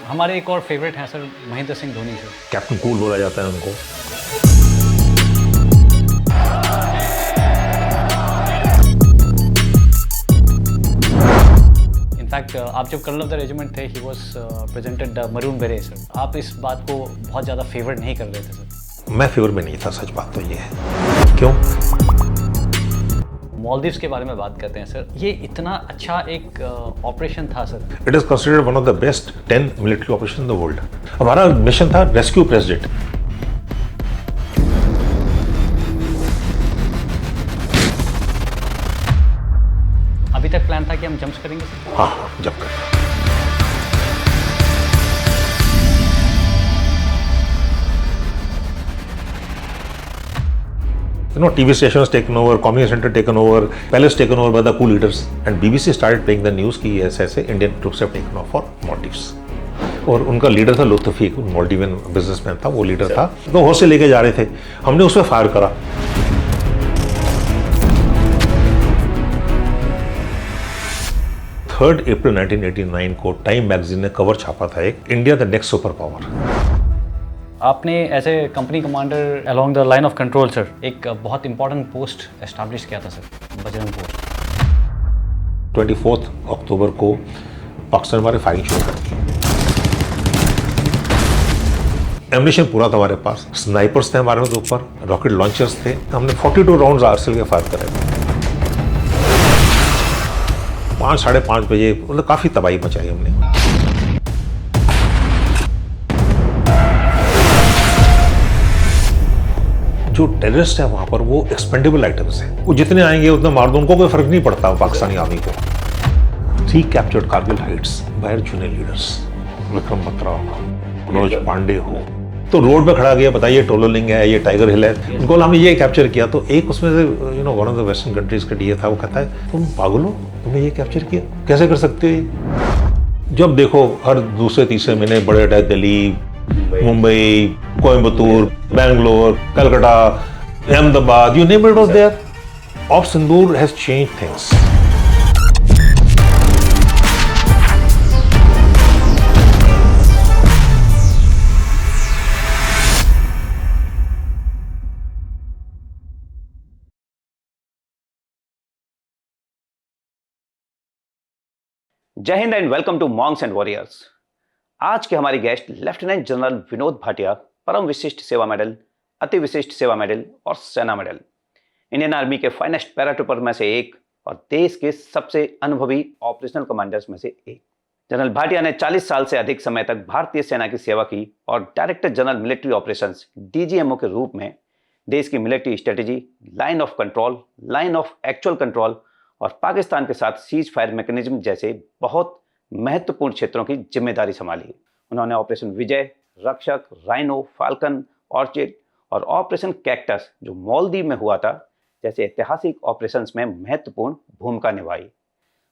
हमारे एक और फेवरेट हैं sir, Mahendra Singh Dhoni sir. Captain cool बोला जाता है उनको। इनफैक्ट आप जब कर्नल ऑफ द रेजिमेंट थे, ही वॉज प्रेजेंटेड मरून बेरे सर। आप इस बात को बहुत ज़्यादा फेवर नहीं कर रहे थे सर। मैं फेवर में नहीं था, सच बात तो ये है। क्यों? मालदीव्स के बारे में बात करते हैं सर, ये इतना अच्छा एक ऑपरेशन था sir. It is considered one of the best 10 military operation in the world. हमारा मिशन था रेस्क्यू प्रेसिडेंट। अभी तक प्लान था कि हम जंप्स करेंगे सर। हाँ, जब कर TV stations taken over, community center taken over, palace taken over by the coup leaders, and BBC started playing the news कि ऐसे Indian troops have taken off for Maldives। और उनका लीडर था लुत्फी, Maldivian businessman था, वो leader था, तो होश से लेके जा रहे थे, हमने उस पर फायर करा। थर्ड अप्रैल 1989 को टाइम मैगजीन ने कवर छापा था एक, India the next super power. आपने as a company commander along the line of control sir एक बहुत इंपॉर्टेंट पोस्ट एस्टैब्लिश किया था सर, बजरंग पोस्ट। 24 अक्टूबर को पाकिस्तान हमारे फायरिंग शुरू कर दी। एम्यूनिशन पूरा था हमारे पास, स्नाइपर्स थे हमारे ऊपर, रॉकेट लॉन्चर्स थे, हमने 42 राउंड्स आरसीएल के फायर करे। 5 साढ़े 5 बजे मतलब काफी तबाही मचाई हमने। जो टेररिस्ट है वहां पर वो एक्सपेंडेबल आइटम्स हैं, वो जितने आएंगे उतना मार दो, उनको कोई फर्क नहीं पड़ता पाकिस्तानी आर्मी को। 3 captured Kargil heights by junior leaders, Vikram Batra हो, मनोज पांडे हो, तो रोड पे खड़ा गया, बताइए टोलोलिंग है, ये टाइगर हिल है, उनको हमने ये कैप्चर किया। तो एक उसमें से one of the western countries का डीए था, वो कहता है तुम पागल हो, तुमने ये कैप्चर किया, कैसे कर सकते हो? जब देखो हर दूसरे तीसरे महीने बड़े attack Delhi, Mumbai, Coimbatore, Bangalore, Calcutta, Ahmedabad, you name it was there. Op Sindoor has changed things. Jai Hind and welcome to monks and warriors. आज के हमारी guest lieutenant general Vinod Bhatia, Param Vishisht सेवा मेडल, अति विशिष्ट सेवा मेडल और सेना मेडल, इंडियन आर्मी के फाइनेस्ट पैराट्रूपर में से एक और देश के सबसे अनुभवी ऑपरेशनल कमांडर्स में से एक। जनरल भाटिया ने 40 साल से अधिक समय तक भारतीय सेना की सेवा की और director general military operations DGMO के रूप में देश की military strategy, line of control, line of actual control और पाकिस्तान के साथ सीज फायर मैकेनिज्म जैसे बहुत महत्वपूर्ण क्षेत्रों की जिम्मेदारी संभाली। उन्होंने ऑपरेशन विजय, रक्षक, राइनो, फाल्कन, ऑर्चिड और ऑपरेशन कैक्टस जो मालदीव में हुआ था जैसे ऐतिहासिक ऑपरेशंस में महत्वपूर्ण भूमिका निभाई।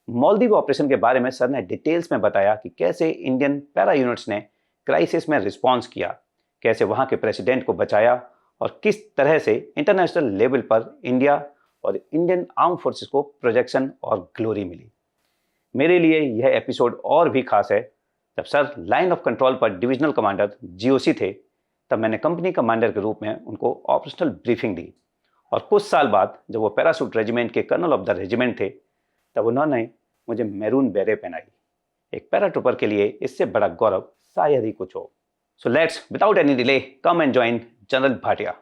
मालदीव ऑपरेशन के बारे में सर ने डिटेल्स में बताया कि कैसे इंडियन पैरा यूनिट्स ने क्राइसिस में रिस्पॉन्स किया, कैसे वहां के प्रेसिडेंट को बचाया और किस तरह से इंटरनेशनल लेवल पर इंडिया और इंडियन आर्म फोर्सेस को प्रोजेक्शन और ग्लोरी मिली। मेरे लिए यह एपिसोड और भी खास है। जब सर लाइन ऑफ कंट्रोल पर डिविजनल कमांडर जीओसी थे, तब मैंने कंपनी कमांडर के रूप में उनको ऑपरेशनल ब्रीफिंग दी और कुछ साल बाद जब वो पैराशूट रेजिमेंट के कर्नल ऑफ द रेजिमेंट थे, तब उन्होंने मुझे मैरून बेरे पहनाई। एक पैराट्रूपर के लिए इससे बड़ा गौरव शायद ही कुछ हो। So let's without any delay come and join general Bhatia.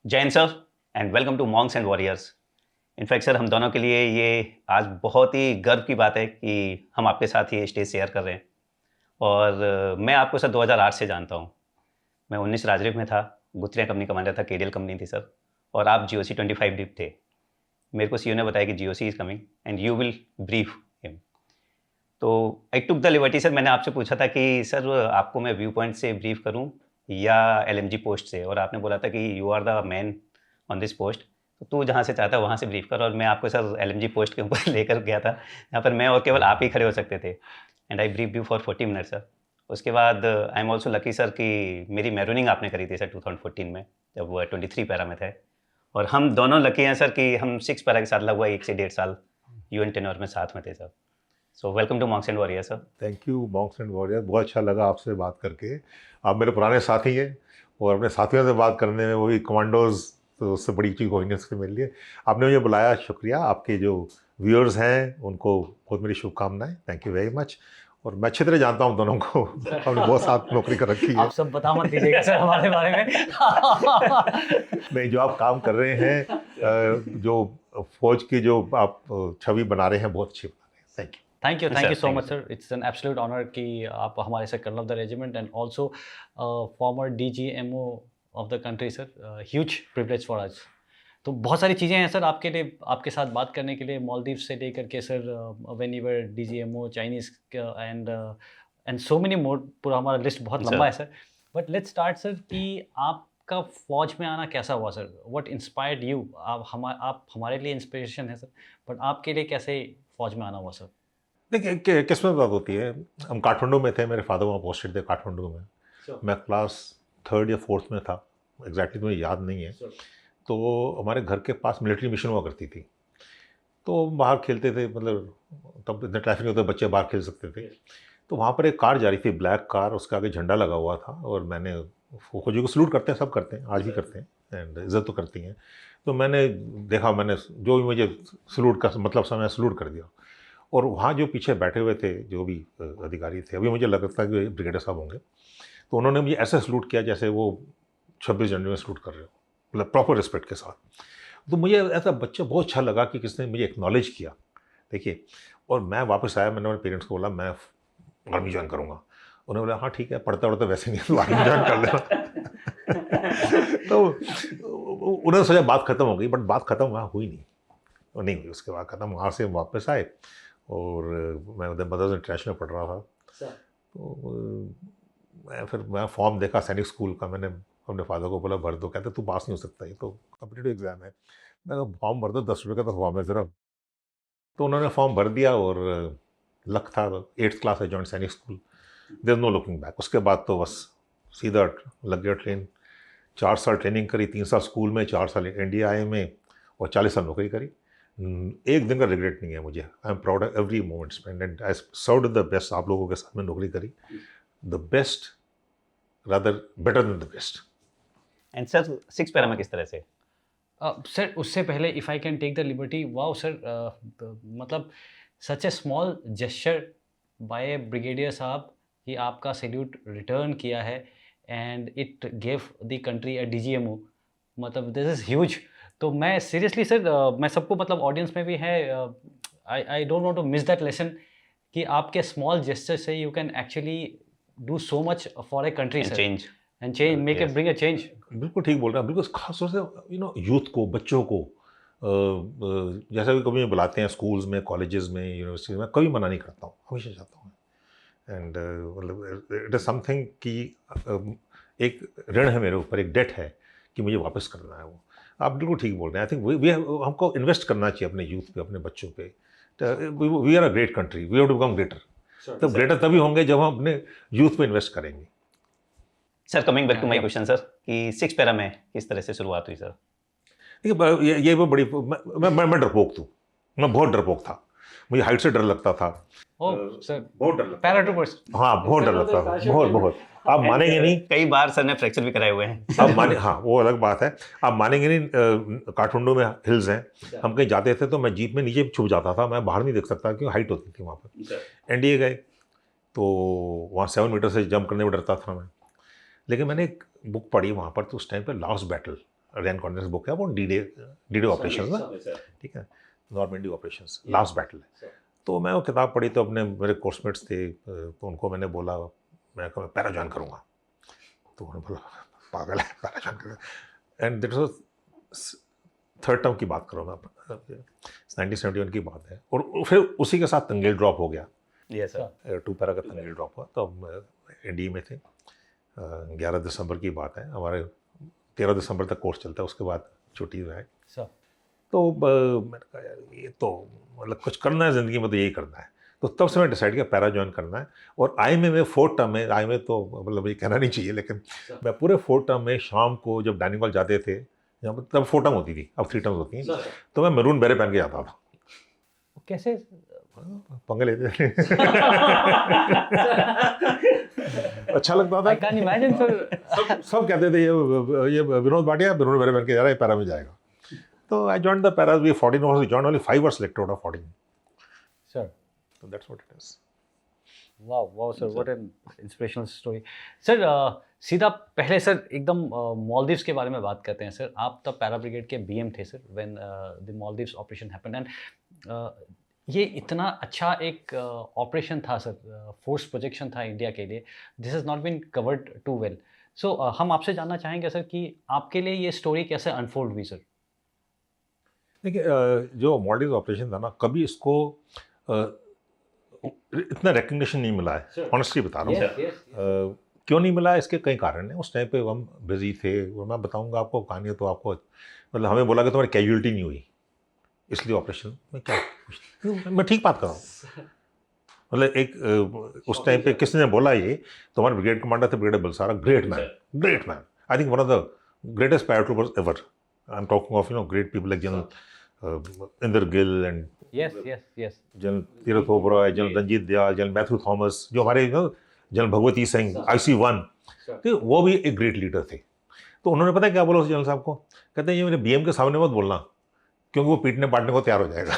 Jai Hind sir and welcome to monks and warriors. In fact sir हम दोनों के लिए ये आज बहुत ही गर्व की बात है कि हम आपके साथ ये स्टेज शेयर कर रहे हैं। और मैं आपको सर 2008 से जानता हूँ। मैं 19 राजरिप में था, गुत्रिया कंपनी कमांडर था, केडीएल कंपनी थी सर, और आप जीओसी 25 डिप थे। मेरे को सीओ ने बताया कि GOC is coming and you will brief him. तो आई टुक द लिबर्टी सर, मैंने आपसे पूछा था कि सर आपको मैं व्यू पॉइंट से ब्रीफ करूँ या एलएमजी पोस्ट से, और आपने बोला था कि you are the man on this post, तो तू जहाँ से चाहता है वहाँ से ब्रीफ कर, और मैं आपको सर LMG पोस्ट के ऊपर लेकर गया था, यहाँ पर मैं और केवल आप ही खड़े हो सकते थे, and I brief you for 40 minute sir. उसके बाद I am also lucky sir कि मेरी मैरूनिंग आपने करी थी सर 2014 में, जब वो 23 पैरा में थे, और हम दोनों लकी हैं सर कि हम 6 पैरा के साथ लगभग 1 से 1.5 साल UN टेन्योर में साथ में थे sir. So welcome to monks and warrior sir. Thank you monks and warrior, बहुत अच्छा लगा आपसे बात करके। आप मेरे पुराने साथी हैं और अपने साथियों से बात करने में, वो भी कमांडोज, तो उससे बड़ी चीज़ होगी इसके मेरे लिए। आपने मुझे बुलाया, शुक्रिया। आपके जो व्यूअर्स हैं उनको बहुत मेरी शुभकामनाएं, थैंक यू वेरी मच। और मैं अच्छी तरह जानता हूँ दोनों को, हमने बहुत साथ नौकरी कर रखी है। आप सब बता मत दीजिएगा सर हमारे बारे में। नहीं, जो आप काम कर रहे हैं, जो फौज की जो आप छवि बना रहे हैं, बहुत अच्छी बना रहे हैं। Thank you. Thank you so thank much sir, it's an absolute honour कि आप हमारे से colonel of the regiment and also former DGMO of the country sir, huge privilege for us. तो बहुत सारी चीज़ें हैं सर आपके लिए, आपके साथ बात करने के लिए, मालदीव से लेकर के sir when you were DGMO, Chinese and so many more, पूरा हमारा लिस्ट बहुत लंबा है sir. But let's start sir कि आपका फौज में आना कैसा हुआ सर, व्हाट इंस्पायर्ड यू? आप हमारे लिए इंस्पिरेशन है सर, बट आपके लिए कैसे फौज में आना हुआ सर? देखिए, किस्मत बात होती है। हम काठमांडू में थे, मेरे फादर वहाँ पोस्टेड थे काठमांडू में। मैं क्लास 3rd या 4th में था, एग्जैक्टली मुझे याद नहीं है। तो हमारे घर के पास मिलिट्री मिशन हुआ करती थी, तो बाहर खेलते थे, मतलब तब इतना ट्रैफिक होता, बच्चे बाहर खेल सकते थे। तो वहाँ पर एक कार जा रही थी, ब्लैक कार, उसके आगे झंडा लगा हुआ था, और मैंने फौजी को सलूट करते हैं, सब करते हैं, आज भी करते हैं, एंड इज़्ज़त तो करती हैं। तो मैंने देखा, मैंने जो भी मुझे सलूट का मतलब समय सलूट कर दिया। और वहाँ जो पीछे बैठे हुए थे जो भी अधिकारी थे, अभी मुझे लगता है कि ब्रिगेडियर साहब होंगे, तो उन्होंने मुझे ऐसे सलूट किया जैसे वो 26 जनवरी में सलूट कर रहे हो, मतलब प्रॉपर रिस्पेक्ट के साथ। तो मुझे ऐसा बच्चा बहुत अच्छा लगा कि किसने मुझे एक्नॉलेज किया। देखिए, और मैं वापस आया, मैंने अपने पेरेंट्स को बोला मैं आर्मी ज्वाइन करूँगा। उन्होंने बोला हाँ ठीक है, पढ़ता पढ़ता वैसे नहीं, तो आर्मी ज्वाइन कर लेना। तो उन्होंने सोचा बात खत्म हो गई, बट बात खत्म वहाँ हुई नहीं हुई। उसके बाद खत्म, वहाँ से वापस आए, और मैं उधर मदर्स इंटरनेशनल पढ़ रहा था। तो मैं फॉर्म देखा सैनिक स्कूल का, मैंने अपने फादर को बोला भर दो, कहते तू पास नहीं हो सकता, ये तो कॉम्पिटिटिव एग्जाम है। मैं कहा फॉर्म भर दो, 10 रुपये का तो फॉर्म है सिर्फ। तो उन्होंने फॉर्म भर दिया, और लक था 8th क्लास है, joint Sainik school, there no looking back. उसके बाद तो बस सीधा लग गया ट्रेन। 4 साल ट्रेनिंग करी, 3 साल स्कूल में, 4 साल NDI में, और 40 साल नौकरी करी। एक दिन का रिग्रेट नहीं है मुझे। I am proud of every moment spend, and I served the best. आप लोगों के साथ में नौकरी करी, the best, rather better than the best. And sir 6 para में किस तरह से? सर उससे पहले if I can take the liberty, wow sir, मतलब such a small gesture by brigadier साहब कि आपका सैल्यूट रिटर्न किया है, and it gave the country a DGMO, मतलब दिस इज़ ह्यूज। तो मैं सीरियसली सर, मैं सबको, मतलब ऑडियंस में भी है, I don't want to miss that lesson कि आपके स्मॉल जेस्चर से you can actually do so much for a country sir, and change, make it, bring a change. बिल्कुल ठीक बोल रहे हैं, बिल्कुल। खासतौर से यूथ को, बच्चों को, जैसा कि कभी बुलाते हैं स्कूल्स में, कॉलेजेस में, यूनिवर्सिटी में, कभी मना नहीं करता हूँ, हमेशा चाहता हूँ। एंड मतलब इट इज़ समथिंग कि एक ऋण है मेरे ऊपर, एक डेट है कि मुझे वापस करना है वो। आप बिल्कुल ठीक बोल रहे हैं। आई थिंक हमको इन्वेस्ट करना चाहिए अपने यूथ पे, अपने बच्चों पे। We are a great country, we have to become greater. तो ग्रेटर तभी होंगे जब हम अपने यूथ पे इन्वेस्ट करेंगे। Sir coming back to my question sir, कि 6 पैरा में किस तरह से शुरुआत हुई सर? देखिए, ये वो बड़ी, मैं डरपोक हूँ, मैं बहुत डरपोक था। मुझे हाइट से डर लगता था। ओह सर, बहुत डर लगता था। पैराट्रूपर्स। हाँ, बहुत डर लगता था, बहुत। आप मानेंगे नहीं, कई बार सर ने फ्रैक्चर भी कराए हुए हैं। आप माने, हाँ वो अलग बात है। आप मानेंगे नहीं, काठमांडू में हिल्स हैं, हम कहीं जाते थे तो मैं जीप में नीचे छुप जाता था, मैं बाहर नहीं देख सकता क्योंकि हाइट होती थी वहाँ पर। NDA गए तो वहाँ 7 मीटर से जंप करने में डरता था मैं। लेकिन मैंने एक बुक पढ़ी वहाँ पर, तो उस टाइम पर लास्ट बैटल, रैन कॉर्नर्स बुक है, वो D-Day ऑपरेशन ना, ठीक है, नॉर्मंडी ऑपरेशंस, लास्ट बैटल है। तो मैं वो किताब पढ़ी, तो अपने मेरे कोर्समेट्स थे, तो उनको मैंने बोला, मैं कहा मैं पैरा ज्वाइन करूँगा। तो उन्होंने बोला पागल है, पैरा ज्वाइन करूँगा। And that was 3rd term की बात कर रहा हूँ मैं, 1971 की बात है। और फिर उसी के साथ तंगेल ड्रॉप हो गया। यस सर, 2 पैरा का तंगेल ड्रॉप हुआ, तो हम NDA में थे। 11 दिसंबर की बात है, हमारे 13 दिसंबर तक कोर्स चलता है, उसके बाद छोटी है। सर तो मैंने कहा यार ये तो मतलब कुछ करना है ज़िंदगी में तो यही करना है। तो तब से मैं डिसाइड किया पैरा ज्वाइन करना है। और IMA में 4 टर्म में, IMA तो मतलब ये कहना नहीं चाहिए, लेकिन मैं पूरे 4 टर्म में शाम को जब डाइनिंग हॉल जाते थे, यहाँ पर तब 4 टर्म होती थी, अब 3 टर्म्स होती हैं, तो मैं मैरून बेरे पहन के जाता था। कैसे? पंगे लेते थे। अच्छा लगता था। I can't imagine, sir. सब कहते थे ये विनोद भाटिया मैरून बेरे पहन के जा रहा है, पैरा में जाएगा। तो I joined the para, we 14 hours, we joined only 5 were selected out of 14. Sir. So that's what it is. वाह sir, what an inspirational story. Sir सीधा पहले सर एकदम मालदीव्स के बारे में बात करते हैं सर। आप तब पैरा ब्रिगेड के BM थे sir when the Maldives operation happened, and ये इतना अच्छा एक ऑपरेशन था सर, फोर्स प्रोजेक्शन था इंडिया के लिए। This has not been covered too well. So हम आपसे जानना चाहेंगे सर कि आपके लिए ये स्टोरी कैसे अनफोल्ड हुई सर? देखिए जो मालदीव्स ऑपरेशन था ना, कभी इसको इतना रिकग्निशन नहीं मिला है, ऑनेस्टली बता रहा हूँ। क्यों नहीं मिला, इसके कई कारण हैं। उस टाइम पे हम बिजी थे, और मैं बताऊंगा आपको कहानी, तो आपको मतलब हमें बोला कि तुम्हारी कैजुअलिटी नहीं हुई इसलिए ऑपरेशन में क्या, मैं ठीक बात कर रहा हूँ। मतलब एक उस टाइम पे किसने बोला ये, तो हमारे ब्रिगेड कमांडर थे brigadier Balsara, great man, I think one of the greatest paratroopers ever. I am talking of great people like general Inder Gill and yes general Tirath Oberoi, general Ranjit Dayal, general Mathew Thomas, जो हमारे जनरल भगवती सिंह IC1, तो वो भी एक ग्रेट लीडर थे। तो उन्होंने पता है क्या बोला उस जनरल साहब को, कहते हैं ये मेरे BM के सामने मत बोलना, क्योंकि वो पीटने पाटने को तैयार हो जाएगा।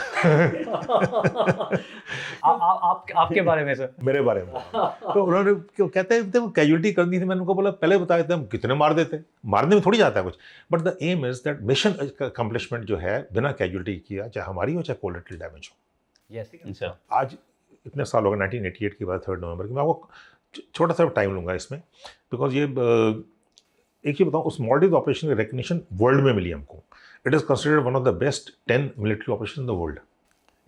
आपके बारे में सर? मेरे बारे में। तो उन्होंने क्यों कहते हैं वो कैजुअलिटी करनी थी, मैंने उनको बोला पहले बता देते हम कितने मार देते, मारने में थोड़ी जाता है कुछ, but the aim is that mission accomplishment जो है बिना कैजुअलिटी किया, चाहे हमारी हो चाहे कोलेटरल डैमेज हो। Yes sir. आज इतने साल हो गए, 1988 के बाद 3 नवंबर की, मैं आपको छोटा सा टाइम लूँगा इसमें, बिकॉज ये एक चीज़ बताऊँ, उस मालदीव ऑपरेशन की रिकग्निशन वर्ल्ड में मिली हमको। It is considered one of the best 10 military operation in the world.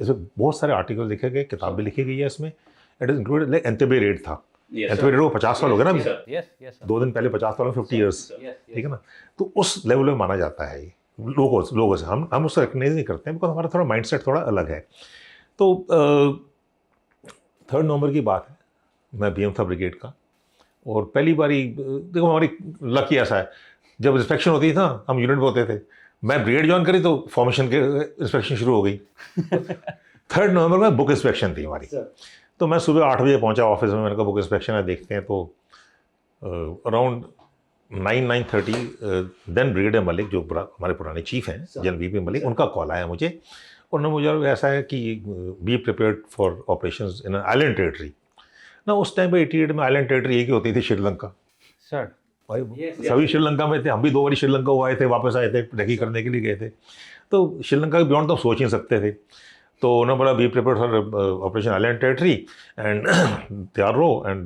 इसमें बहुत सारे आर्टिकल लिखे गए, किताब भी लिखी गई है इसमें। It is included, like Entebbe raid था, एंतेबे रेड को 50 साल हो गए ना अभी, 2 दिन पहले 50 साल में 50 ईयर्स, ठीक है ना। तो उस लेवल में माना जाता है ये लोगों से, हम उससे रिकग्नाइज नहीं करते हैं, बिकॉज हमारा थोड़ा माइंडसेट थोड़ा अलग है। तो 3 नवंबर की बात है, मैं BM था ब्रिगेड का, और पहली बारी देखो हमारी लक ही ऐसा है, जब इंस्पेक्शन होती थी ना, हम यूनिट में होते थे, मैं ब्रिगेड ज्वाइन करी तो फॉर्मेशन के इंस्पेक्शन शुरू हो गई। 3 नवंबर में बुक इंस्पेक्शन थी हमारी, तो मैं सुबह 8 बजे पहुंचा ऑफिस में। मैंने कहा बुक इंस्पेक्शन है, देखते हैं। तो अराउंड 9-9:30 देन ब्रिगेडियर मलिक, जो हमारे पुराने चीफ हैं, जनरल VP मलिक, उनका कॉल आया मुझे, और उन्होंने मुझे ऐसा है कि B prepared for operations in island territory ना। उस टाइम पे 88 में आइलैंड टेरिटरी एक ही होती थी, श्रीलंका सर। भाई सभी श्रीलंका में थे, हम भी 2 बारी श्रीलंका हुआ आए थे, वापस आए थे, रेकी करने के लिए गए थे। तो श्रीलंका के बियॉन्ड तो सोच नहीं सकते थे। तो उन्होंने बोला be prepared for operation island territory and तैयार रहो, and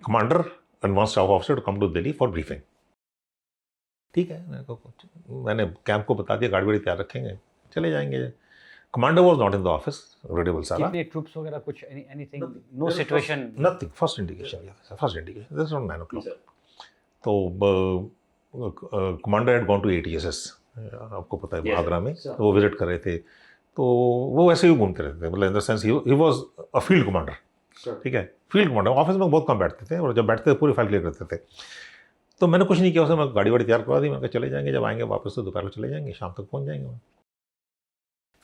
commander and 1 staff officer to come to Delhi for briefing. ठीक है, मैंने कैंप को बता दिया, गाड़ी वाड़ी तैयार रखेंगे, चले जाएंगे। Commander was not in the office, brigadier Balsara. कितने ट्रूप्स वगैरह कुछ, anything, no situation, nothing, first indication this on 9 o'clock। तो commander had gone to ATSS, आपको पता है आगरा में, तो वो विजिट कर रहे थे। तो वो वैसे ही घूमते रहते थे, मतलब in the sense he was a field commander, ठीक है, फील्ड कमांडर। ऑफिस में बहुत कम बैठते थे, और जब बैठते थे पूरी फाइल क्लियर करते थे। तो मैंने कुछ नहीं किया उसे, मैं गाड़ी वाड़ी तैयार करवा दी, मैंने कहा चले जाएंगे, जब आएंगे वापस तो दोपहर को चले जाएंगे, शाम तक पहुँच जाएंगे।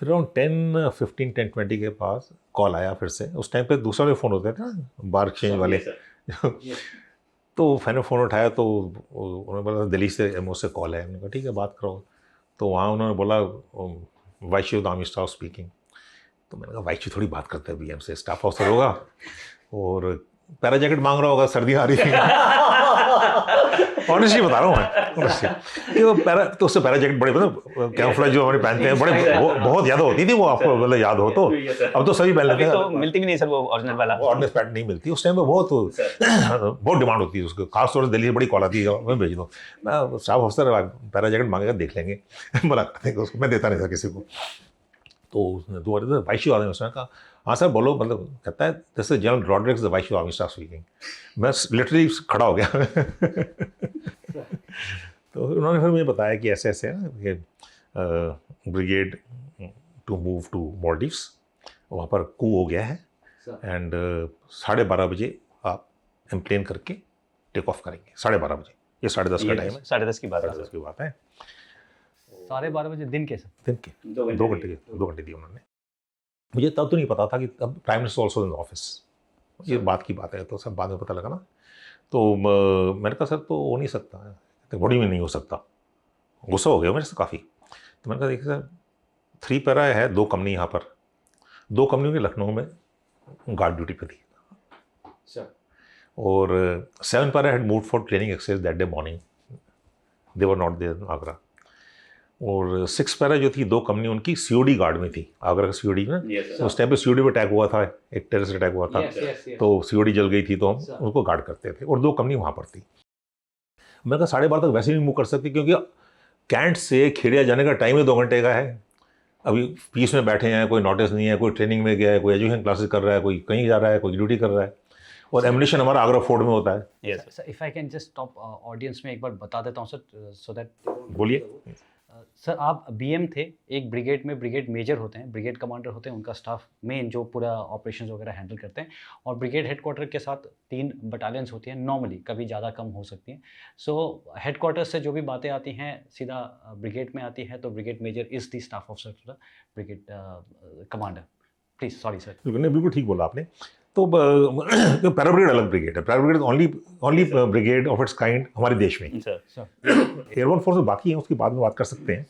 फिर अराउंड 10:15, 10:20 के पास कॉल आया फिर से। उस टाइम पे दूसरे वाले फ़ोन होते थे ना, बार एक्सचेंज वाले। तो मैंने फ़ोन उठाया, तो उन्होंने बोला दिल्ली से MO से कॉल है। मैंने कहा ठीक है, बात करो। तो वहाँ उन्होंने बोला vice chief army staff speaking. तो मैंने कहा वाइस चीफ थोड़ी बात करते हैं BM से, स्टाफ ऑफिसर होगा और पैरा जैकेट मांग रहा होगा, सर्दी आ रही है। ऑनेस्टली बता रहा हूँ मैं, ऑनेस्टली कि वो पैरा, तो उससे पैरा जैकेट बड़े मतलब कैमोफ्लेज जो हमारे पहनते हैं, बड़े बहुत ज़्यादा होती थी वो, आपको मतलब याद हो तो। अब तो सभी पहन लेते हैं, तो मिलती भी नहीं सर वो ओरिजिनल वाला, ऑर्डिनेंस पैंट नहीं मिलती उस टाइम में, बहुत डिमांड होती है उसको, खासतौर से दिल्ली से बड़ी कॉल आती है, मैं भेज दो। मैं स्टाफ ऑफिसर पैरा जैकेट मांगेगा, देख लेंगे, बोला करते उसको, मैं देता नहीं था किसी को। तो उसने 2 बार वाइस चीफ आर्मी, उसने कहा हाँ सर बोलो, मतलब कहता है this is general Rodrigues the vice chief army staff speaking. मैं लिटरली खड़ा हो गया। तो उन्होंने फिर मुझे बताया कि ऐसे ऐसे है कि brigade to move to Maldives, वहाँ पर कू हो गया है एंड 12:30 बजे आप एम्प्लेन करके टेक ऑफ करेंगे 12:30 बजे। ये 10:30 का टाइम है, 10:30 की बात है 10:30 की बात है। 12:30 बजे दिन के सर? दिन के 2 घंटे दिए उन्होंने। मुझे तब तो नहीं पता था कि तब prime minister also in office, ये बात की बात है, तो सब बाद में पता लगा ना। तो मैंने कहा सर तो हो नहीं सकता, बॉडी में नहीं हो सकता, गुस्सा हो गया मेरे से काफ़ी। तो मैंने कहा देखिए सर 3 पैरा है, 2 कंपनी यहाँ पर, 2 कंपनियों की लखनऊ में गार्ड ड्यूटी पे थी और 7 para had moved for training exercise that day morning, they were not there Agra. और 6 पैरा जो थी 2 कंपनी उनकी सीओडी गार्ड में थी, आगरा का सीओडी में। तो उस टाइम पे सीओडी पे अटैक हुआ था, एक टेररिस्ट अटैक हुआ था, तो सीओडी जल गई थी, तो हम उनको गार्ड करते थे और 2 कंपनी वहाँ पर थी। मैंने कहा 12:30 तक वैसे नहीं मूव कर सकती, क्योंकि कैंट से खेड़िया जाने का टाइम ही 2 घंटे का है। अभी पीस में बैठे हैं, कोई नोटिस नहीं है, कोई ट्रेनिंग में गया है, कोई एजुकेशन क्लासेस कर रहा है, कोई कहीं जा रहा है, कोई ड्यूटी कर रहा है, और एम्युनिशन हमारा आगरा फोर्ट में होता है। Sir if I can just stop audience में एक बार बता देता हूँ सर, सो दैट। बोलिए। सर आप बीएम थे, एक ब्रिगेड में ब्रिगेड मेजर होते हैं, ब्रिगेड कमांडर होते हैं, उनका स्टाफ मेन जो पूरा ऑपरेशंस वगैरह हैंडल करते हैं, और ब्रिगेड हेडक्वार्टर के साथ 3 बटालियंस होती हैं नॉर्मली, कभी ज़्यादा कम हो सकती हैं। सो हेडक्वार्टर से जो भी बातें आती हैं सीधा ब्रिगेड में आती हैं, तो brigade major is the staff officer, brigade commander. Please sorry sir. बिल्कुल ठीक बोला आपने। तो पैरा ब्रिगेड अलग ब्रिगेड है, para brigade only brigade of its kind हमारे देश में। एयरबोर्न फोर्स बाकी हैं, उसकी बाद में बात कर सकते हैं,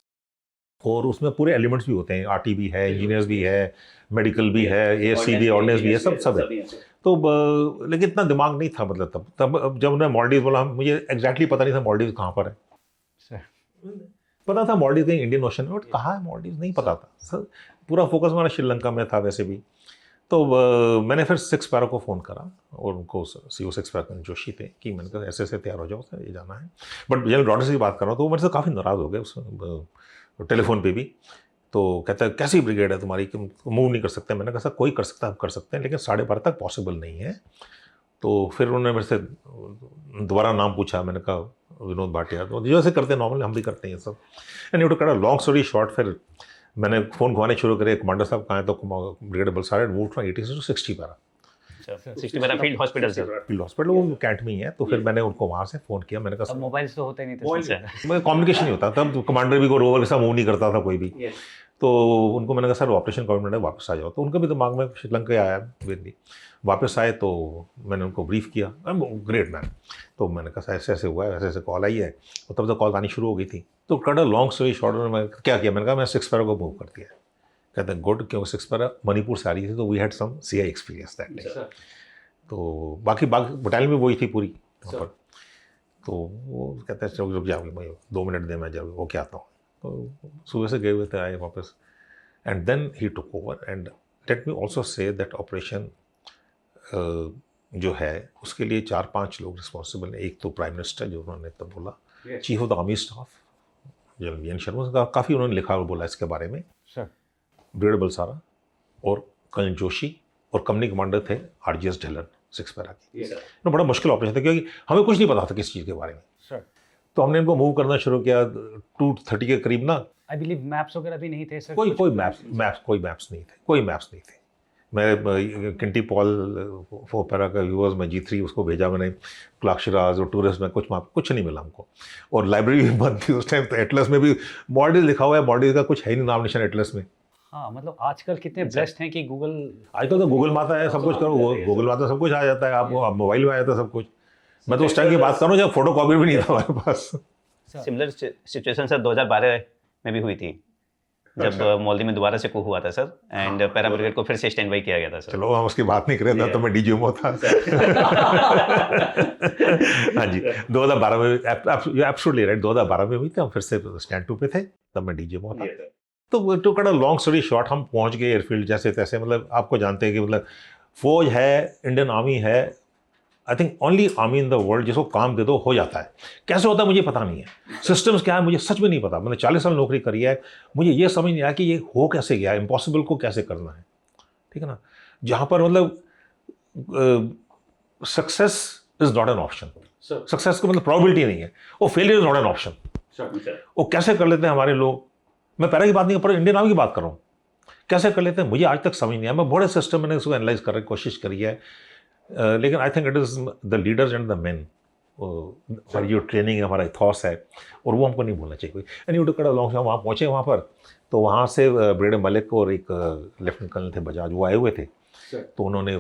और उसमें पूरे एलिमेंट्स भी होते हैं, आरटी भी है, इंजीनियर्स भी है, मेडिकल भी है, एएससी भी, ऑर्डिनेंस भी है, सब है। तो लेकिन इतना दिमाग नहीं था, मतलब तब जब उन्होंने मॉलडीव बोला, मुझे एग्जैक्टली पता नहीं था मॉलडीव कहाँ पर है। पता था मॉलडीव कहीं इंडियन ओशन में, बट कहाँ है मॉलडीव नहीं पता था सर। पूरा फोकस हमारा श्रीलंका में था वैसे भी। तो मैंने फिर 6 पैरा को फ़ोन करा, और उनको CO 6 पैरा जोशी थे कि मैंने कहा ऐसे ऐसे तैयार हो जाओ सर, ये जाना है। बट जनरल रॉडर्स की बात कर रहा हूँ, तो वो मेरे से काफ़ी नाराज़ हो गए उस टेलीफोन पे भी। तो कहता है कैसी ब्रिगेड है तुम्हारी कि मूव नहीं कर सकते। मैंने कहा सर कोई कर सकता है, आप कर सकते हैं, लेकिन 12:30 तक पॉसिबल नहीं है। तो फिर उन्होंने मेरे से दोबारा नाम पूछा, मैंने कहा विनोद भाटिया। तो जैसे करते हैं नॉर्मल, हम भी करते हैं सब। And you to cut a long story short, फिर मैंने फ़ोन घुमाने शुरू करे, कमांडर साहब कहाँ हैं, तो brigade Valsad move from 86 to 60 para. 60 para field hospital से, फील्ड हॉस्पिटल वो कैंट में ही है। तो फिर मैंने उनको वहाँ से फ़ोन किया, मैंने कहा मोबाइल्स तो होते नहीं थे, कम्युनिकेशन नहीं होता तब, कमांडर भी को रोवर के साथ मूव नहीं करता था कोई भी। तो उनको मैंने कहा सर ऑपरेशन गवर्नमेंट है, वापस आ जाओ। तो उनका भी दिमाग में श्रीलंका आया वेरी, वापस आए। तो मैंने उनको ब्रीफ किया, ग्रेट मैन। तो मैंने कहा ऐसे ऐसे हुआ है, ऐसे ऐसे कॉल आई है, और तब तक कॉल आनी शुरू हो गई थी। तो cut a long story short में क्या किया, मैंने कहा मैं 6 पैरा को मूव कर दिया। कहते हैं गुड, क्योंकि 6 पैरा मणिपुर से आ रही थी, तो we had some CI experience that day. तो बाकी बटालियन में वही थी पूरी वहाँ पर। तो वो कहते हैं चलो जाओगे, मैं 2 मिनट दे, मैं जाओगे, वो क्या आता हूँ। तो सुबह से गए हुए थे, आए वापस। And then he took over. And let me also say that operation जो है उसके लिए 4-5 लोग रिस्पॉन्सिबल हैं। एक तो प्राइम मिनिस्टर, जो उन्होंने तब बोला, chief of the army staff general VN Sharma, काफ़ी उन्होंने लिखा और बोला इसके बारे में। ब्रिगेड बलसारा और कर्नल जोशी, और कंपनी कमांडर थे RGS ढिल्लन 6 पैरा की। तो बड़ा मुश्किल ऑपरेशन था, क्योंकि हमें कुछ नहीं पता था किस चीज़ के बारे में। तो हमने इनको मूव करना शुरू किया 2:30 के करीब ना। आई बिलीव मैप्स वगैरह भी नहीं थे सर? कोई मैप्स नहीं थे। मैं किंटी पॉल 4 पैरा का व्यूअर्स में G3 उसको भेजा मैंने, क्लार्क शिराज और टूरिस्ट में कुछ नहीं मिला हमको। और लाइब्रेरी भी बंद थी उस टाइम। तो एटलस में भी मॉडल लिखा हुआ है, मॉडल का कुछ है नहीं नाम निशान एटलस में। हाँ, मतलब आजकल कितने ब्लेस्ड हैं कि गूगल, आजकल तो गूगल माता है, सब कुछ करो, गूगल माता सब कुछ आ जाता है आपको, आप मोबाइल में आ जाता है सब कुछ। मैं तो उस टाइम की बात कर रहा हूँ जब फोटो कॉपी भी नहीं था हमारे पास। सिमिलर सिचुएशन सर 2012 में भी हुई थी, जब मॉलडी में दोबारा से coup हुआ था सर, एंड पैरा ब्रिगेड को फिर से स्टैंड बाई किया गया था सर। चलो हम उसकी बात नहीं कर रहे थे, तो मैं DGMO था। हाँ जी, 2012 में एब्सोल्युटली राइट, 2012 में हुई थी, हम फिर से स्टैंड 2 पे थे, तब मैं DGMO था। तो to cut a long story short, हम पहुंच गए एयरफील्ड जैसे तैसे। मतलब आपको जानते हैं कि मतलब फौज है, इंडियन आर्मी है, I think only army in the world जिसको काम दे दो हो जाता है। कैसे होता है मुझे पता नहीं है, सिस्टम्स क्या है मुझे सच में नहीं पता। मैंने 40 साल नौकरी करी है, मुझे ये समझ नहीं आया कि ये हो कैसे गया, इम्पॉसिबल को कैसे करना है, ठीक है ना। जहाँ पर मतलब success is not an option, success को मतलब प्रोबेबिलिटी नहीं है, और failure is not an option. वो कैसे कर लेते हैं हमारे लोग, मैं पैरा की बात नहीं कर रहा, इंडियन आर्मी की बात कर रहा हूँ, कैसे कर लेते हैं मुझे आज तक समझ नहीं आया। मैं बड़े सिस्टम मैंने इसको एनालाइज करने की कोशिश करी है, लेकिन I think it is the leaders and the man, हमारी जो ट्रेनिंग है, हमारा इथॉस है, और वो हमको नहीं भूलना चाहिए कोई। And you to cut long, वहाँ पहुँचे वहाँ पर, तो वहाँ से ब्रिगेडियर मलिक और एक लेफ्टिनेंट कर्नल थे बजाज, वो आए हुए थे। तो उन्होंने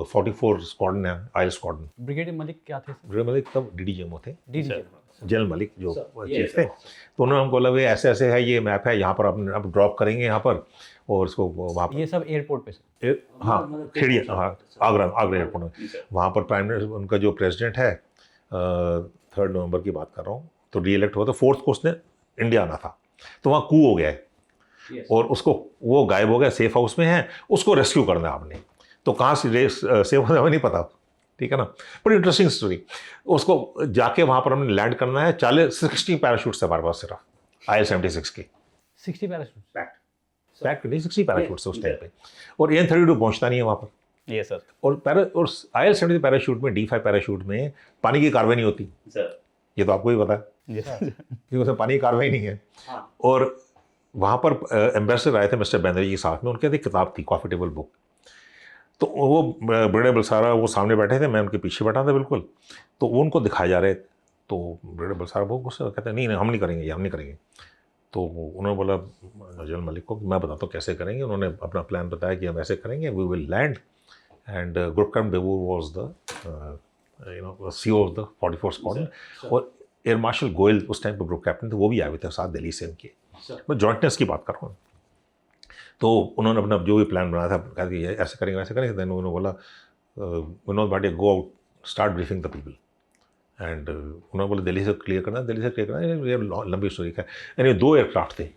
44 स्क्वाड्रन है, आयल स्क्वाड्रन। ब्रिगेडियर मलिक क्या थे? ब्रिगेडियर मलिक तब DDGMO थे, डीजी जनरल मलिक जो चीफ थे। तो उन्होंने हमको बोला भाई ऐसे ऐसे है, ये मैप है, यहाँ पर आप ड्रॉप करेंगे यहाँ पर, और उसको वहाँ पर ये सब एयरपोर्ट पे सर? हाँ खेड़िया, हाँ आगरा एयरपोर्ट में। वहाँ पर प्राइम मिनिस्टर उनका जो प्रेसिडेंट है 3 नवंबर की बात कर रहा हूँ, तो री-इलेक्ट हुआ, तो 4th को उसने इंडिया आना था, तो वहाँ कू हो गया है और उसको वो गायब हो गया, सेफ हाउस में है, उसको रेस्क्यू करना है आपने। तो कहाँ से सेफ हाउस हमें नहीं पता, ठीक है ना, बड़ी इंटरेस्टिंग स्टोरी। उसको जाके वहाँ पर हमने लैंड करना है, 60 पैराशूट्स हमारे पास सिर्फ IL-76 के 60 पैराशूट पैक नहीं, 60 पैराशूट्स उस टाइम पे, और AN-32 पहुँचता नहीं है वहाँ पर। ये सर और IL-70 पैराशूट में, D5 पैराशूट में पानी की कार्रवाई नहीं होती सर, ये तो आपको ही पता है, क्योंकि उसमें पानी की कार्रवाई नहीं है। और वहाँ पर एम्बेसडर आए थे मिस्टर बैनर्जी के साथ में, उनके एक किताब थी, कॉफी टेबल बुक, तो वो ब्रिगेडियर बलसारा वो सामने बैठे थे, मैं उनके पीछे बैठा था बिल्कुल, तो वो उनको दिखाए जा रहे, तो ब्रिगेडियर बलसारा वो गुस्से कहते हैं नहीं हम नहीं करेंगे, ये हम नहीं करेंगे। तो उन्होंने बोला जनरल मलिक को कि मैं बताता हूँ कैसे करेंगे। उन्होंने अपना प्लान बताया कि हम ऐसे करेंगे, we will land, and group captain Bebur was the CEO of the 44 squadron, और एयर मार्शल गोयल उस टाइम पर ग्रुप कैप्टन थे, वो भी आए हुए थे साथ दिल्ली से उनके। मैं जॉइंटनेस की बात कर रहा हूँ। तो उन्होंने अपना जो भी प्लान बनाया था, कहा कि ऐसे करेंगे वैसे करेंगे। देन उन्होंने बोला Vinod Bhatia go out, start briefing the people, and उन्होंने बोला दिल्ली से क्लियर करना, दिल्ली से क्लियर करना, ये लंबी स्टोरी है। यानी 2 एयरक्राफ्ट थे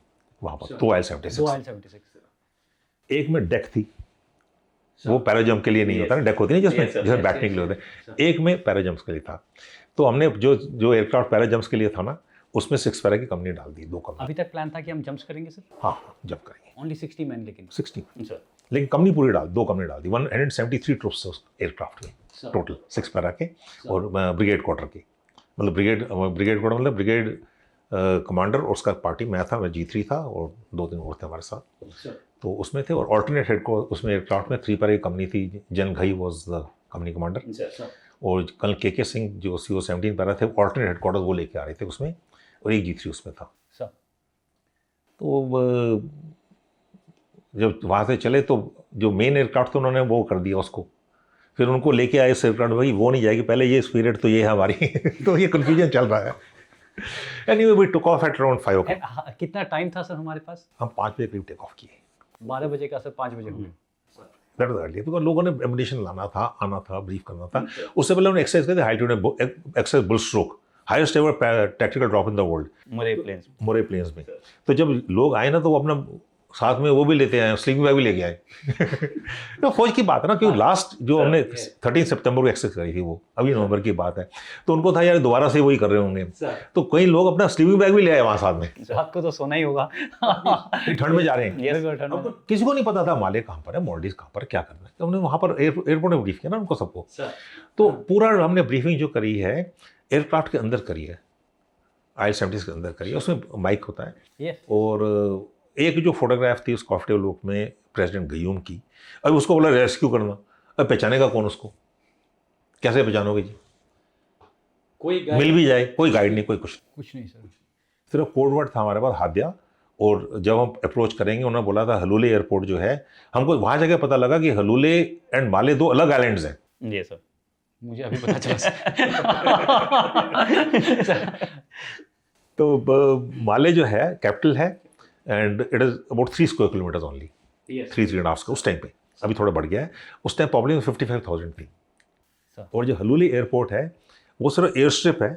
वहाँ पर, 2 IL-76, एक में डेक थी, वो पैराजम्प के लिए नहीं होता ना, डेक होती नहीं जिसमें बैठने के लिए होते हैं, एक में पैराजम्प्स के लिए था। तो हमने जो एयरक्राफ्ट पैराजम्प्स के लिए था ना, उसमें 6 पैरा की कंपनी डाल दी, 2 कंपनी। अभी तक प्लान था कि हम जंप्स करेंगे सर? हाँ जंप करेंगे, ओनली 60 मैन, लेकिन 60, लेकिन कंपनी पूरी 2 कंपनी डाल दी, 173 ट्रूप्स थे उस एयरक्राफ्ट में टोटल, 6 पैरा के और ब्रिगेड क्वार्टर के, मतलब ब्रिगेड क्वार्टर मतलब ब्रिगेड कमांडर और उसका पार्टी, मैं था, मैं G3 था और 2-3 और थे हमारे साथ, तो उसमें थे। और ऑल्टरनेट हेड को उसमें एयरक्राफ्ट में 3 पैरा की कंपनी थी, जन Ghai was the company commander, और कल KK सिंह जो CO 17 पैरा थे, ऑल्टरनेट हेडक्वार्टर वो लेके आ रहे थे उसमें, और एक G3 उसमें था। तो जब वहाँ से चले तो जो मेन एयरक्राफ्ट था उन्होंने वो कर दिया उसको, फिर उनको लेके आए एयरक्राफ्ट, भाई वो नहीं जाएगी, पहले ये स्पिरिट तो ये है हमारी तो ये कन्फ्यूजन चल रहा है। Anyway we took off at around 5 o'clock। कितना टाइम था सर हमारे पास? हम 5 बजे करीब टेक ऑफ किए, 12 बजे का सर, 5 बजे हुए। दैट वाज अर्ली, बिकॉज लोगों ने एमिनेशन लाना था, आना था, ब्रीफ करना था। उससे पहले उन्होंने एक्सरसाइज करे थे, high altitude exercise bull stroke, highest ever tactical drop in the world, more planes में। तो जब लोग आए ना, तो वो अपना साथ में वो भी लेते आए, स्लीपिंग बैग भी लेके आए तो फौज की बात है ना, क्योंकि लास्ट जो हमने 13 सितंबर को एक्सरसाइज करी थी, वो अभी नवंबर की बात है, तो उनको था यार दोबारा से वही कर रहे होंगे, तो कई लोग अपना स्लीपिंग बैग भी ले आए वहाँ साथ में। रात को तो सोना ही होगा ठंड में जा रहे हैं, किसी को नहीं पता था माले कहाँ पर है, मॉलडीव कहाँ पर, क्या करना है। तो हमने वहाँ पर एयरपोर्ट में ब्रीफ किया ना उनको सबको। तो पूरा हमने ब्रीफिंग जो करी है एयरक्राफ्ट के अंदर करी है, IL-70 के अंदर करी है, उसमें माइक होता है। और एक जो फोटोग्राफ थी उस कॉफी टेबल बुक में प्रेसिडेंट गयूम की, अब उसको बोला रेस्क्यू करना, अब पहचानेगा कौन उसको, कैसे पहचानोगे जी, कोई मिल भी जाए, कोई गाइड नहीं, कोई कुछ नहीं सर, सिर्फ कोड वर्ड था हमारे पास हादिया। और जब हम अप्रोच करेंगे, उन्होंने बोला था हलूले एयरपोर्ट जो है, हमको वहाँ जाके पता लगा कि हलूले एंड माले 2 अलग आइलैंड्स हैं। जी सर, मुझे अभी पता चला तो माले जो है कैपिटल है, and it is about 3 square kilometres only, 3.5 उस टाइम पे, अभी थोड़ा बढ़ गया है। उस टाइम पॉपुलेशन 55,000 थी। और जो हलूली एयरपोर्ट है वो सिर्फ एयर स्ट्रिप है,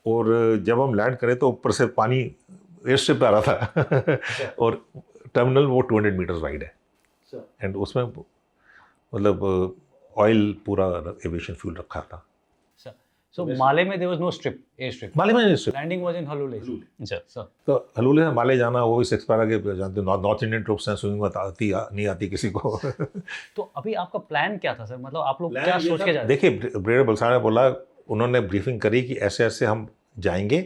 और जब हम लैंड करें तो ऊपर से पानी एयर स्ट्रिप पे आ रहा था और टर्मिनल वो 200 मीटर्स वाइड है, एंड उसमें मतलब ऑयल पूरा एविएशन फ्यूल रखा था। So माले में there was no strip, air strip. माले में नहीं strip. Landing was in Hulhule. Sir तो हलूले से माले जाना, वो भी 6 पैरा के जानते, नॉर्थ इंडियन ट्रूप्स हैं, स्विमिंग आती नहीं आती किसी को तो अभी आपका प्लान क्या था सर, मतलब आप लोग क्या सोच के जा रहे? देखिए ब्रिगेडियर बलसारा ने बोला, उन्होंने ब्रीफिंग करी कि ऐसे ऐसे हम जाएंगे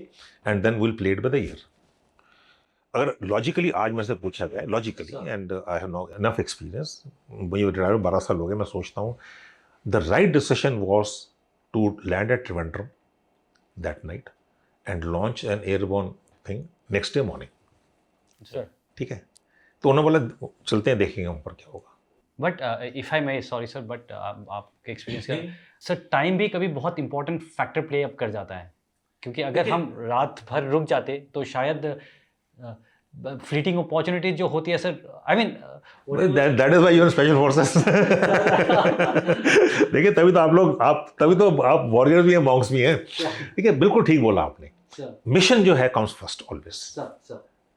and then will play it by the ear. अगर लॉजिकली आज मेरे से पूछा गया logically, and I have no enough experience, मुझे रिटायर 12 साल हो गए, मैं सोचता हूँ the right decision was to land at Trivandrum that night and launch an airborne thing next day morning. Sir ठीक है, तो उन्होंने बोला चलते हैं देखेंगे ऊपर क्या होगा। But if I may, sorry sir, but आपके एक्सपीरियंस का सर, टाइम भी कभी बहुत इंपॉर्टेंट फैक्टर प्ले अप कर जाता है, क्योंकि अगर हम रात भर रुक जाते तो शायद फ्लीटिंग अपॉर्चुनिटी जो होती है sir, I mean that is why you are special forces. देखिए तभी तो आप वॉरियर भी हैं, मॉन्क्स भी हैं। ठीक है, बिल्कुल ठीक बोला आपने। मिशन जो है comes first always,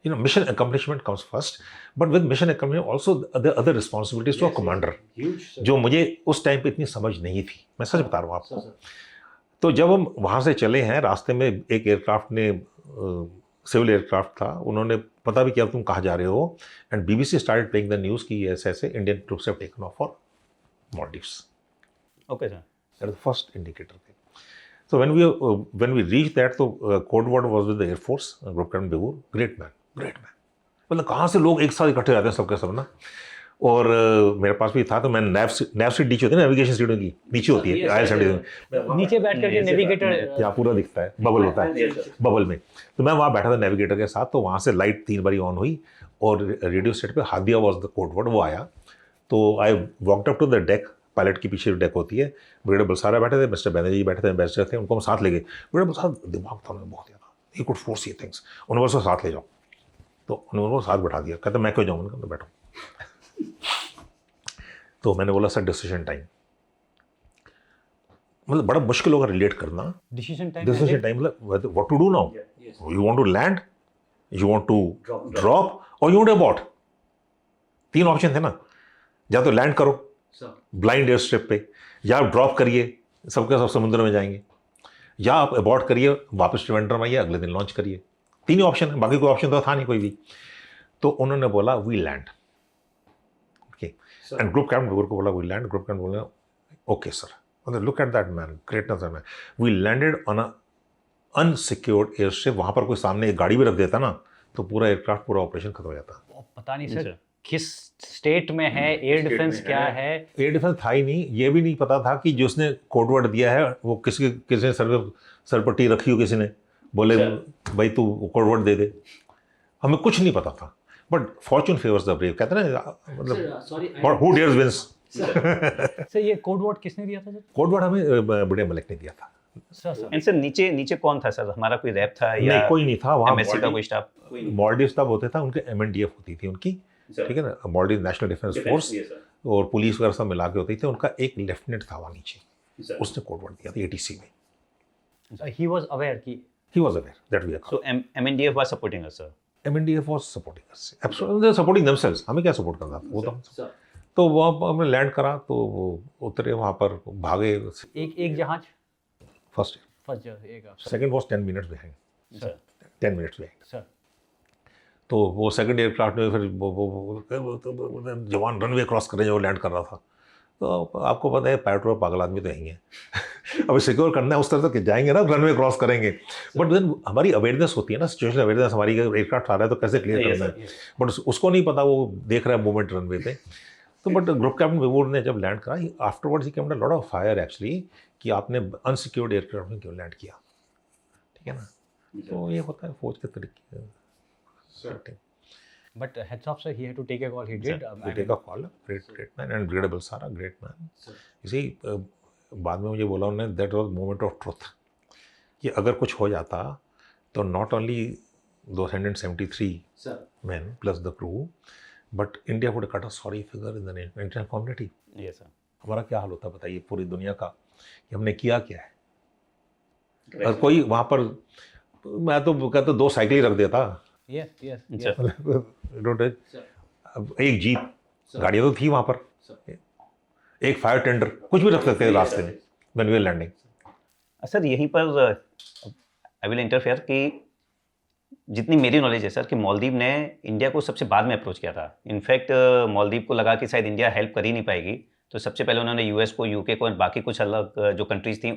you know, mission accomplishment comes first, but with mission accomplishment also the other responsibilities to a commander, जो मुझे उस टाइम पे इतनी समझ नहीं थी, मैं सच बता रहा हूँ आपको। तो जब हम वहाँ से चले हैं, रास्ते में एक एयरक्राफ्ट ने, सिविल एयरक्राफ्ट था, उन्होंने पता भी किया तुम कहाँ जा रहे हो, and BBC started playing the news कि ऐसे ऐसे Indian troops have taken of for Maldives. Okay sir, that is the first indicator thing. So when we reached that, तो code word was with the Air Force, Group Captain Begur, great man। मतलब कहाँ से लोग एक साथ इकट्ठे रहते हैं सबके सब ना। और मेरे पास भी था, तो मैं नैव सीट नीचे होती है, नेविगेशन सीटों की नीचे होती है, IL-70 नीचे बैठ करके नेविगेटर यहाँ पूरा दिखता है, बबल होता है बबल में। तो मैं वहाँ बैठा था नेविगेटर के साथ, तो वहाँ से लाइट 3 बारी ऑन हुई और रेडियो सेट पे हादिया वाज द कोड वर्ड, वो आया। तो I walked up to the deck, pilot के पीछे डेक होती है, ब्रिगेडियर बलसारा बैठे थे, मिस्टर बैनर्जी बैठे थे, एम्बेसडर थे, उनको हम साथ ले गए। ब्रिगेडियर बलसारा दिमाग था उन्हें बहुत ज़्यादा, ही कुड फोरसी थिंग्स, उन्होंने बोला साथ ले जाओ, तो उन्होंने वो साथ बैठा दिया। कहते मैं क्यों जाऊँ, मैं बैठूँ। तो मैंने बोला सर डिसीजन टाइम, मतलब बड़ा मुश्किल होगा रिलेट करना। डिसीजन टाइम मतलब what to do now, you want to land, you want to drop और यू वांट अबॉर्ट। 3 ऑप्शन थे ना, या तो लैंड करो ब्लाइंड एयर स्ट्रिप पे, या आप ड्रॉप करिए सबके सब समुद्र में जाएंगे, या आप अबॉर्ट करिए वापस ट्रिवेंड्रम आइए अगले दिन लॉन्च करिए। 3 ही ऑप्शन है, बाकी कोई ऑप्शन तो था नहीं कोई भी। तो उन्होंने बोला we land, okay, and group captain Begur को बोला वी लैंड, ग्रुप कैप्टन बोला ओके सर, मतलब look at that man, greatness man, we landed on a unsecured air strip. वहाँ पर कोई सामने एक गाड़ी भी रख देता ना तो पूरा एयरक्राफ्ट, पूरा ऑपरेशन खत्म हो जाता। पता नहीं सर किस स्टेट में है, एयर डिफेंस क्या है, एयर डिफेंस था ही नहीं, ये भी नहीं पता था कि जो उसने कोडवर्ड दिया है वो किसने सर पर टी रखी हो, किसी ने बोले भाई तू कोडवर्ड दे दे, हमें कुछ नहीं पता था। But Fortune favours the brave, कहते हैं ना, मतलब हु डेयर्स विंस। सर ये कोड वर्ड किसने दिया था सर? कोडवर्ड हमें बढ़िया मलिक ने दिया था। सर नीचे कौन था सर, हमारा कोई रैप था या नहीं, कोई नहीं था वहाँ। MSC का कोई स्टाफ, मॉलडीव्स तब होते था, उनके MNDF होती थी उनकी, ठीक है ना, मॉलडीव नेशनल डिफेंस फोर्स, और पुलिस वगैरह सब मिला के होती थी। उनका एक लेफ्टिनेंट था वहाँ नीचे, उसने कोडवर्ड दिया था ATC में। He was aware that we are, so MNDF was supporting us sir. MNDF was supporting us, absolutely they were supporting themselves, हमें क्या सपोर्ट करना था वो तो वहाँ पर हमने लैंड करा, तो वो उतरे वहाँ पर, भागे। एक जहाज फर्स्ट एक second was 10 minutes behind sir, 10 minutes behind sir. तो वो सेकंड एयरक्राफ्ट में फिर वो जवान रनवे क्रॉस कर रहे हैं, वो लैंड कर रहा था। तो आपको पता है पायलट और पागल आदमी तो यही है। अब सिक्योर करना है उस तरह से जाएंगे ना, रनवे क्रॉस करेंगे, बट देन हमारी अवेयरनेस होती है ना, सिचुएशन अवेयरनेस हमारी, एयरक्राफ्ट आ रहा है तो कैसे क्लियर करना है, बट उसको नहीं पता, वो देख रहा है मूवमेंट रनवे पे। तो बट ग्रुप कैप्टन बेगूर ने जब लैंड करा, afterwards he came a lot of fire actually, कि आपने अनसिक्योर्ड एयरक्राफ्ट में क्यों लैंड किया, ठीक है ना। तो ये होता है फौज के तरीके। But heads off, sir, he had to take a call. He did. He take a call. Great man, and Brigadier Balsara, great man. You see, बाद में मुझे बोला उन्होंने, that was moment of truth, कि अगर कुछ हो जाता तो not only those 173 men plus the crew, but India would cut a sorry figure in the international community. Yes sir. हमारा क्या हाल होता बताइए पूरी दुनिया का, कि हमने किया क्या है। और कोई वहाँ पर, मैं तो कहता 2 साइकिल रख देता। Yes. एक जीप, गाड़ियाँ तो थी वहाँ पर, एक फायर टेंडर, कुछ भी रख सकते थे रास्ते में when we were landing। Sir यहीं पर आई विल इंटरफेयर कि जितनी मेरी नॉलेज है सर, कि मालदीव ने इंडिया को सबसे बाद में अप्रोच किया था। इनफैक्ट मालदीव को लगा कि शायद इंडिया हेल्प कर ही नहीं पाएगी, तो सबसे पहले उन्होंने US को, UK को और बाकी कुछ अलग जो कंट्रीज थी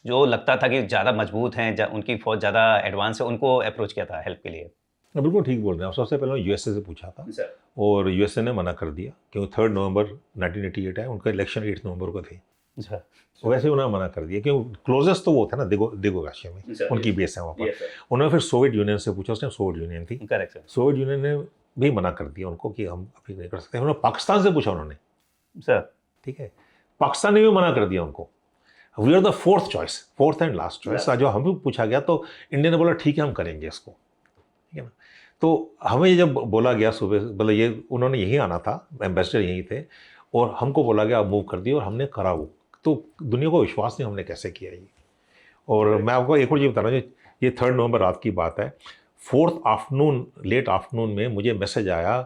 जो लगता था कि ज़्यादा मजबूत हैं, उनकी फौज ज़्यादा एडवांस है, उनको अप्रोच किया था हेल्प के लिए? बिल्कुल ठीक बोल रहे हैं आप। सबसे पहले यूएसए से पूछा था और यूएसए ने मना कर दिया क्योंकि 3 नवंबर 1988 है, उनका इलेक्शन 8 नवंबर को थे। अच्छा, तो वैसे उन्होंने मना कर दिया क्योंकि क्लोजेस्ट तो वो था ना दिगोगाशिया में, उनकी बेस है वहाँ पर। उन्होंने फिर सोवियत यूनियन से पूछा, उसने सोवियत यूनियन थी, करेक्ट सर। सोवियत यूनियन ने भी मना कर दिया उनको कि हम अभी नहीं कर सकते। उन्होंने पाकिस्तान से पूछा उन्होंने, सर ठीक है, पाकिस्तान ने भी मना कर दिया उनको। We are the fourth choice, fourth and last choice. जो हमें पूछा गया तो इंडिया ने बोला ठीक है हम करेंगे इसको, ठीक है ना। तो हमें ये जब बोला गया सुबह, मतलब ये उन्होंने यहीं आना था, एम्बेसडर यहीं थे, और हमको बोला गया आप मूव कर दिए और हमने करा वो। तो दुनिया को विश्वास नहीं हमने कैसे किया ये। और मैं आपको एक और चीज़ बता रहा हूँ, ये 3 नवंबर रात की बात है। 4th आफ्टरनून, लेट आफ्टरनून में मुझे मैसेज आया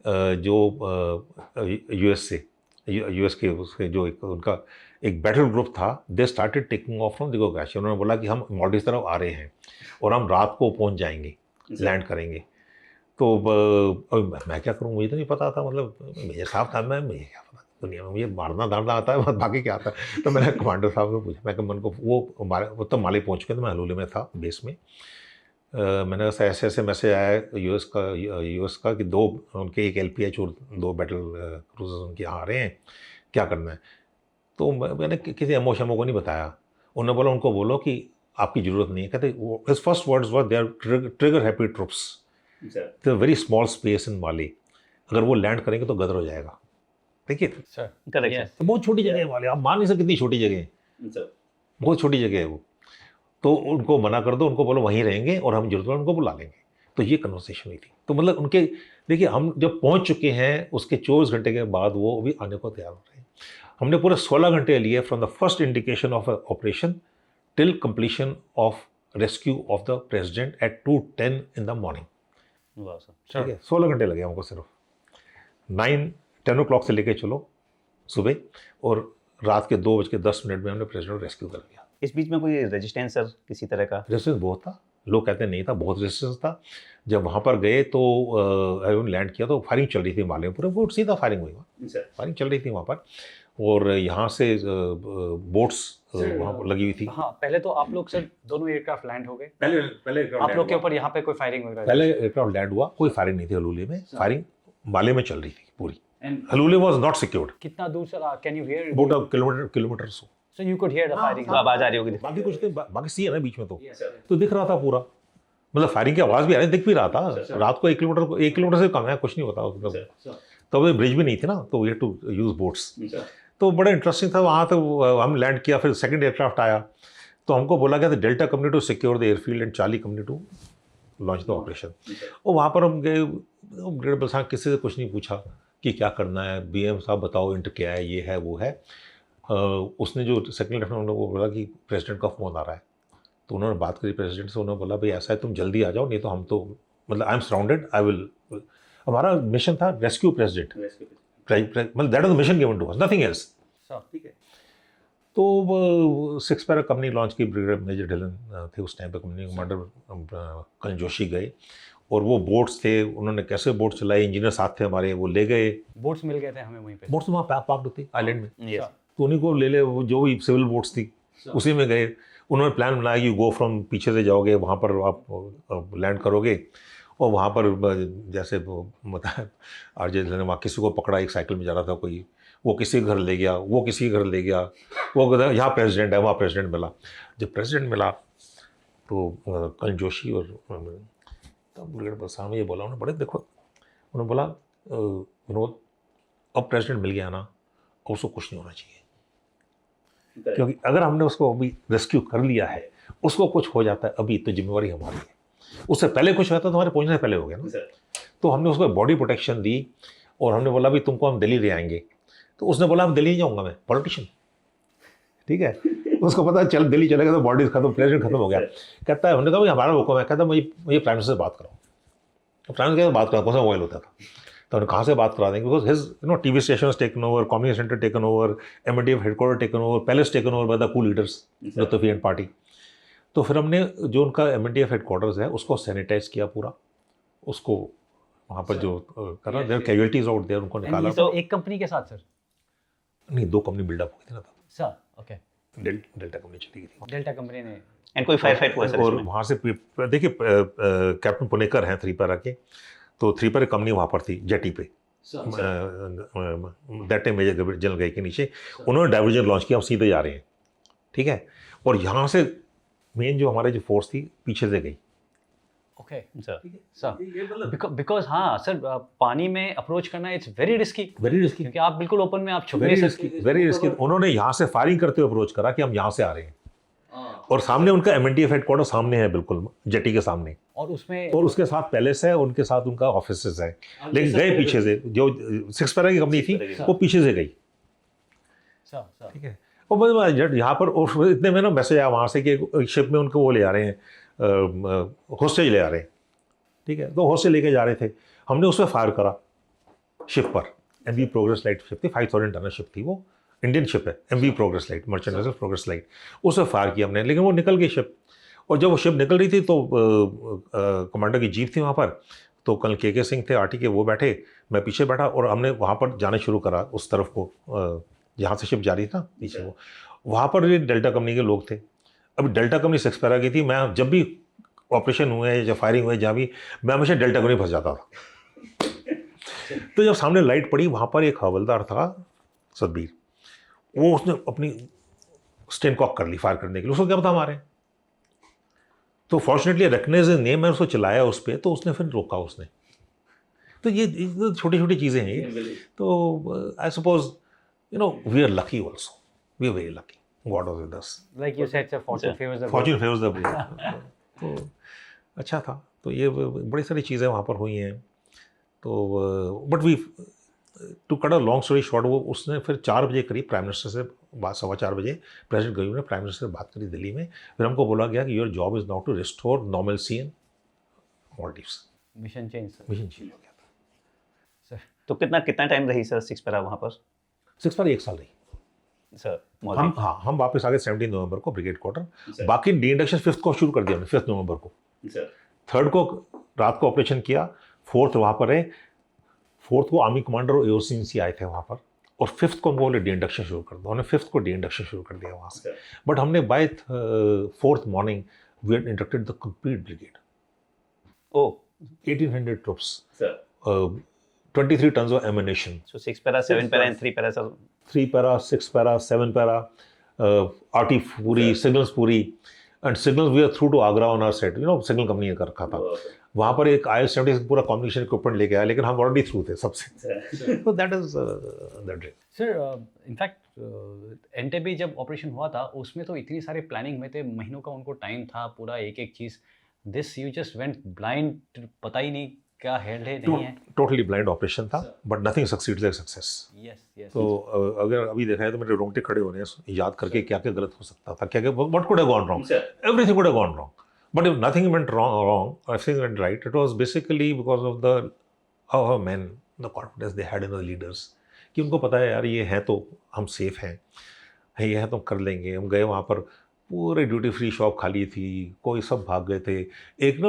जो यूएस से, यूएस के उसके जो उनका एक बैटल ग्रुप था, they started taking off from Diego Garcia. उन्होंने बोला कि हम मॉल्डीव तरफ आ रहे हैं और हम रात को पहुंच जाएंगे, लैंड करेंगे। तो मैं क्या करूं, मुझे तो नहीं पता था, मतलब मेरे साहब था, मैं मुझे क्या पता दुनिया में, मुझे मारना दांडना आता है, बाकी क्या आता है। तो मैंने कमांडर साहब से पूछा, मैं मन को वो तब माले पहुँच गए, तो मैं हलूले में था बेस में। मैंने ऐसे ऐसे मैसेज आया यूएस का कि 2 उनके, एक LPH और 2 बैटल क्रूजर्स उनके यहाँ आ रहे हैं, क्या करना है। तो मैंने किसी एमओ को नहीं बताया। उन्होंने बोला उनको बोलो कि आपकी ज़रूरत नहीं है। कहते his first words were they are trigger happy troops, the very small space in Male, अगर वो लैंड करेंगे तो गदर हो जाएगा। देखिए सर करेक्ट तो बहुत छोटी जगह है माली, आप मान नहीं सकते कितनी छोटी जगह है, सर। बहुत छोटी जगह है वो। तो उनको मना कर दो, उनको बोलो वहीं रहेंगे और हम जरूरत है उनको बुला लेंगे। तो ये कन्वर्सेशन हुई थी। तो मतलब उनके, देखिए हम जब पहुंच चुके हैं उसके 24 घंटे के बाद वो अभी आने को तैयार हो रहे हैं। हमने पूरे 16 घंटे लिए from the first indication of operation till completion of rescue of the president at 2:10 in the morning. वाह सर। ठीक है, 16 घंटे लगे हमको सिर्फ। 10 o'clock से लेके चलो सुबह, और रात के 2:10 में हमने प्रेसिडेंट रेस्क्यू कर लिया। इस बीच में कोई रेजिस्टेंस सर किसी तरह का? रेजिस्टेंस बहुत था, लोग कहते हैं नहीं था, बहुत रेजिस्टेंस था। जब वहाँ पर गए तो लैंड किया तो फायरिंग चल रही थी माले में, पूरे बोट सीधा फायरिंग हुई, वहाँ फायरिंग चल रही थी वहाँ पर। और यहाँ से बोट्स वहाँ पर लगी हुई थी। हाँ, पहले तो आप लोग सर दोनों एयरक्राफ्ट लैंड हो गए, पहले आप लोग के ऊपर यहाँ पे कोई फायरिंग वगैरह? पहले एयरक्राफ्ट लैंड हुआ, कोई फायरिंग नहीं थी हलूले में, फायरिंग माले में चल रही थी पूरी। हलूले वॉज नॉट सिक्योर्ड। कितना दूर sir, can you here? About a kilometer so। So you could hear the firing? आवाज आ रही होगी। बाकी कुछ नहीं, बाकी सी है ना बीच में, तो दिख रहा था पूरा, मतलब फायरिंग की आवाज़ भी आ रही, दिख भी रहा था। रात को 1 किलोमीटर से कम है, कुछ नहीं होता मतलब। तो अभी ब्रिज भी नहीं थी ना, तो we had to use boats. तो बड़ा इंटरेस्टिंग था वहाँ। तो हम लैंड किया, फिर सेकंड एयरक्राफ्ट आया, तो हमको बोला गया था Delta company to secure the airfield and Charlie company to launch the operation. और वहाँ पर हम गए, ग्रेड साहब किसी से कुछ नहीं पूछा कि क्या करना है, BM साहब बताओ इंटर क्या है, ये है वो है। उसने जो सेकंड लेफ्टिनेंट वो बोला कि प्रेसिडेंट का फ़ोन आ रहा है। तो उन्होंने बात करी प्रेसिडेंट से, उन्होंने बोला भाई ऐसा है तुम जल्दी आ जाओ, नहीं तो हम तो मतलब I am surrounded, I will. हमारा मिशन था रेस्क्यू प्रेसिडेंट, मतलब that was the mission given to us, nothing else. ठीक है। तो 6 पैरा कंपनी लॉन्च की, ब्रिगेडियर मेजर ढिलन थे उस टाइम पे कंपनी कमांडर। कल जोशी गए और वो बोट्स थे, उन्होंने कैसे बोट चलाई, इंजीनियर साथ थे हमारे, वो ले गए। बोट्स मिल गए थे हमें वहीं पे? बोट्स वहाँ पार्क थी आइलैंड में, यस। तो उन्हीं को ले ले, वो जो भी सिविल बोट्स थी उसी में गए। उन्होंने प्लान बनाया कि गो फ्रॉम, पीछे से जाओगे वहाँ पर आप लैंड करोगे, और वहाँ पर जैसे मतलब RJ ने वहाँ किसी को पकड़ा, एक साइकिल में जा रहा था कोई, वो किसी के घर ले गया, वो किसी के घर ले गया, वो कहता यहाँ प्रेसिडेंट है, वहाँ प्रेसिडेंट मिला। जब प्रेसिडेंट मिला तो कल जोशी और तब ब्रिगेडियर साहब ने ये बोला, उन्होंने बड़े देखो, उन्होंने बोला विनोद अब प्रेसिडेंट मिल गया ना, उसको कुछ नहीं होना चाहिए, क्योंकि अगर हमने उसको अभी रेस्क्यू कर लिया है, उसको कुछ हो जाता है अभी तो जिम्मेवारी हमारी है। उससे पहले कुछ होता तो हमारे पहुंचने से पहले हो गया ना। तो हमने उसको बॉडी प्रोटेक्शन दी और हमने बोला भी तुमको हम दिल्ली ले आएंगे। तो उसने बोला हम दिल्ली नहीं जाऊँगा, मैं पॉलिटिशियन, ठीक है। उसको पता है चल दिल्ली चलेगा तो बॉडी खत्म, प्रेसिडेंट खत्म हो गया। कहता है, हमने कहा हमारा हुक्म है, कहता है मुझे प्राइम मिनिस्टर से बात कराओ। प्राइम मिनिस्टर से बात कराओ, कौन सा मोबाइल होता था, तो उन्हें कहाँ से बात करा देंगे, because his TV station taken over, community centre taken over, MNDF headquarter taken over, palace taken over by the coup leaders Lutfi and party. तो फिर हमने जो उनका MNDF हेडक्वार्टर्स है उसको सैनिटाइज किया पूरा, उसको वहाँ पर जो करा, देयर कैजुअलिटीज आउट देयर, उनको निकाला। तो एक कंपनी के साथ सर? नहीं, 2 कंपनी बिल्डअप हुई थी ना तब। Sir okay. डेल्टा कंपनी चली गई थी। डेल्टा कंपनी ने एंड कोई फायर फाइट हुआ सर और इसमें? वहाँ से देखिए कैप्टन पुनेकर हैं थ्रीपैरा के, तो थ्रीपैरा कंपनी वहाँ पर थी जेटी पे, दैट टाइम मेजर जनरल गई के नीचे, उन्होंने डाइवर्जन लॉन्च किया, हम सीधे जा रहे हैं, ठीक है। और यहाँ से मेन जो हमारे जो फोर्स थी पीछे से गई। ओके सर सर, बिकॉज हाँ सर, पानी में अप्रोच करना it's very risky, very risky, क्योंकि आप बिल्कुल ओपन में आप छुप वेरी नहीं रिस्की, सकते। Very risky. उन्होंने यहाँ से फायरिंग करते हुए अप्रोच करा कि हम यहाँ से आ रहे हैं, और सामने उनका MNDF हेडक्वार्टर सामने है, बिल्कुल जेटी के सामने, और उसमें और उसके साथ पैलेस है, उनके साथ उनका ऑफिसेस है, लेकिन गए पीछे से। जो सिक्स पैरा की कंपनी थी वो पीछे से गई, सर ठीक है। और बस यहाँ पर और इतने में ना मैसेज आया वहाँ से कि शिप में उनको वो ले आ रहे हैं, हॉस्टेज ले आ रहे हैं, ठीक है। तो हॉस्टेज लेके जा रहे थे, हमने उस पर फायर करा शिप पर। MV प्रोग्रेस लाइट शिप थी, 5000 टनर शिप थी वो, इंडियन शिप है, MV progress light, merchant vessel progress light, उस पर फायर किया हमने, लेकिन वो निकल गई शिप। और जब वो शिप निकल रही थी तो कमांडर की जीप थी वहाँ पर, तो कल के सिंह थे RT के, वो बैठे, मैं पीछे बैठा, और हमने वहाँ पर जाना शुरू करा उस तरफ को, जहाँ से शिप जा रही था पीछे वो, वहाँ पर भी डेल्टा कंपनी के लोग थे। अभी डेल्टा कंपनी सिक्स पैरा की थी, मैं जब भी ऑपरेशन हुए या फायरिंग हुए जहाँ भी, मैं हमेशा डेल्टा कंपनी फंस जाता था। तो जब सामने लाइट पड़ी, वहाँ पर एक हवलदार था सतबीर, वो उसने अपनी स्टेन कॉक कर ली फायर करने के लिए, उसको क्या पता हमारे। तो फॉर्चुनेटली रिकग्नाइज नेम है, उसको चलाया उस पर, तो उसने फिर रोका उसने। तो ये छोटी छोटी चीज़ें हैं ये। तो I suppose we are lucky also, we are very lucky, God was with us, like you said sir, fortune favours the fortune favours the brave. तो अच्छा था। तो ये बड़ी सारी चीज़ें वहाँ पर हुई हैं। तो but we to cut a long story short, वो उसने फिर 4 बजे करीब प्राइम मिनिस्टर से बात, 4:15 बजे प्रेसिडेंट गयूर ने प्राइम मिनिस्टर से बात करी दिल्ली में। फिर हमको बोला गया कि your job is now to restore normalcy in Maldives. Mission change sir. Mission change हो गया था। तो कितना टाइम रही सर सिक्स पैरा वहाँ पर? 6 पर 1 साल रही। सर हम वापस आ गए 17 नवंबर को ब्रिगेड क्वार्टर। बाकी डी इंडक्शन 5th को शुरू कर दिया हमने, 5 नवंबर को। 3rd को रात को ऑपरेशन किया, 4th वहाँ पर है, 4th को आर्मी कमांडर और AOC आए थे वहाँ पर, और 5th को हम बोले डी इंडक्शन शुरू कर दो, हमने 5th को डी इंडक्शन शुरू कर दिया वहाँ से। बट हमने by 4th morning we had inducted the complete brigade. ओ 1800 troops, 23 tons of ammunition. So 6 para, 7 para and 3 para sir. 3 para, 6 para, 7 para, RT पूरी, सिग्नल्स पूरी, and signals we are through to Agra on our set, signal company ने कर रखा था। वहाँ पर एक IL-76 पूरा कम्युनिकेशन इक्विपमेंट लेके आया, लेकिन हम ऑलरेडी थ्रू थे सबसे। तो that is that dream. Sir in fact Entebbe जब ऑपरेशन हुआ था उसमें तो इतनी सारे प्लानिंग में थे, महीनों का उनको टाइम था, पूरा एक एक चीज़। This you just went blind, पता ही नहीं क्या है नहीं है। टोटली ब्लाइंड ऑपरेशन था, but nothing succeeds like success. Yes तो अगर अभी देखा है तो मेरे रोंगटे खड़े हो रहे हैं याद करके क्या क्या गलत हो सकता था, क्या क्या what could have gone wrong. Everything could have gone wrong, but if nothing went wrong, everything went right. It was basically because of our men, the confidence they had in the leaders, कि उनको पता है यार ये है तो हम safe हैं, ये है तो हम कर लेंगे। हम गए वहाँ पर, पूरे ड्यूटी फ्री शॉप खाली थी, कोई सब भाग गए थे। एक ना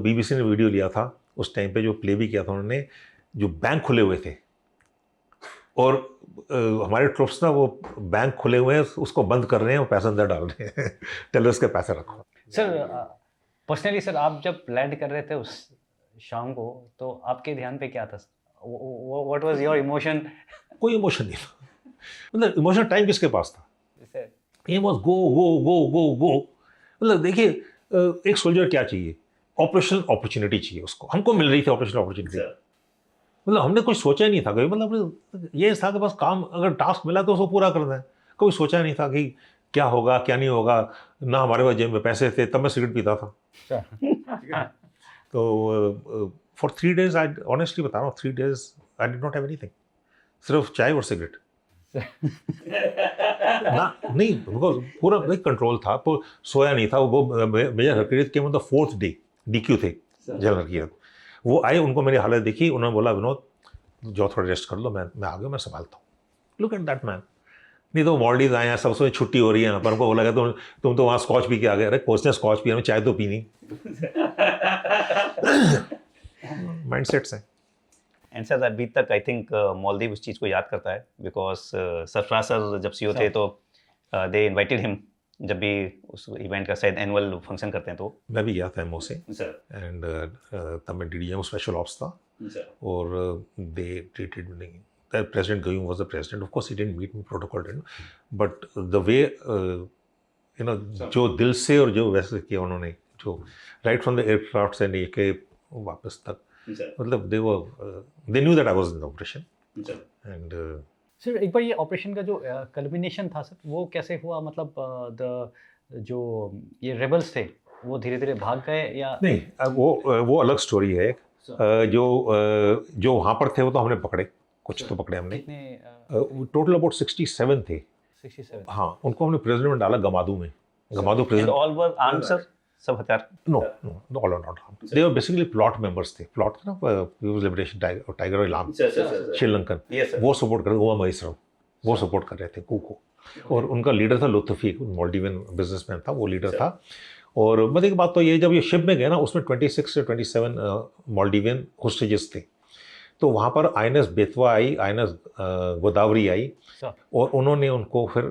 BBC ने वीडियो लिया था उस टाइम पे, जो प्ले भी किया था उन्होंने, जो बैंक खुले हुए थे और हमारे ट्रुप्स ना वो बैंक खुले हुए हैं, उसको बंद कर रहे हैं और पैसे अंदर डाल रहे हैं। टेलर्स के पैसे रखो। सर पर्सनली सर, आप जब लैंड कर रहे थे उस शाम को, तो आपके ध्यान पे क्या था? What was your emotion? कोई इमोशन नहीं था, मतलब इमोशनल टाइम किसके पास था? ये वाज गो गो गो गो गो। मतलब देखिए, एक सोल्जर क्या चाहिए? ऑपरेशनल अपॉर्चुनिटी चाहिए उसको, हमको मिल रही थी ऑपरेशनल अपॉर्चुनिटी। मतलब हमने कुछ सोचा ही नहीं था कभी, मतलब ये था कि बस काम, अगर टास्क मिला तो उसको पूरा करना है। कभी सोचा नहीं था कि क्या होगा क्या नहीं होगा। ना हमारे पास जेब में पैसे थे, तब मैं सिगरेट पीता था। तो फॉर 3 days, आई ऑनेस्टली बता रहा हूँ, 3 days I did not have anything, सिर्फ चाय और सिगरेट। ना नहीं, बिकॉज पूरा कंट्रोल था, तो सोया नहीं था। वो मेजर हरकत के मतलब 4th डे DQ थे जनरल हरकत, वो आए, उनको मेरी हालत देखी, उन्होंने बोला विनोद जो थोड़ा रेस्ट कर लो, मैं आ गया, मैं संभालता हूँ। Look at that man. नहीं तो मॉलडीव आए हैं, सबसे छुट्टी हो रही है यहाँ पर, हमको बोला गया तुम तो वहाँ स्कॉच पी के आ गए। अरे कोच ने स्कॉच पिया, हमें चाय तो पीनी। माइंडसेट्स हैं। एंड सर अभी तक आई थिंक मालदीव उस चीज़ को याद करता है, बिकॉज सरफराज सर जब CEO थे तो दे इनवाइटेड हिम, जब भी उस इवेंट का शायद एनुअल फंक्शन करते हैं तो। मैं भी गया था एमओ से, सर एंड तब मैं डीडीएम स्पेशल ऑप्स था, सर और they treated me, the president going was the president, of course he didn't meet me, protocol didn't, but the way you know, जो दिल से और जो वैसे किया उन्होंने, जो राइट फ्रॉम द एयरक्राफ्ट से लेके वापस तक, मतलब they knew that I was in the operation. And sir एक बार ये ऑपरेशन का जो कल्मिनेशन था सर, वो कैसे हुआ? मतलब जो ये रेबल्स थे वो धीरे धीरे भाग गए या नहीं, अब वो अलग स्टोरी है। जो वहाँ पर थे वो तो हमने पकड़े, कुछ तो पकड़े हमने, कितने? टोटल अबाउट 67 थे। 67। हाँ, उनको हमने प्रेसिडेंट में डाला गमादू में, Gamadhoo president. All were armed sir, सब हथियार? No no, all are not armed, they were basically PLOTE members थे। प्लॉट था ना, people's liberation tiger Eelam, Sri Lankan, वो सपोर्ट कर, गोवा महेश्वरम वो सपोर्ट कर रहे थे कू को, और उनका लीडर था लुत्फी, मालदीवियन बिजनेसमैन था, वो लीडर था। और मजे की बात तो ये, जब ये शिप में गए ना, उसमें 26 से 27 मालदीवियन होस्टेजेस थे। तो वहाँ पर आईएनएस बेतवा आई, आईएनएस गोदावरी आई, और उन्होंने उनको फिर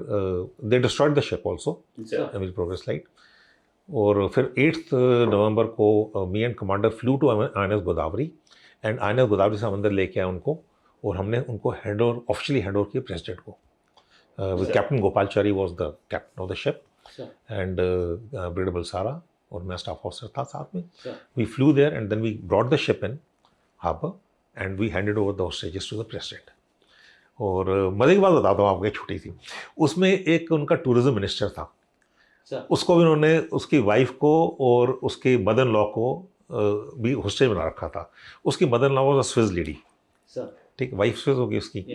they destroyed the ship also with progress light. और फिर 8 नवंबर को me and commander flew to INS Godavari, and INS Godavari से हम अंदर लेके आए उनको, और हमने उनको hand over, officially hand over किया प्रेसिडेंट को। Captain Gopalachari was the captain of the ship, and brigadier Balsara और मैं स्टाफ ऑफिसर था साथ में। We flew there and then we brought the ship in harbour and we handed over the hostages to the president. और मजे की बात बताता हूँ आपको, एक छोटी सी, उसमें एक उनका टूरिज्म मिनिस्टर था, उसको भी उन्होंने, उसकी वाइफ को और उसके मदर इन लॉ को भी होस्टेज बना रखा था। उसकी mother in law was a Swiss lady, ठीक, वाइफ स्विस होगी उसकी।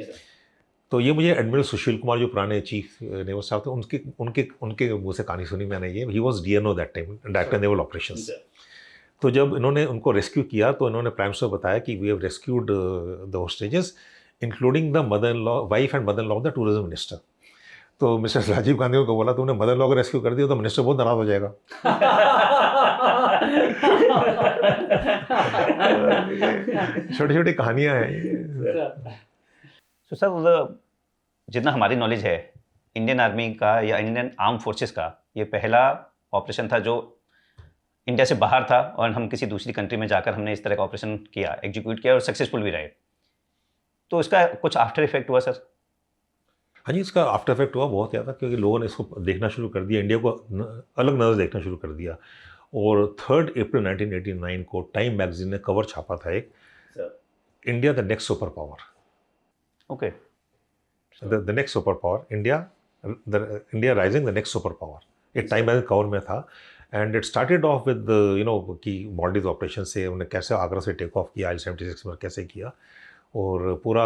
तो ये मुझे एडमिरल सुशील कुमार, जो पुराने चीफ नेवल स्टाफ थे, उनके मुँह से कहानी सुनी मैंने। ये he was DNO that time, director naval operations. तो जब इन्होंने उनको रेस्क्यू किया तो इन्होंने प्राइम मिनिस्टर को बताया कि we have rescued the hostages including the mother in law, wife and mother in law of the tourism minister. तो मिस्टर राजीव गांधी को बोला, तुमने मदर इन लॉ को रेस्क्यू कर दिया तो मिनिस्टर बहुत नाराज हो जाएगा। छोटी छोटी कहानियां हैं। तो सर, जितना हमारी नॉलेज है इंडियन आर्मी का या इंडियन आर्म फोर्सेस का, ये पहला ऑपरेशन था जो इंडिया से बाहर था, और हम किसी दूसरी कंट्री में जाकर हमने इस तरह का ऑपरेशन किया, एग्जीक्यूट किया, और सक्सेसफुल भी रहे। तो इसका कुछ आफ्टर इफेक्ट हुआ सर? हाँ जी, इसका आफ्टर इफेक्ट हुआ बहुत ज़्यादा, क्योंकि लोगों ने इसको देखना शुरू कर दिया, इंडिया को अलग नज़र देखना शुरू कर दिया। और 3 अप्रैल 1989 को टाइम मैगजीन ने कवर छापा था एक, India the next super power. Okay, the next super power, India rising the next super power, एक टाइम मैगजीन कवर में था। And it started off with you know कि मॉलडीव ऑपरेशन से उन्होंने कैसे आगरा से टेक ऑफ किया, IL-76 में कैसे किया, और पूरा,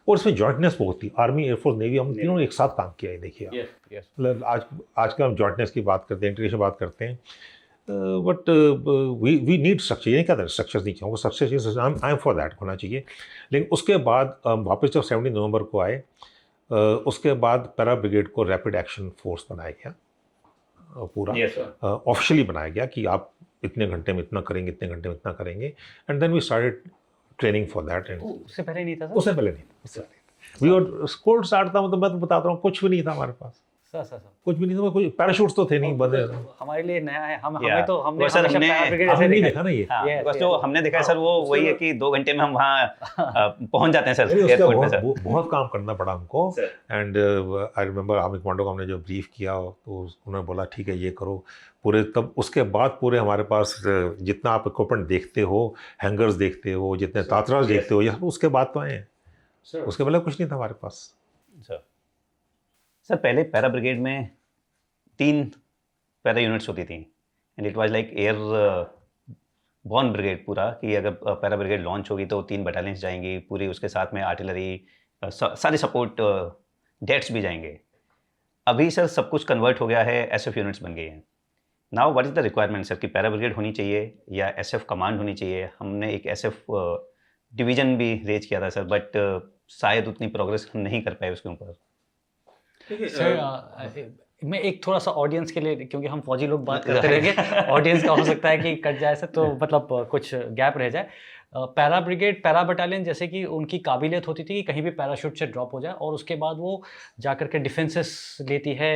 और इसमें जॉइंटनेस बहुत थी, आर्मी, एयरफोर्स, नेवी, हम तीनों ने एक साथ काम किया है। देखिए मतलब आज का हम जॉइंटनेस की बात करते हैं, इंटीग्रेशन बात करते हैं, बट वी नीड स्ट्रक्चर। ये नहीं कहता स्ट्रक्चर्स नहीं चाहिए, structure I am for that होना चाहिए। लेकिन उसके बाद वापस जब 17 नवंबर को आए, उसके बाद पैरा ब्रिगेड को रैपिड एक्शन फोर्स बनाया गया, पूरा ऑफिशियली बनाया गया कि आप इतने घंटे में इतना करेंगे, इतने घंटे में इतना करेंगे, and then we started training for that. एंड उससे पहले नहीं था सर? उससे पहले नहीं, वी और स्कूल स्टार्ट था, मतलब मैं तो बताता हूँ कुछ भी नहीं था हमारे पास, सर कुछ भी नहीं था, कोई पैराशूट्स तो थे नहीं, बंदे हमारे लिए नया है। हमने आपने नहीं देखा ना ये। बस जो हमने देखा है सर, वो वही है कि 2 घंटे में हम वहाँ पहुँच जाते हैं सर, एयरपोर्ट में सर। बहुत काम करना पड़ा हमको। And I remember army commando को हमने जो ब्रीफ किया तो उन्होंने बोला ठीक है ये करो पूरे। तब उसके बाद पूरे हमारे पास जितना आप इक्विपमेंट देखते हो, हैंगर्स देखते हो, जितने तातराज देखते हो, ये सब उसके बाद तो आए हैं, उसके पहले कुछ नहीं था हमारे पास। सर पहले पैरा ब्रिगेड में 3 पैरा यूनिट्स होती थी, and it was like air born brigade पूरा, कि अगर पैरा ब्रिगेड लॉन्च होगी तो 3 बटालियंस जाएंगी पूरी, उसके साथ में आर्टिलरी, सारे सपोर्ट जेट्स भी जाएंगे। अभी सर सब कुछ कन्वर्ट हो गया है, SF यूनिट्स बन गई हैं। Now what is the requirement sir, कि पैरा ब्रिगेड होनी चाहिए या SF कमांड होनी चाहिए? हमने एक SF डिवीज़न भी रेज किया था सर, बट शायद उतनी प्रोग्रेस हम नहीं कर पाए उसके ऊपर। सर मैं एक थोड़ा सा ऑडियंस के लिए, क्योंकि हम फौजी लोग बात करते रहेंगे, ऑडियंस का हो सकता है कि कट जाए सर, तो मतलब कुछ गैप रह जाए। पैरा ब्रिगेड, पैरा बटालियन जैसे कि उनकी काबिलियत होती थी कि कहीं भी पैराशूट से ड्रॉप हो जाए और उसके बाद वो जाकर के डिफेंसेस लेती है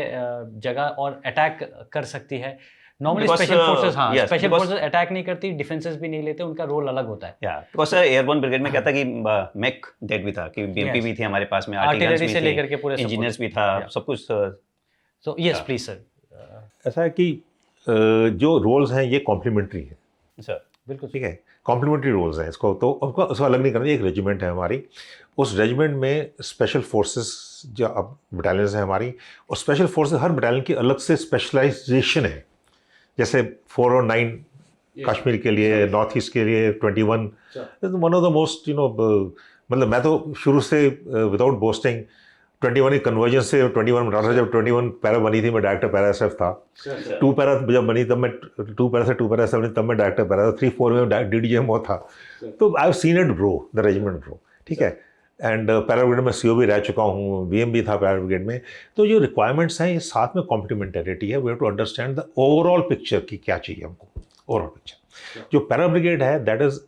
जगह और अटैक कर सकती है। नॉर्मली Because, स्पेशल फोर्सेस, हाँ, yes, special because- forces attack नहीं करती, डिफेंसेस भी नहीं लेते, उनका रोल अलग होता है। या बिकॉज एयरबोर्न ब्रिगेड में क्या था कि मेक डेट भी था कि बीएमपी Yes. भी थी हमारे पास में, आर्टिलरी आर्टिलरी से लेकर के पूरे इंजीनियर्स भी था, Yeah. सब कुछ सो यस प्लीज सर। ऐसा है कि जो रोल्स हैं ये कॉम्प्लीमेंट्री है, सर। बिल्कुल ठीक है, कॉम्प्लीमेंट्री रोल्स हैं इसको, तो उसको अलग नहीं करना। एक रेजिमेंट है हमारी, उस रेजिमेंट में स्पेशल फोर्सेस जो अब बटालियंस हैं हमारी, और स्पेशल फोर्सेस हर बटालियन की अलग से स्पेशलाइजेशन है। जैसे 4 और 9 कश्मीर के लिए, नॉर्थ ईस्ट के लिए 21, वन ऑफ द मोस्ट मतलब मैं तो शुरू से विदाउट बोस्टिंग 21 की कन्वर्जन से 21 बना था। जब 21 पैरा बनी थी मैं डायरेक्टर पैरा एसएफ था। 2 पैरा जब बनी तब मैं 2 पैरा से 2 पैरा एसएफ बनी तब मैं डायरेक्टर पैरा था। 3-4 में डीडीजीएमओ था। तो I have seen it grow, the regiment grow, ठीक है। एंड पैरा ब्रिगेड में सीओ भी रह चुका हूँ, वीएम भी था पैरा ब्रिगेड में। तो जो रिक्वायरमेंट्स हैं ये साथ में कॉम्प्लीमेंटरिटी है। We have to understand the overall picture की क्या चाहिए हमको, ओवरऑल पिक्चर। जो पैरा ब्रिगेड है that is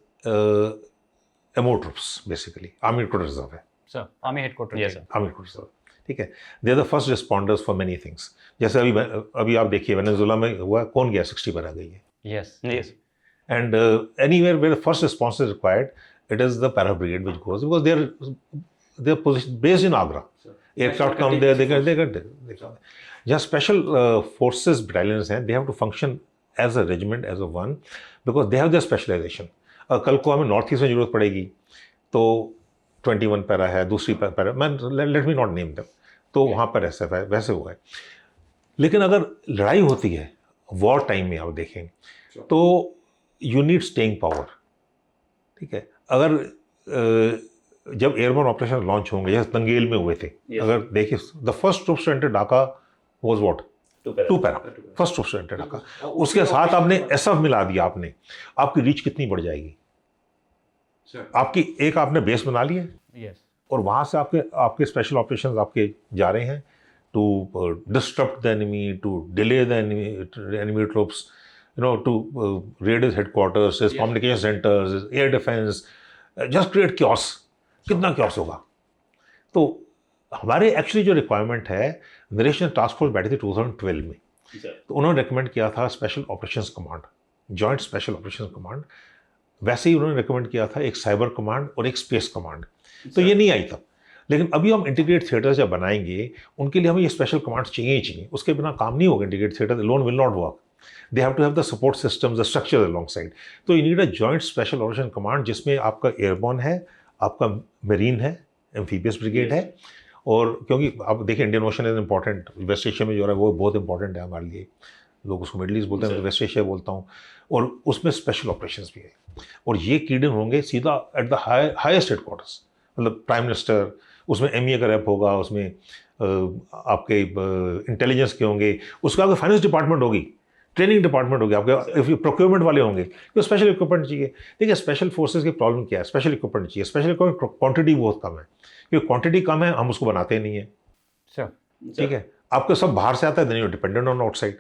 MO troops, basically army headquarter reserve है, sir, army headquarter. Yes sir. Army headquarter reserve, ठीक है। They are the first responders for many things. जैसे अभी आप देखिए वेनेजुएला में हुआ, कौन गया, 60 पैरा गई है। Yes yes And anywhere where the first response is required, it is the para brigade which goes, because they're positioned based in Agra. Aircraft come there, they can. Just special forces battalions हैं, they have to function as a regiment, as a one, because they have their specialization. कल को हमें north east में जरूरत पड़ेगी तो 21 para है, दूसरी पैरा, मैं let me not name them, तो वहाँ पर ऐसा है, वैसे हुआ है। लेकिन अगर लड़ाई होती है वॉर टाइम में, आप देखें तो यू नीड स्टेइंग पावर, ठीक है। अगर जब एयरबोर्न ऑपरेशन लॉन्च होंगे, जैसे तंगेल में हुए थे, अगर देखिए the first troops to enter Dhaka was what, 2 para, first troops to enter Dhaka. उसके साथ आपने एसएफ मिला दिया, आपने, आपकी रीच कितनी बढ़ जाएगी। आपकी एक आपने बेस बना ली है, यस, और वहाँ से आपके स्पेशल ऑपरेशंस आपके जा रहे हैं to disturb the enemy, to delay the enemy troops, you know, to raid his headquarters, his communication centers, his air defense, just create chaos. कितना chaos होगा। तो हमारे एक्चुअली जो रिक्वायरमेंट है, नरेशन टास्क फोर्स बैठी थी 2012 में, तो उन्होंने रिकमेंड किया था special operations command, joint special operations command. वैसे ही उन्होंने रिकमेंड किया था एक साइबर कमांड और एक स्पेस कमांड। तो ये नहीं आई तब, लेकिन अभी हम इंटीग्रेट थिएटर जब बनाएंगे उनके लिए हमें ये स्पेशल कमांड चाहिए ही चाहिए। उसके बिना काम नहीं होगा, integrate theatre loan will not work. They have to have the support systems, the structure alongside. तो you need a joint special operation command जिसमें आपका एयरबोर्न है, आपका मरीन है, एम्फीबियस ब्रिगेड है, और क्योंकि आप देखिए Indian Ocean is important, West Asia में जो है वो बहुत इंपॉर्टेंट है हमारे लिए। लोग उसको मिडल ईस्ट बोलते हैं, मैं वेस्ट एशिया बोलता हूँ, और उसमें स्पेशल ऑपरेशंस भी है। और ये कीडन होंगे सीधा एट द हाईएस्ट हेडक्वार्टर्स, मतलब प्राइम मिनिस्टर, उसमें एमईए का रैप होगा, उसमें आपके इंटेलिजेंस के होंगे, उसका आपका फाइनेंस डिपार्टमेंट होगी, ट्रेनिंग डिपार्टमेंट हो गया आपके, प्रोक्योरमेंट वाले होंगे, क्योंकि स्पेशल इक्विपमेंट चाहिए। देखिए स्पेशल फोर्सेस की प्रॉब्लम क्या है, स्पेशल इक्विपमेंट चाहिए। स्पेशल इक्विपमेंट क्वांटिटी बहुत कम है, क्योंकि क्वांटिटी कम है हम उसको बनाते नहीं है, ठीक है। आपको सब बाहर से आता है, then you dependent on outside.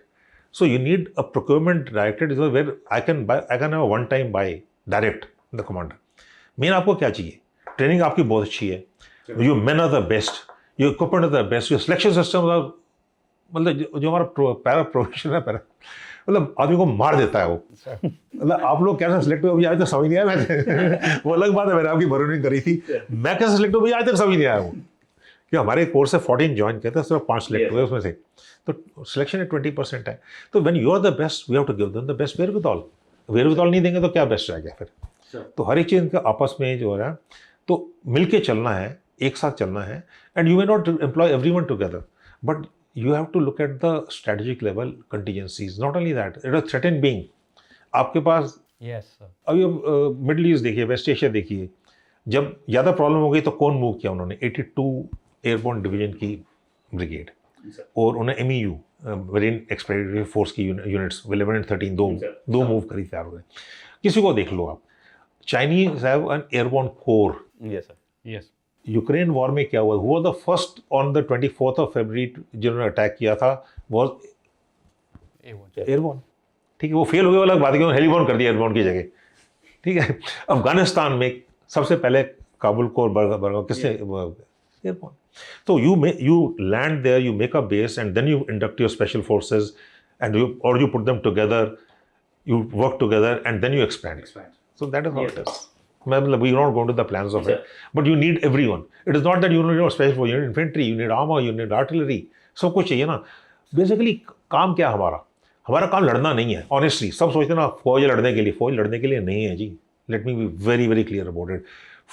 So you need a procurement director where I can have one time buy direct the commander. Men आपको क्या चाहिए, ट्रेनिंग आपकी बहुत अच्छी है, you men are the best, you equipment are the best, you selection system are, मतलब जो हमारा पैरा प्रोफेशन है, पैरा मतलब आदमी को मार देता है वो। मतलब आप लोग कैसे सिलेक्ट हुए, अभी आज तक समझ नहीं आया मैं वो अलग बात है, मैंने आपकी बरूनिंग करी थी, मैं कैसे सिलेक्ट हुआ आज तक समझ नहीं आया वो। कि हमारे कोर्स से 14 ज्वाइन किया था, सिर्फ 5 सिलेक्ट हुए उसमें से, तो सिलेक्शन 20% है। तो when you are the best we have to give them the best. Where नहीं देंगे तो क्या बेस्ट रह गया फिर। तो हर एक चीज़ का आपस में जो है तो मिलके चलना है, एक साथ चलना है। And you may not employ everyone together, but you have to look at the strategic level contingencies. Not only that, it is a threatened being. आपके पास अभी मिडल ईस्ट देखिए, वेस्ट एशिया देखिए, जब ज़्यादा प्रॉब्लम हो गई तो कौन मूव किया उन्होंने, 82 एयरबोर्न डिवीजन की ब्रिगेड, और उन्हें MEU मरीन एक्सपेडिटरी फोर्स की यूनिट्स 11 and 13 दो मूव करी तैयार हुए। किसी को देख लो आप, Chinese have an airborne core. Yes sir, yes. Ukraine war में क्या हुआ, हुआ द फर्स्ट ऑन द 24 फरवरी जिन्होंने अटैक किया था वॉज एयरबोर्न, ठीक है। वो फेल हो गया, अलग बात है, हेलीबोर्न कर दिया एयरबोर्न की जगह, ठीक है, अफगानिस्तान में सबसे पहले काबुल को बरगा किसने एयरपोर्ट, तो you land there, you make a base and then you induct your special forces and you put them together, you work together and then you expand. So that is how it is. We're not going to the plans of it, but you need everyone. It is not that you need special force, you need infantry, you need armor, you need artillery. सब कुछ चाहिए ना. Basically काम क्या हमारा काम लड़ना नहीं है. Honestly, सब सोचते हैं ना फौज लड़ने के लिए, फौज लड़ने के लिए नहीं है जी. Let me be very very clear about it.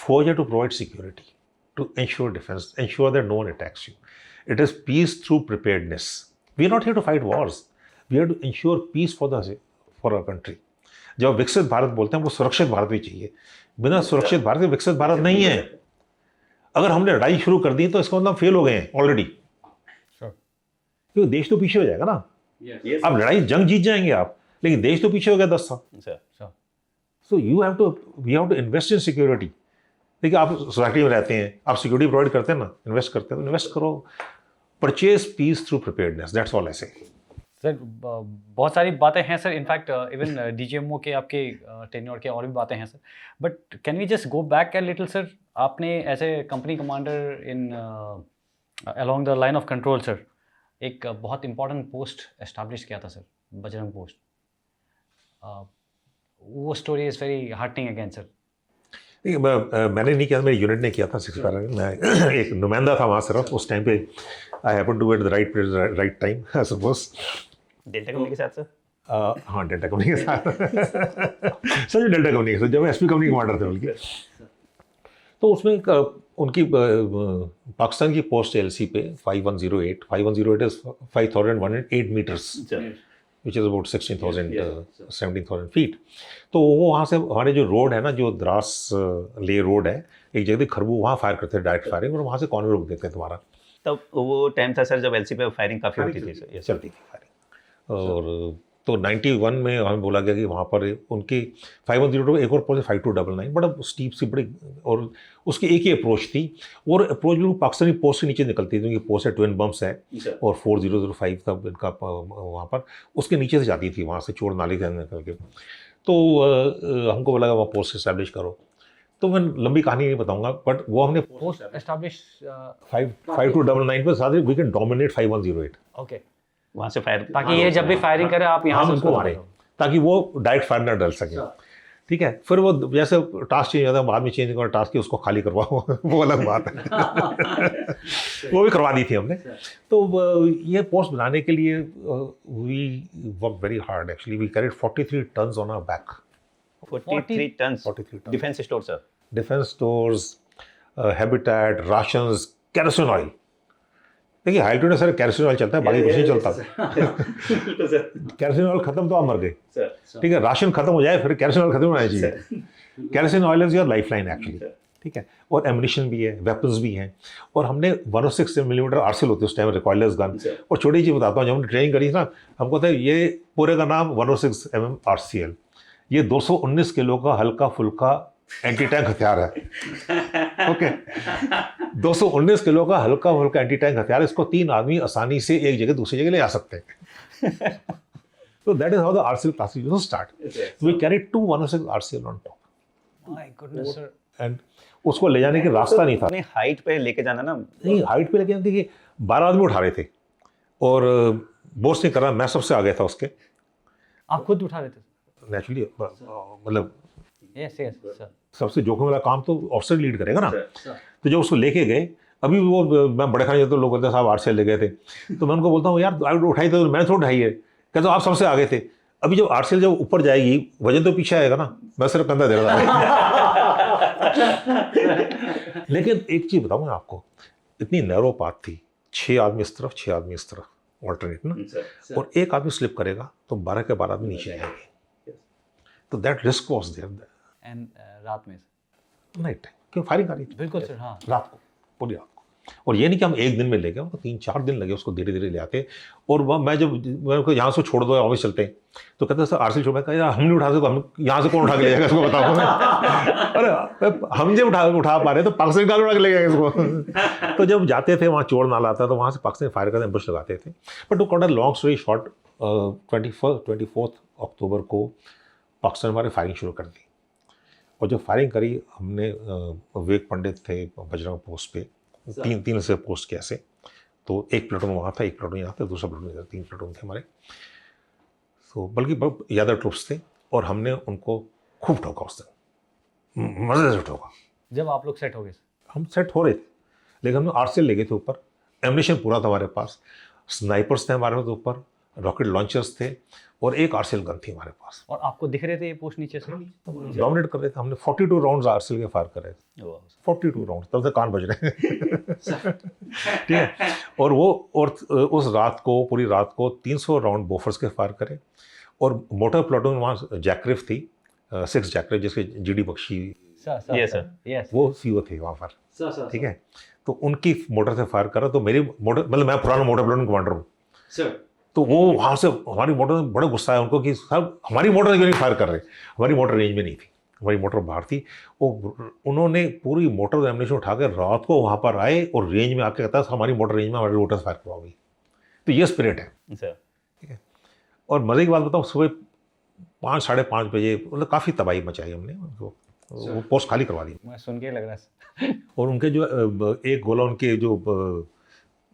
फौज है to provide security, to ensure defense, ensure that no one attacks you. It is peace through preparedness. We are not here to fight wars. We are to ensure peace for our country. जब विकसित भारत बोलते हैं वो सुरक्षित भारत भी चाहिए. बिना सुरक्षित भारत के विकसित भारत नहीं है. अगर हमने लड़ाई शुरू कर दी तो इसका मतलब फेल हो गए हैं ऑलरेडी, क्योंकि देश तो पीछे हो जाएगा ना. अब लड़ाई जंग जीत जाएंगे आप, लेकिन देश तो पीछे हो गया 10 साल. So we have to invest in security. देखिए आप सोसाइटी में रहते हैं, आप सिक्योरिटी प्रोवाइड करते हैं ना, इन्वेस्ट करते हैं तो इन्वेस्ट करो. Purchase peace through preparedness, that's all I say. Sir बहुत सारी बातें हैं सर, इनफैक्ट इवन डीजीएमओ के आपके टेन्योर के और भी बातें हैं sir, but can we just go back a little sir. आपने as a company commander in along the line of control sir एक बहुत इंपॉर्टेंट पोस्ट एस्टैब्लिश किया था सर, बजरंग पोस्ट. वो story is very heartening again sir. मैंने नहीं किया, मेरे यूनिट ने किया था 6 पैरा में. मैं एक नुमाइंदा था वहाँ सिर्फ उस टाइम पे. I happen to at the right time I suppose. Delta company के साथ सर? हाँ डेल्टा कंपनी के साथ. सर डेल्टा कंपनी के साथ जब एसपी कंपनी कमांडर थे उनके, तो उसमें उनकी पाकिस्तान की पोस्ट एलसी पे 5108 is 5108 metres, which is about 17,000 feet. तो वो वहाँ से हमारे जो रोड है ना, जो द्रास ले रोड है, एक जगह खरबू, वहाँ फायर करते थे डायरेक्ट फायरिंग, और वहाँ से कॉर्नर रोक देते थे तुम्हारा. तब वो टाइम था सर जब एलसी पे फायरिंग काफ़ी होती थी सर. चलती थी फायरिंग. और तो 91 में हमें बोला गया कि वहाँ पर उनकी 5102 एक और पोस्ट 5299, बड़ा स्टीप सी बड़ी, और उसकी एक ही अप्रोच थी, और अप्रोच बिल्कुल पाकिस्तानी पोस्ट के नीचे निकलती थी. उनकी पोस्ट है ट्विन बम्स है, और 4005 था इनका वहाँ पर, उसके नीचे से जाती थी, वहाँ से चोर नाली से निकल के. तो हमको बोला वहाँ पोस्ट इस्टेब्लिश करो. तो मैं लंबी कहानी नहीं बताऊंगा, बट वो हमने पोस्ट एस्टैब्लिश 5299 पे साथ वी कैन डोमिनेट 5108. ओके, वहाँ से फायर, ताकि ये जब भी फायरिंग करे आप यहाँ से उनको मारे, ताकि वो डायरेक्ट फायर ना डाल सके. ठीक है, फिर वो जैसे टास्क चेंज होता है, बाद में चेंज करना टास्क की, उसको खाली करवाओ वो अलग बात है. वो भी करवा दी थी हमने. तो ये पोस्ट बनाने के लिए we work very hard. Actually we carried 43 tons on our back. 43 tons 43 ton. Defence store sir? Defence stores, habitat, rations, kerosene oil. देखिए हाइल्टूड में सर केरोसिन ऑयल चलता है, बाकी कुछ नहीं चलता. केरोसिन ऑयल खत्म तो आप मर गए. ठीक है, राशन खत्म हो जाए फिर केरोसिन ऑयल खत्म होना चाहिए. Kerosene oil is your life line actually. ठीक है, और एमुनिशन भी है, वेपन्स भी हैं. और हमने 106 मिलीमीटर आरसीएल होती है उस टाइम, रिकॉइललेस गन. और छोटी चीज़ बताता हूँ, जब हमने ट्रेनिंग करी ना, हमको था ये पूरे का नाम 106 mm आरसीएल. ये 219 किलो का हल्का फुल्का एंटी टैंक हथियार है. ओके, 219 किलो का हल्का फुल्का एंटी टैंक हथियार. इसको 3 आदमी आसानी से एक जगह दूसरी जगह ले जा सकते हैं. तो that is how the RCL classification start. We carried 2 106 RCL on top. My goodness sir. And उसको ले जाने का रास्ता नहीं था. अपनी हाइट पे लेके जाना ना. नहीं, हाइट पे लेके जाने देखिए 12 आदमी उठा रहे थे, और बोस ने करा, मैं सबसे आगे था उसके. आप खुद उठा रहे थे? नेचुरली, मतलब यस यस सर. सबसे जोखिम वाला काम तो ऑफिसर लीड करेगा ना. तो जब उसको लेके गए, अभी वो मैं बड़े खाने तो लोग बोलते हैं साहब आरसीएल ले गए थे, तो मैं उनको बोलता हूँ यार उठाई तो मैंने थोड़ा उठाई है. कहते आप सबसे आगे थे. अभी जब आरसीएल जब ऊपर जाएगी, वजन तो पीछे आएगा ना, मैं सिर्फ कंधा दे रहा था. लेकिन एक चीज़ बताऊँ मैं आपको, इतनी नैरो पाथ थी, 6 आदमी इस तरफ, 6 आदमी इस तरफ, ऑल्टरनेट ना, और एक आदमी स्लिप करेगा तो 12 के 12 आदमी नीचे आएंगे. तो that risk was there. And रात में नाइट क्यों फायरिंग आ रही थी? बिल्कुल सर. हाँ, रात को, पूरी रात को. और ये नहीं कि हम एक दिन में ले गए, उनको 3-4 दिन लगे उसको धीरे धीरे ले आते. और मैं जब मैं उनको यहाँ से छोड़ दो, ऑफिस चलते हैं, तो कहते हैं सर आरसीएल छोड़. मैं कहा हम नहीं उठा सकते, हम यहाँ से कौन उठा के ले जाएगा इसको, बताओ. अरे हम जब उठा पा रहे तो पाकिस्तान का उठा के ले जाएगा इसको. तो जब जाते थे वहाँ चोर नाला आता, तो वहाँ से पाकिस्तान फायर करते एम्बुश लगाते थे. But to cut a long story short, 24 अक्टूबर को पाकिस्तान हमारे फायरिंग शुरू कर दी. और जब फायरिंग करी हमने विवेक पंडित थे बजरंग पोस्ट पे, तीन से पोस्ट किया ऐसे, तो एक प्लेटून वहाँ था, एक प्लेटून यहाँ था, दूसरा प्लेटून इधर, 3 प्लेटून थे हमारे। तो बल्कि बहुत ज़्यादा ट्रूप्स थे और हमने उनको खूब ठोका उस दिन, मज़े से ठोका। जब आप लोग सेट हो गए सर? हम सेट हो रहे थे, लेकिन हम आरसीएल ले गए थे ऊपर, एमुनेशन पूरा था हमारे पास, स्नाइपर्स थे हमारे पास ऊपर, रॉकेट लॉन्चर्स थे और एक आरसीएल गन थी हमारे पास। और आपको दिख रहे थे ये पोस्ट नीचे से? डोमिनेट कर रहे थे हमने, 42 राउंड्स आरसीएल के फायर करे थे, 42 राउंड, तब तक कान बज रहे हैं। ठीक है। और उस रात को, पूरी रात को 300 राउंड बोफर्स के फायर करे और मोटर प्लाटून वहाँ जैकरिफ थी, 6 जैकरिफ जिसके जीडी बख्शी सर वो सीओ थे वहाँ पर। ठीक है। तो उनकी मोटर से फायर करा, तो मेरी मोटर, मतलब मैं पुराना मोटर प्लाटून कमांडर हूँ सर, तो वो वहाँ से हमारी मोटर में बड़ा गुस्सा है उनको कि साहब हमारी मोटर क्यों नहीं फायर कर रहे। हमारी मोटर रेंज में नहीं थी, हमारी मोटर बाहर थी। उन्होंने पूरी मोटर एमुनेशन उठा कर रात को वहाँ पर आए और रेंज में आके कहता है हमारी मोटर रेंज में हमारी मोटर फायर करवाओगी। तो ये स्पिरिट है। ठीक है। और मज़े की बात बताऊँ, सुबह 5 साढ़े 5 बजे मतलब काफ़ी तबाही मचाई हमने, उनको वो पोस्ट खाली करवा दी। मैं सुन के लग रहा है। और उनके जो एक गोला उनके जो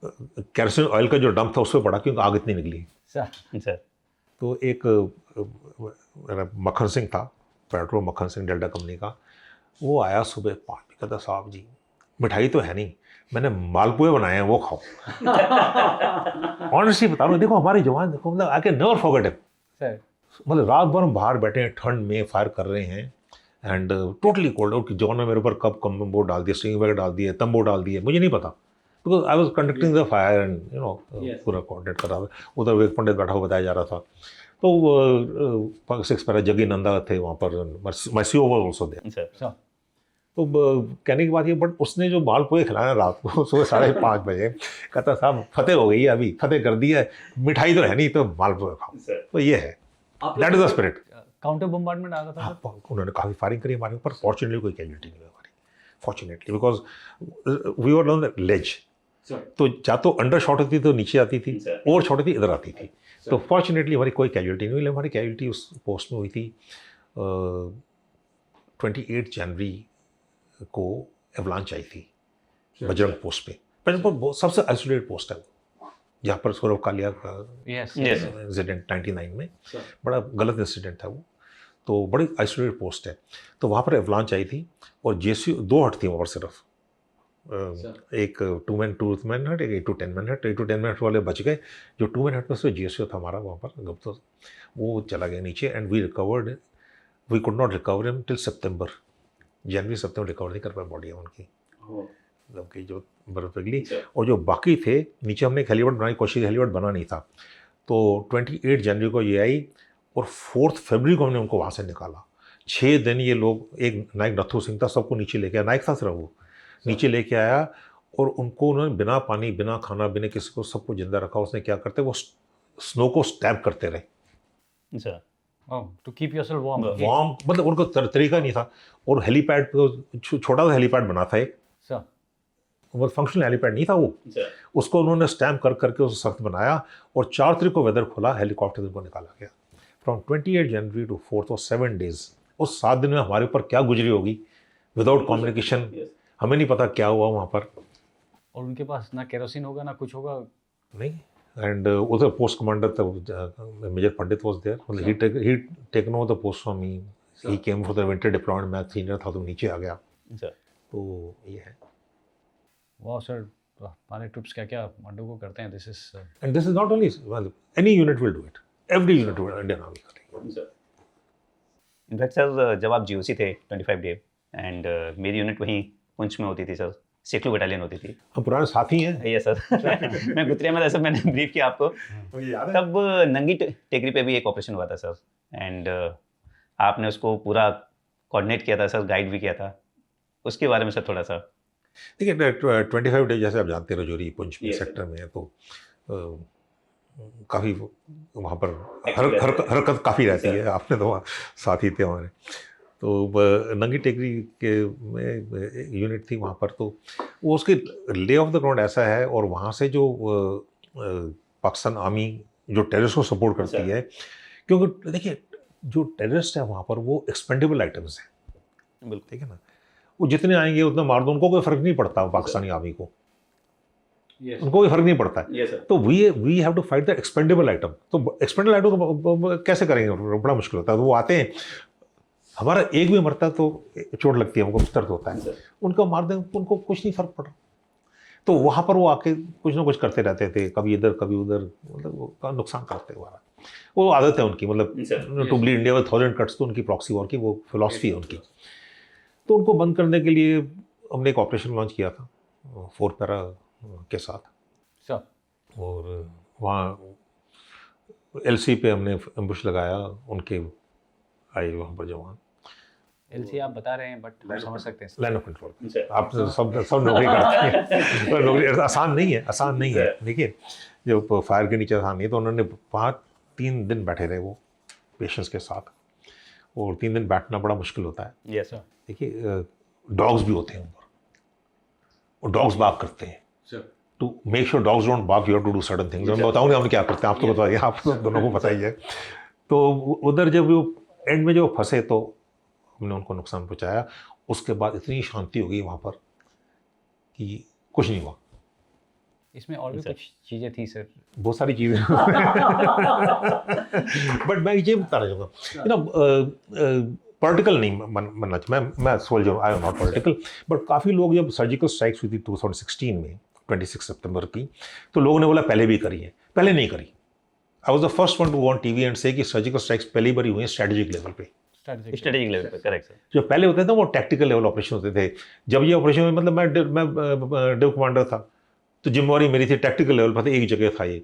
कैरोसिन ऑयल का जो डंप था उस पर पड़ा क्योंकि आग इतनी निकली सर। तो एक मक्खन सिंह था, पेट्रोल मक्खन सिंह डेल्टा कंपनी का, वो आया सुबह 5 बजे, कहता साहब जी मिठाई तो है नहीं, मैंने मालपुए बनाए हैं वो खाओ। ऑनेस्टली बता रहा हूँ, देखो हमारे जवान देखो, मतलब I can never forget him sir. मतलब रात भर हम बाहर बैठे हैं, ठंड में फायर कर रहे हैं एंड टोटली कोल्ड। और जवान ने मेरे ऊपर कब वो डाल दिए, स्ट्रिंग बैग डाल दिए, तंबू डाल दिए, मुझे नहीं पता, because I was conducting the fire and you know पूरा कोऑर्डिनेट कर रहा था। उधर विवेक पंडित बैठा हुआ बताया जा रहा था। तो 6 पैरा जगी नंदा थे वहाँ पर, my CO was also there. तो कहने की बात ये, बट उसने जो मालपुए खिलाया रात को सुबह 5:30 बजे, कहता साहब फतेह हो गई है, अभी फतेह कर दी है, मिठाई तो है नहीं तो मालपुए खाओ। तो ये है, that is the spirit. Counter bombardment आ रहा था? उन्होंने काफ़ी फायरिंग करी हमारे ऊपर, फॉर्चुनेटली कोई कैजुअल्टी नहीं हुई हमारी, fortunately, because we were on the ledge. तो या तो अंडर शॉट होती तो नीचे आती थी, और शॉट होती इधर आती थी। तो फॉर्चुनेटली हमारी कोई कैजुअल्टी नहीं हुई। हमारी कैजुअल्टी उस पोस्ट में हुई थी 28 जनवरी को एवलांच आई थी बजरंग पोस्ट पे। बजरंग सबसे आइसोलेटेड पोस्ट है वो, जहाँ पर सौरव कालिया का इंसिडेंट 99 में बड़ा गलत इंसिडेंट था वो, तो बड़ी आइसोलेटेड पोस्ट है। तो वहाँ पर एवलांच आई थी और जेसी 2 हट थी वहाँ पर सिर्फ, एक 2 मैन हट, एक 8 to 10 मैन हट। 8 to 10 मैन हट वाले बच गए, जो 2 मैन हट में से जीएसओ था हमारा वहाँ पर गप्तो, वो चला गया नीचे and we could not recover him till September. जनवरी सितंबर रिकवर नहीं कर पाए बॉडी उनकी, जबकि जो बर्फ पिघली। और जो बाकी थे नीचे, हमने एक हेलीपैड बनाई, कोशिश हेलीपैड बना नहीं था। तो 28 जनवरी को ये आई और 4 फरवरी को हमने उनको वहाँ से निकाला। 6 दिन ये लोग, एक नायक नथु सिंह था, सबको नीचे लेके आया, नायक था सिर्फ वो, नीचे लेके आया और उनको उन्होंने बिना पानी, बिना खाना, बिना किसी को, सबको जिंदा रखा। उसने क्या करते, वो स्नो को स्टैब करते रहे। अच्छा, टू कीप योरसेल्फ वार्म। मतलब उनको तरीका नहीं था। और हेलीपैड छोटा सा हेलीपैड बना था एक, वो फंक्शनल हेलीपैड नहीं था वो, उसको उन्होंने स्टैम्प कर करके उसे सख्त बनाया और 4 तारीख को वेदर खुला, हेलीकॉप्टर को निकाला गया। From 28 January to 4 7 days. उस 7 दिन में हमारे ऊपर क्या गुजरी होगी विदाउट कम्युनिकेशन, हमें नहीं पता क्या हुआ वहाँ पर। और उनके पास ना केरोसिन होगा ना कुछ होगा नहीं। एंड उधर post commander major Pandit was there, मतलब he taken over the post from me, he came for the winter deployment. मैं सीनियर था तो नीचे आ गया। तो ये है। वाह सर, हमारे ट्रूप्स क्या क्या अंडरगो करते हैं। This is not only, any unit will do it, every unit will, Indian army करेगी। इनफैक्ट सर, जब आप जीओसी थे 25 डे एंड मेरी यूनिट वहीं पुंछ में होती थी सर, सेक्लू बटालियन होती थी। हम पुराने साथी हैं। ये सर मैं गुत्रिया में, ऐसा मैंने ब्रीफ किया आपको, तब नंगी टेकरी पे भी एक ऑपरेशन हुआ था सर, एंड आपने उसको पूरा कोऑर्डिनेट किया था सर, गाइड भी किया था, उसके बारे में सर थोड़ा सा। देखिए 25 डे जैसे आप जानते हैं रजौरी पुंछ सेक्टर में है, तो काफ़ी वहाँ पर हरकत काफ़ी रहती है। आपने तो वहाँ साथी थे हमारे। तो नंगी टेकरी के में यूनिट थी वहाँ पर, तो वो उसके ले ऑफ द ग्राउंड ऐसा है। और वहाँ से जो पाकिस्तान आर्मी जो टेररिस्ट को सपोर्ट करती है, क्योंकि देखिए जो टेररिस्ट है वहाँ पर वो एक्सपेंडेबल आइटम्स हैं, बिल्कुल। ठीक है ना, वो जितने आएंगे उतना मार दो, उनको कोई फर्क नहीं पड़ता पाकिस्तानी आर्मी को, उनको कोई फर्क नहीं पड़ता है। तो we have to fight the expendable item. तो एक्सपेंडेबल आइटम को कैसे करेंगे, बड़ा मुश्किल होता है। तो वो आते हैं, हमारा एक भी मरता है तो चोट लगती है, हमको दर्द होता है, उनको मार दें, उनको कुछ नहीं फर्क पड़ा। तो वहाँ पर वो आके कुछ ना कुछ करते रहते थे, कभी इधर कभी उधर, मतलब वो नुकसान करते हुआ, वो आदत है उनकी, मतलब to bleed India with 1000 cuts, तो उनकी प्रॉक्सी वॉर की वो फिलॉसफी है उनकी। तो उनको बंद करने के लिए हमने एक ऑपरेशन लॉन्च किया था 4 पैरा के साथ, और वहाँ एलसी पे हमने एम्बुश लगाया, उनके आए वहाँ पर जवान। एलसी आप बता रहे हैं, बट हम समझ सकते हैं। लाइन ऑफ कंट्रोल, आप सब नौकरी करते हैं। पर नौकरी आसान नहीं है, आसान नहीं है। देखिए, जो फायर के नीचे आसान नहीं है, तो उन्होंने 3 दिन बैठे रहे वो पेशेंट्स के साथ, और 3 दिन बैठना बड़ा मुश्किल होता है। Yes sir. देखिए, डॉग्स भी होते हैं ऊपर, और डॉग्स बाग करते हैं। To make sure dogs don't bark, you have to do certain things. मैं बताऊँ हम क्या करते हैं, आप तो बताइए, आप तो दोनों को बताइए। तो उधर जब वो एंड में जो फंसे, तो हमने उनको नुकसान पहुंचाया। उसके बाद इतनी शांति हो गई वहाँ पर कि कुछ नहीं हुआ। इसमें और भी कुछ चीज़ें थी सर, बहुत सारी चीज़ें। बट मैं ये बताना चाहूँगा, यू नो, पॉलिटिकल नहीं बनना चाहिए। मैं soldier, I am not political, but काफ़ी लोग, जब सर्जिकल स्ट्राइक्स हुई थी 2016 में 26 सितंबर की, तो लोगों ने बोला पहले भी करी है, पहले नहीं करी। I was the first one two on TV and से कि सर्जिकल स्ट्राइक्स पहली बार हुई हैं स्ट्रेटेजिक लेवल पे। स्ट्रेटेजिक लेवल पे, करेक्ट सर। जो पहले होते थे वो टैक्टिकल लेवल ऑपरेशन होते थे। जब ये ऑपरेशन में, मतलब मैं डिव कमांडर था, तो जिम्मेवारी मेरी थी टैक्टिकल लेवल पर, एक जगह था ये।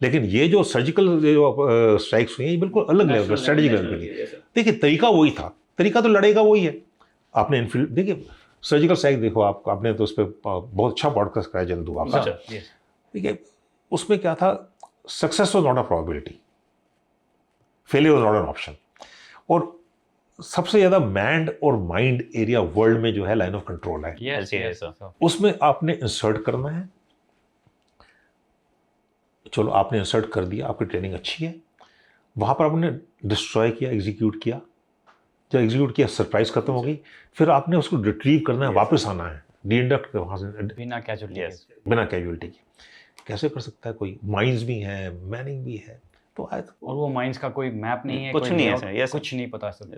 लेकिन ये जो सर्जिकल जो स्ट्राइक्स हुई हैं, ये बिल्कुल अलग लेवल पर, स्ट्रेटेजिक लेवल पे। देखिए, तरीका वही था, तरीका तो लड़ाई का वही है। आपने इनफील्ड, देखिए सर्जिकल स्ट्राइक देखो, आपने तो उस पर बहुत अच्छा पॉडकास्ट कराया जल्दू आपका। देखिए, उसमें क्या था, success was not a probability, failure was not an option. और सबसे ज़्यादा मैंड और माइंड एरिया वर्ल्ड में जो है लाइन ऑफ कंट्रोल है। yes, उसमें आपने इंसर्ट करना है। चलो, आपने इंसर्ट कर दिया, आपकी ट्रेनिंग अच्छी है, वहाँ पर आपने डिस्ट्रॉय किया, एग्जीक्यूट किया। जब एग्जीक्यूट किया, सरप्राइज खत्म हो गई, फिर आपने उसको रिट्रीव करना है, वापस आना है, डी-इंडक्ट वहाँ से, बिना कैजुअलिटी के। कैसे कर सकता है कोई? माइंस भी हैं, मैनिंग भी है। तो आए, और वो माइंस का कोई मैप नहीं है, कुछ नहीं है सर, कुछ नहीं पता सर।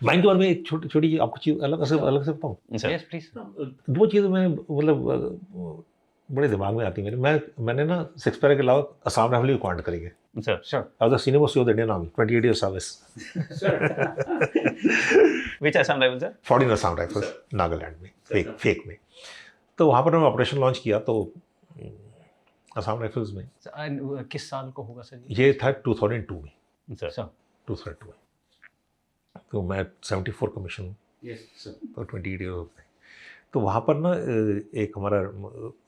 माइंड के बारे में एक छोटी छोटी आपको चीज़ अलग से बताऊँ। Yes please. 2 चीज़ें मैं, मतलब बड़े दिमाग में आती है मेरे। मैंने ना 6 पैरा के अलावा असम राइफल भी कमांड करी है sir. Sure. I was the senior most of the Indian army, 28 years service. Which Assam rifle sir? 14 Assam rifles, Nagaland में, फेक में। तो वहाँ पर हमने ऑपरेशन लॉन्च किया, तो असम राइफल्स में। किस साल को होगा सर? ये था 2002 में, सर 2002 में। तो मैं 74 कमीशन, तो 28 years होते हैं। तो वहाँ पर ना एक हमारा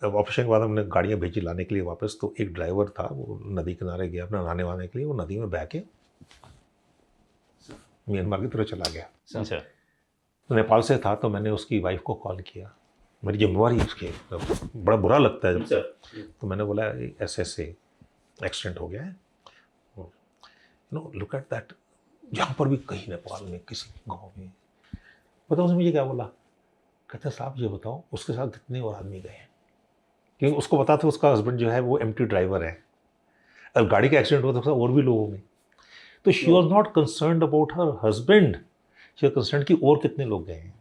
ऑपरेशन के बाद हमने गाड़ियाँ भेजी लाने के लिए वापस। तो एक ड्राइवर था, वो नदी किनारे गया अपना नहाने वहाने के लिए, वो नदी में बह के म्यांमार की तरफ चला गया। सर तो नेपाल से था, तो मैंने उसकी वाइफ को कॉल किया, मेरी जिम्मेवारी उसकी, बड़ा बुरा लगता है जब। तो मैंने बोला ऐसे ऐसे एक्सीडेंट हो गया है, you know, look at that. जहाँ पर भी कहीं नेपाल में किसी गाँव में, बताओ उसने मुझे क्या बोला। कहते साहब ये बताओ उसके साथ कितने और आदमी गए हैं, क्योंकि उसको पता था उसका हस्बैंड जो है वो एमटी ड्राइवर है, अगर गाड़ी का एक्सीडेंट हुआ तो और भी लोग होंगे। तो she was not concerned about her husband, she was concerned कि और कितने लोग गए हैं।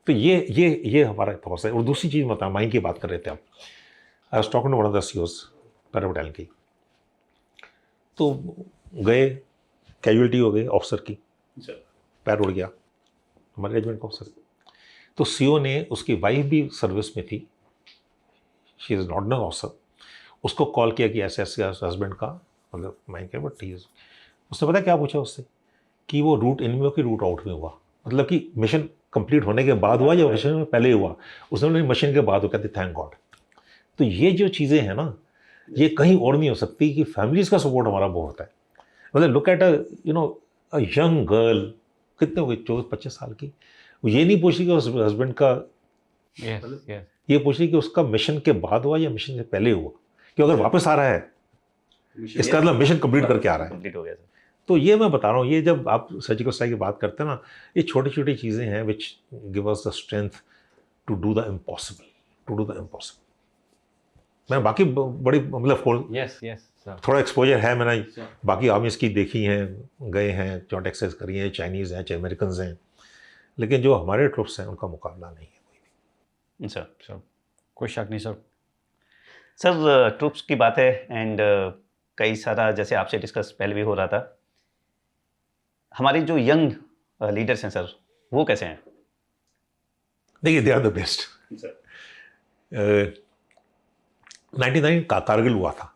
तो ये हमारा थॉट्स है। और दूसरी चीज़ बताओ, माइंड की बात कर रहे थे आप। I was talking to one of the COs para battalion की, तो गए, कैजुअलिटी हो गई ऑफिसर की, पैर उड़ गया हमारे रेजिमेंट का ऑफिसर। तो सीओ ने, उसकी वाइफ भी सर्विस में थी, she is not an officer, उसको कॉल किया कि ऐसे ऐसे हस्बैंड का, मतलब माइंड के, बट ठीक। उसने पता क्या पूछा उससे, कि वो रूट इन में हो कि रूट आउट में हुआ, मतलब कि मिशन कंप्लीट होने के बाद हुआ या मिशन में पहले हुआ। उसने बोला मिशन के बाद हो, कहते थैंक गॉड। तो ये जो चीज़ें हैं ना, ये कहीं और नहीं हो सकती, कि फैमिलीज़ का सपोर्ट हमारा बहुत है। मतलब look at a young girl, कितने हो गए, 24-25 साल की, वो ये नहीं पूछ रही कि उस हस्बैंड का, ये पूछ रही कि उसका मिशन के बाद हुआ या मिशन से पहले हुआ, कि अगर वापस आ रहा है इसका मतलब मिशन कंप्लीट करके आ रहा है। कंप्लीट हो गया सर। तो ये मैं बता रहा हूँ, ये जब आप सर्जिकल स्ट्राइक की बात करते हैं ना, ये छोटी छोटी चीज़ें हैं which give us the strength to do the impossible. मैं बाकी बड़ी मतलब यस यस सर। थोड़ा एक्सपोजर है, मैंने बाकी आर्मीज की देखी हैं, गए हैं, जॉइंट एक्सरसाइज करी हैं, चाइनीज़ हैं, चाहे अमेरिकन हैं, लेकिन जो हमारे ट्रुप्स हैं उनका मुकाबला नहीं है कोई भी। सर कोई शक नहीं सर। सर ट्रूप्स की बात है एंड कई सारा जैसे आपसे डिस्कस पहले भी हो रहा था, हमारे जो यंग लीडर्स हैं सर, वो कैसे हैं? देखिए, दे आर द बेस्ट। 99 का कारगिल हुआ था।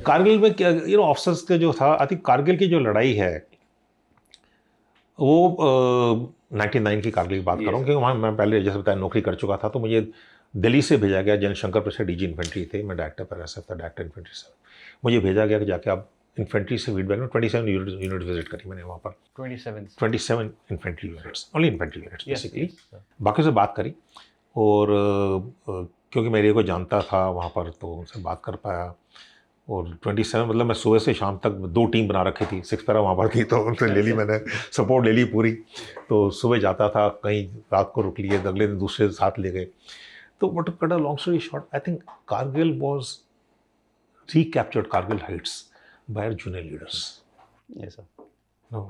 कारगिल में क्या ऑफिसर्स के जो था, आई थिंक कारगिल की जो लड़ाई है वो 99 की कारगिल की बात कर रहा हूँ, क्योंकि वहाँ मैं पहले जैसे बताया नौकरी कर चुका था, तो मुझे दिल्ली से भेजा गया, जनशंकर प्रसाद डीजी इन्फेंट्री थे, मैं डायरेक्टर पर एसएफ था, डायरेक्टर इन्फेंट्री से मुझे भेजा गया कि जाके आप इन्फेंट्री से फीडबैक में 27 यूनिट विजिट करी मैंने वहाँ पर। 27 infantry units, only infantry units basically. बाकी से बात करी और क्योंकि मैं एरिया को जानता था वहाँ पर, तो उनसे बात कर पाया। और 27 मतलब मैं सुबह से शाम तक 2 टीम बना रखी थी, 6 पैरा वहाँ पर थी, तो उनसे ले ली मैंने, सपोर्ट ले ली पूरी। तो सुबह जाता था, कहीं रात को रुक लिए, अगले दिन दूसरे साथ ले गए। तो but cut a long story short, I think Kargil was recaptured Kargil heights by our junior leaders. Yes sir. No,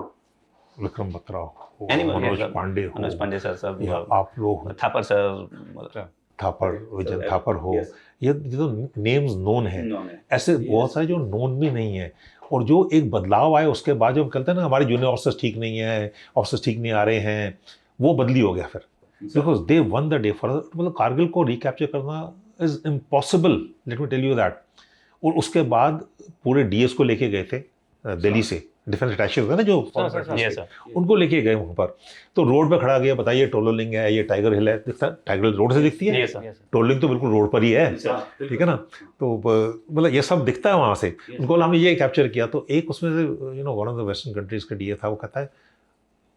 Vikram Batra हो, Anyone, Manoj yes, sir. Pandey हो, मनोज पांडे सर, सब या आप लोग, थापर सर, थापर, विजय थापर हो, Yes. ये तो नेम्स नोन है। ऐसे बहुत सारे जो नोन भी नहीं है, और जो एक बदलाव आए उसके बाद जो हम कहते हैं ना हमारे जूनियर ऑफिसर्स ठीक नहीं है, ऑफिसर्स ठीक नहीं आ रहे हैं, वो बदली हो गया फिर, because they won the day for, मतलब कारगिल को रिकैप्चर करना is impossible, let me tell you that. और उसके बाद पूरे डीएस को लेके गए थे दिल्ली से, डिफेंस अटैचे होता है ना जो, Yes, sir. उनको लेके गए वहाँ पर। तो रोड पे खड़ा गया, बताइए टोलोलिंग है, ये टाइगर हिल है, दिखता है टाइगर हिल रोड से दिखती है, Yes, sir. टोलोलिंग तो बिल्कुल रोड पर ही है, ठीक है ना। तो मतलब ये सब दिखता है वहाँ से। उनको हमने ये कैप्चर किया, तो एक उसमें से one of the western countries का डीए था, वो कहता है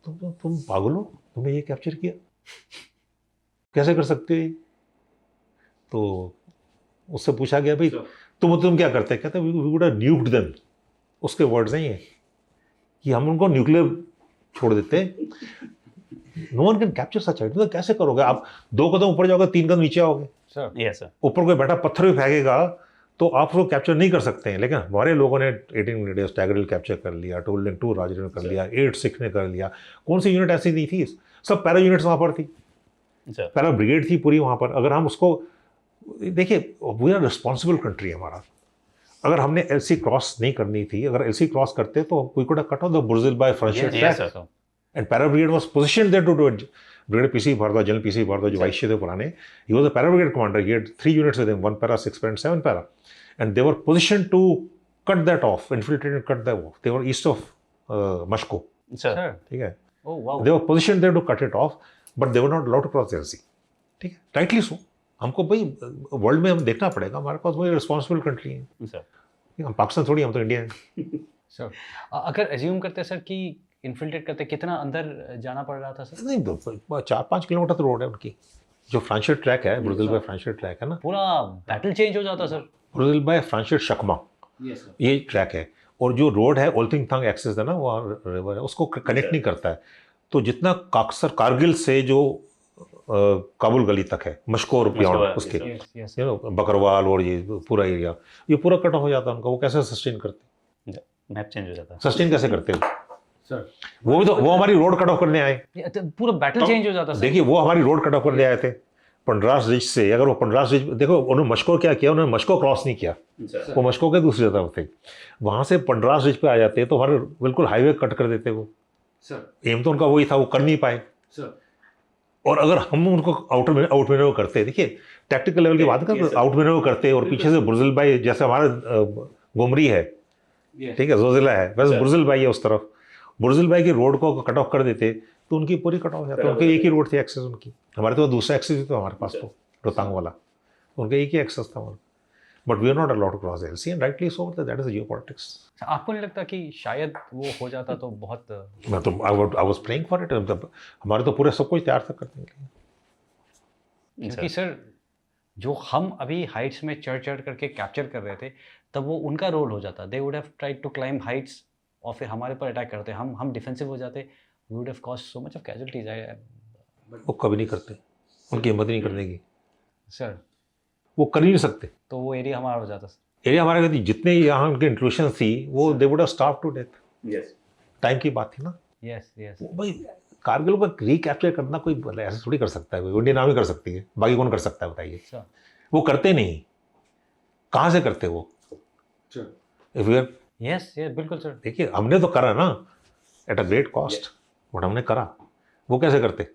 तुम पागल हो, तुमने ये कैप्चर किया, कैसे कर सकते हो ये? तो उससे पूछा गया भाई तुम क्या करते हैं? कहते we would have nuked them. उसके वर्ड्स हैं ये कि हम उनको न्यूक्लियर छोड़ देते। No one can capture such item. तो कैसे करोगे आप? 2 कदम ऊपर जाओगे, 3 कदम नीचे आओगे। Yes, sir. ऊपर कोई बैठा पत्थर भी फेंकेगा तो आप उसको कैप्चर नहीं कर सकते हैं। लेकिन हमारे लोगों ने 18 मिनट टाइगर हिल कैप्चर कर लिया, टोलिंग 2 राजौरी ने कर लिया, 8 सिख ने कर लिया। कौन सी यूनिट ऐसी नहीं थी? सब पैरा यूनिट्स वहाँ पर थी, पैरा ब्रिगेड थी पूरी वहाँ पर। अगर हम उसको देखिए, वी आर रिस्पॉन्सिबल कंट्री हमारा। अगर हमने एलसी क्रॉस नहीं करनी थी, अगर एलसी क्रॉस करते तो we could have cut off the Burzil by frontier track and para brigade was positioned there to do it. Brigade PC Bhardwaj, general PC Bhardwaj जो वाइस थे पुराने, he was a para brigade commander, he had 3 units with him, 1 para, 6 para, 7 para, and they were positioned to cut that off, infiltrate and cut that off. They were east of Mushkoh, ठीक है। They were positioned there to cut it off, but they were not allowed to cross the LC, ठीक है। Rightly so. हमको भाई world में हम देखना पड़ेगा, हमारे पास वही रिस्पॉन्सिबल कंट्री है। हम पाकिस्तान थोड़ी, हम तो इंडिया हैं। सर अगर एज्यूम करते हैं सर कि इन्फिल्ट्रेट करते, कितना अंदर जाना पड़ रहा था सर? नहीं, 4-5 किलोमीटर तो रोड है उनकी, जो फ्रंशियर ट्रैक है, बुर्जिल बाय फ्रंशियर ट्रैक है ना, पूरा बैटल चेंज हो जाता सर। बुर्जिल बाय फ्रंशियर शकमा, ये ट्रैक है। और जो रोड है ओल्थिंग थंग एक्सेस है ना, वो रिवर है, उसको कनेक्ट नहीं करता है। तो जितना काक्सर कारगिल से जो काबुल गली तक है, मशकोर बियॉन्ड उसके, बकरवाल और ये पूरा एरिया, ये पूरा कट ऑफ हो जाता है उनका। वो कैसे सस्टेन करते? मैप चेंज हो जाता है। सस्टेन कैसे करते हो सर? वो भी तो, वो हमारी रोड कट ऑफ करने आए, पूरा बैटल चेंज हो जाता है। देखिए, वो हमारी रोड कट ऑफ करने आए थे पंड्रास रिज से। अगर वो पंड्रास रिज, देखो उन्होंने मशको क्या किया, उन्होंने मशको क्रॉस नहीं किया, वो मशको के दूसरी तरफ थे। वहाँ से पंड्रास रिज पे आ जाते तो हमारे बिल्कुल हाईवे कट कर देते वो। एम तो उनका वही था, वो कर नहीं पाए। और अगर हम उनको आउट मैनोवर करते, देखिए टैक्टिकल लेवल की बात करते, आउट मैनोवर करते और पीछे से बुर्जिल बाई, जैसे हमारा गुमरी है, ठीक है, जोजिला है, वैसे बुर्जिल बाई है उस तरफ, बुर्जिल बाई की रोड को कट ऑफ कर देते तो उनकी पूरी कट ऑफ हो जाती। उनके एक ही रोड थी एक्सेस उनकी, हमारे तो दूसरा एक्सेस भी तो हमारे पास तो रोहतांग वाला, उनका एक ही एक्सेस था हमारा। But we are not allowed to cross LC, and rightly so, that is geopolitics. आपको नहीं लगता कि शायद वो हो जाता तो बहुत? मैं तो I was praying for it. हमारे तो पूरे सब कुछ तैयार था करने के लिए। क्योंकि सर जो हम अभी हाइट्स में चढ़ करके कैप्चर कर रहे थे, तब वो उनका रोल हो जाता। They would have tried to climb heights और फिर हमारे ऊपर अटैक करते, हम डिफेंसिव हो जाते, we would have cost so much of casualties. वो कभी नहीं करते, उनकी हिम्मत नहीं करने की, सर वो कर ही नहीं सकते। तो वो एरिया हमारा हो जाता सर। एरिया हमारे कहती जितने यहाँ उनके इंट्रूशन थी वो they would have starve to death. Yes, time की बात थी ना। यस यस वो भाई कारगिल को रिकैप्चर करना कोई ऐसे थोड़ी कर सकता है, कोई इंडियन आर्मी कर सकती है, बाकी कौन कर सकता है बताइए। सर। वो करते नहीं, कहाँ से करते वो? इफ यू यस यस बिल्कुल सर। देखिए हमने तो करा ना at a great cost, but हमने करा। वो कैसे करते,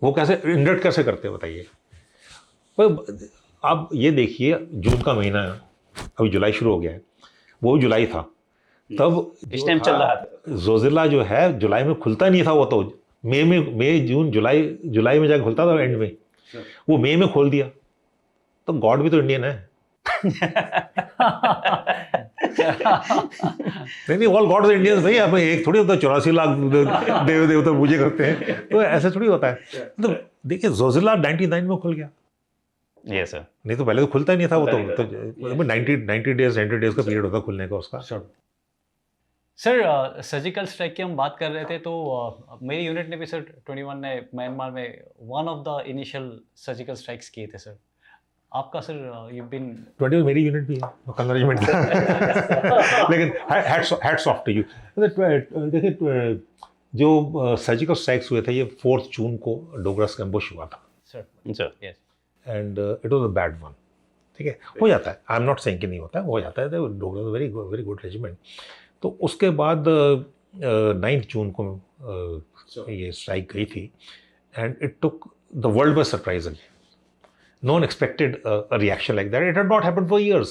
वो कैसे इंडक्ट कैसे करते बताइए। पर आप ये देखिए जून का महीना है, अभी जुलाई शुरू हो गया है, वो जुलाई था तब इस टाइम चल रहा था। जोजिला जो है जुलाई में खुलता नहीं था, वो तो मई जून जुलाई में जाकर खुलता था एंड में, वो मई में खोल दिया। तो गॉड भी तो इंडियन है। नहीं ऑल गॉड्स इंडियंस भाई, आप एक थोड़ी होता है 84 लाख देव देवता पूजे करते हैं, तो ऐसे थोड़ी होता है। तो देखिए जोजिला 99 में खुल गया। Yes sir. नहीं तो पहले तो खुलता ही नहीं था वो तो 90 डेज 100 डेज का पीरियड होता खुलने का उसका। सर सर्जिकल स्ट्राइक की हम बात कर रहे थे, तो मेरी यूनिट ने भी सर 21 ने म्यांमार में one of the initial surgical strikes किए थे सर। आपका सर यू बीन 20 मेरी यूनिट भी है, कंग्रेचुलेट लेकिन हैट्स ऑफ टू यू। देखिए जो सर्जिकल स्ट्राइक्स हुए थे ये 4 जून को डोगरस का एम्बुश हुआ था sir. Sir yes and it was a bad one. ठीक है, हो जाता है, आई एम नॉट सेइंग कि नहीं होता है, हो जाता है। डोगरस वेरी गुड रेजिमेंट। तो उसके बाद 9 जून को ये स्ट्राइक गई थी and it took the world by surprise again. No one expected a reaction like that. It had not happened for years.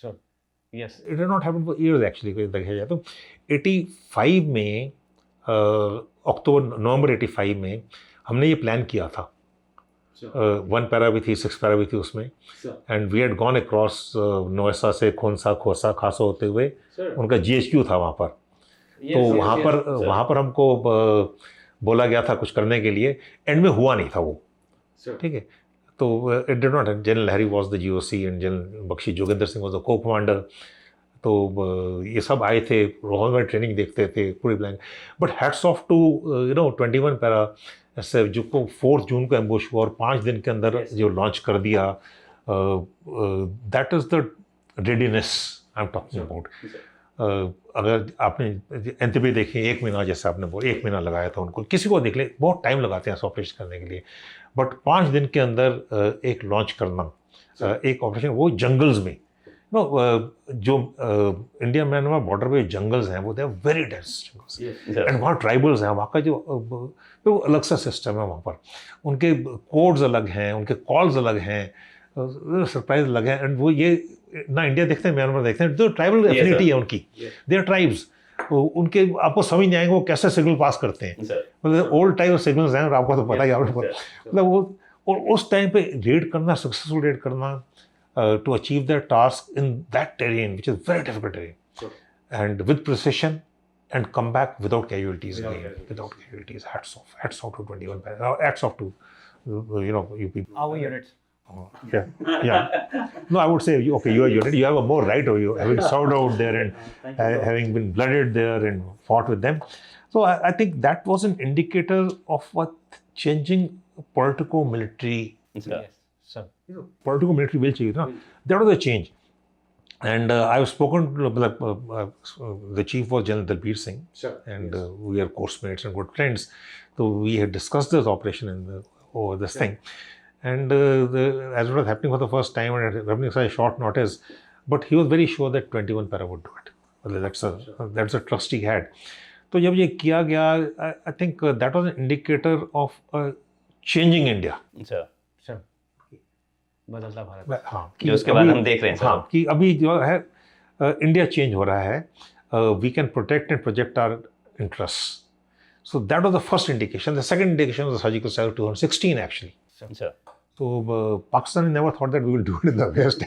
Sir. Yes It had not happened for years actually. देखा जाए तो 85 में नवंबर 85 में हमने ये plan किया था। 1 para भी थी, 6 पैरा भी थी उसमें, and we had gone across नोएसा से खोंसा खोसा खासा होते हुए उनका GHQ था वहाँ पर। तो वहाँ पर हमको बोला गया था कुछ करने के लिए, एंड में हुआ नहीं था वो। ठीक है, तो it did not. General Lahiri was the GOC and general Bakshi Joginder Singh was the co commander. तो ये सब आए थे, रोहन में ट्रेनिंग देखते थे पूरी plan. But hats off to 21 para ऐसे जो को 4 जून को एम्बुश हुआ और 5 दिन के अंदर जो लॉन्च कर दिया। That is the readiness I am talking about. अगर आपने एंटीबी देखे 1 महीना, जैसे आपने बोला 1 महीना लगाया था उनको, किसी को देख ले बहुत टाइम लगाते हैं ऑपरेशन करने के लिए, बट 5 दिन के अंदर एक लॉन्च करना एक ऑपरेशन, वो जंगल्स में जो इंडिया म्यांमार बॉर्डर पे जंगल्स हैं वो they are very dense jungles, and वहाँ ट्राइबल्स हैं, वहाँ का जो तो अलग सा सिस्टम है वहाँ पर, उनके कोड्स अलग हैं, उनके कॉल्स अलग हैं, सरप्राइज अलग है। एंड वो ये ना इंडिया देखते हैं म्यांमार देखते हैं, तो ट्राइबल एफिनिटी है उनकी, दे आर ट्राइब्स। उनके आपको समझ नहीं आएंगे वो कैसे सिग्नल पास करते हैं, मतलब ओल्ड टाइप ऑफ सिग्नल्स हैं और आपको तो पता ही, आपको मतलब वो और उस टाइम पे रेड करना, सक्सेसफुल रेड करना to achieve that task in that terrain which is very difficult terrain and with precision and come back without casualties again, without casualties. Hats off to 21 para, hats off to you people. Our units. Yeah. No, I would say okay, your unit, you have a more right of you having served out there and having been blooded there and fought with them. So I think that was an indicator of what changing politico-military. Yes, sir. Politico-military will change. That was a change. And I've spoken to the chief was General Dalbir Singh, and we are course mates and good friends. So we had discussed this operation over this thing. And as it was happening for the first time and happening such a short notice, but he was very sure that 21 para would do it. That's a trust he had. तो जब ये किया गया, I think that was an indicator of changing India. Sir बदलता भारत। हाँ, जो उसके बाद हम देख रहे हैं सर। हाँ, कि अभी जो है इंडिया चेंज हो रहा है, we can protect and project our interest. So that was the first indication. The second indication was the surgical strike of 2016 actually. Sure. So Pakistan never thought that we will do it in the West.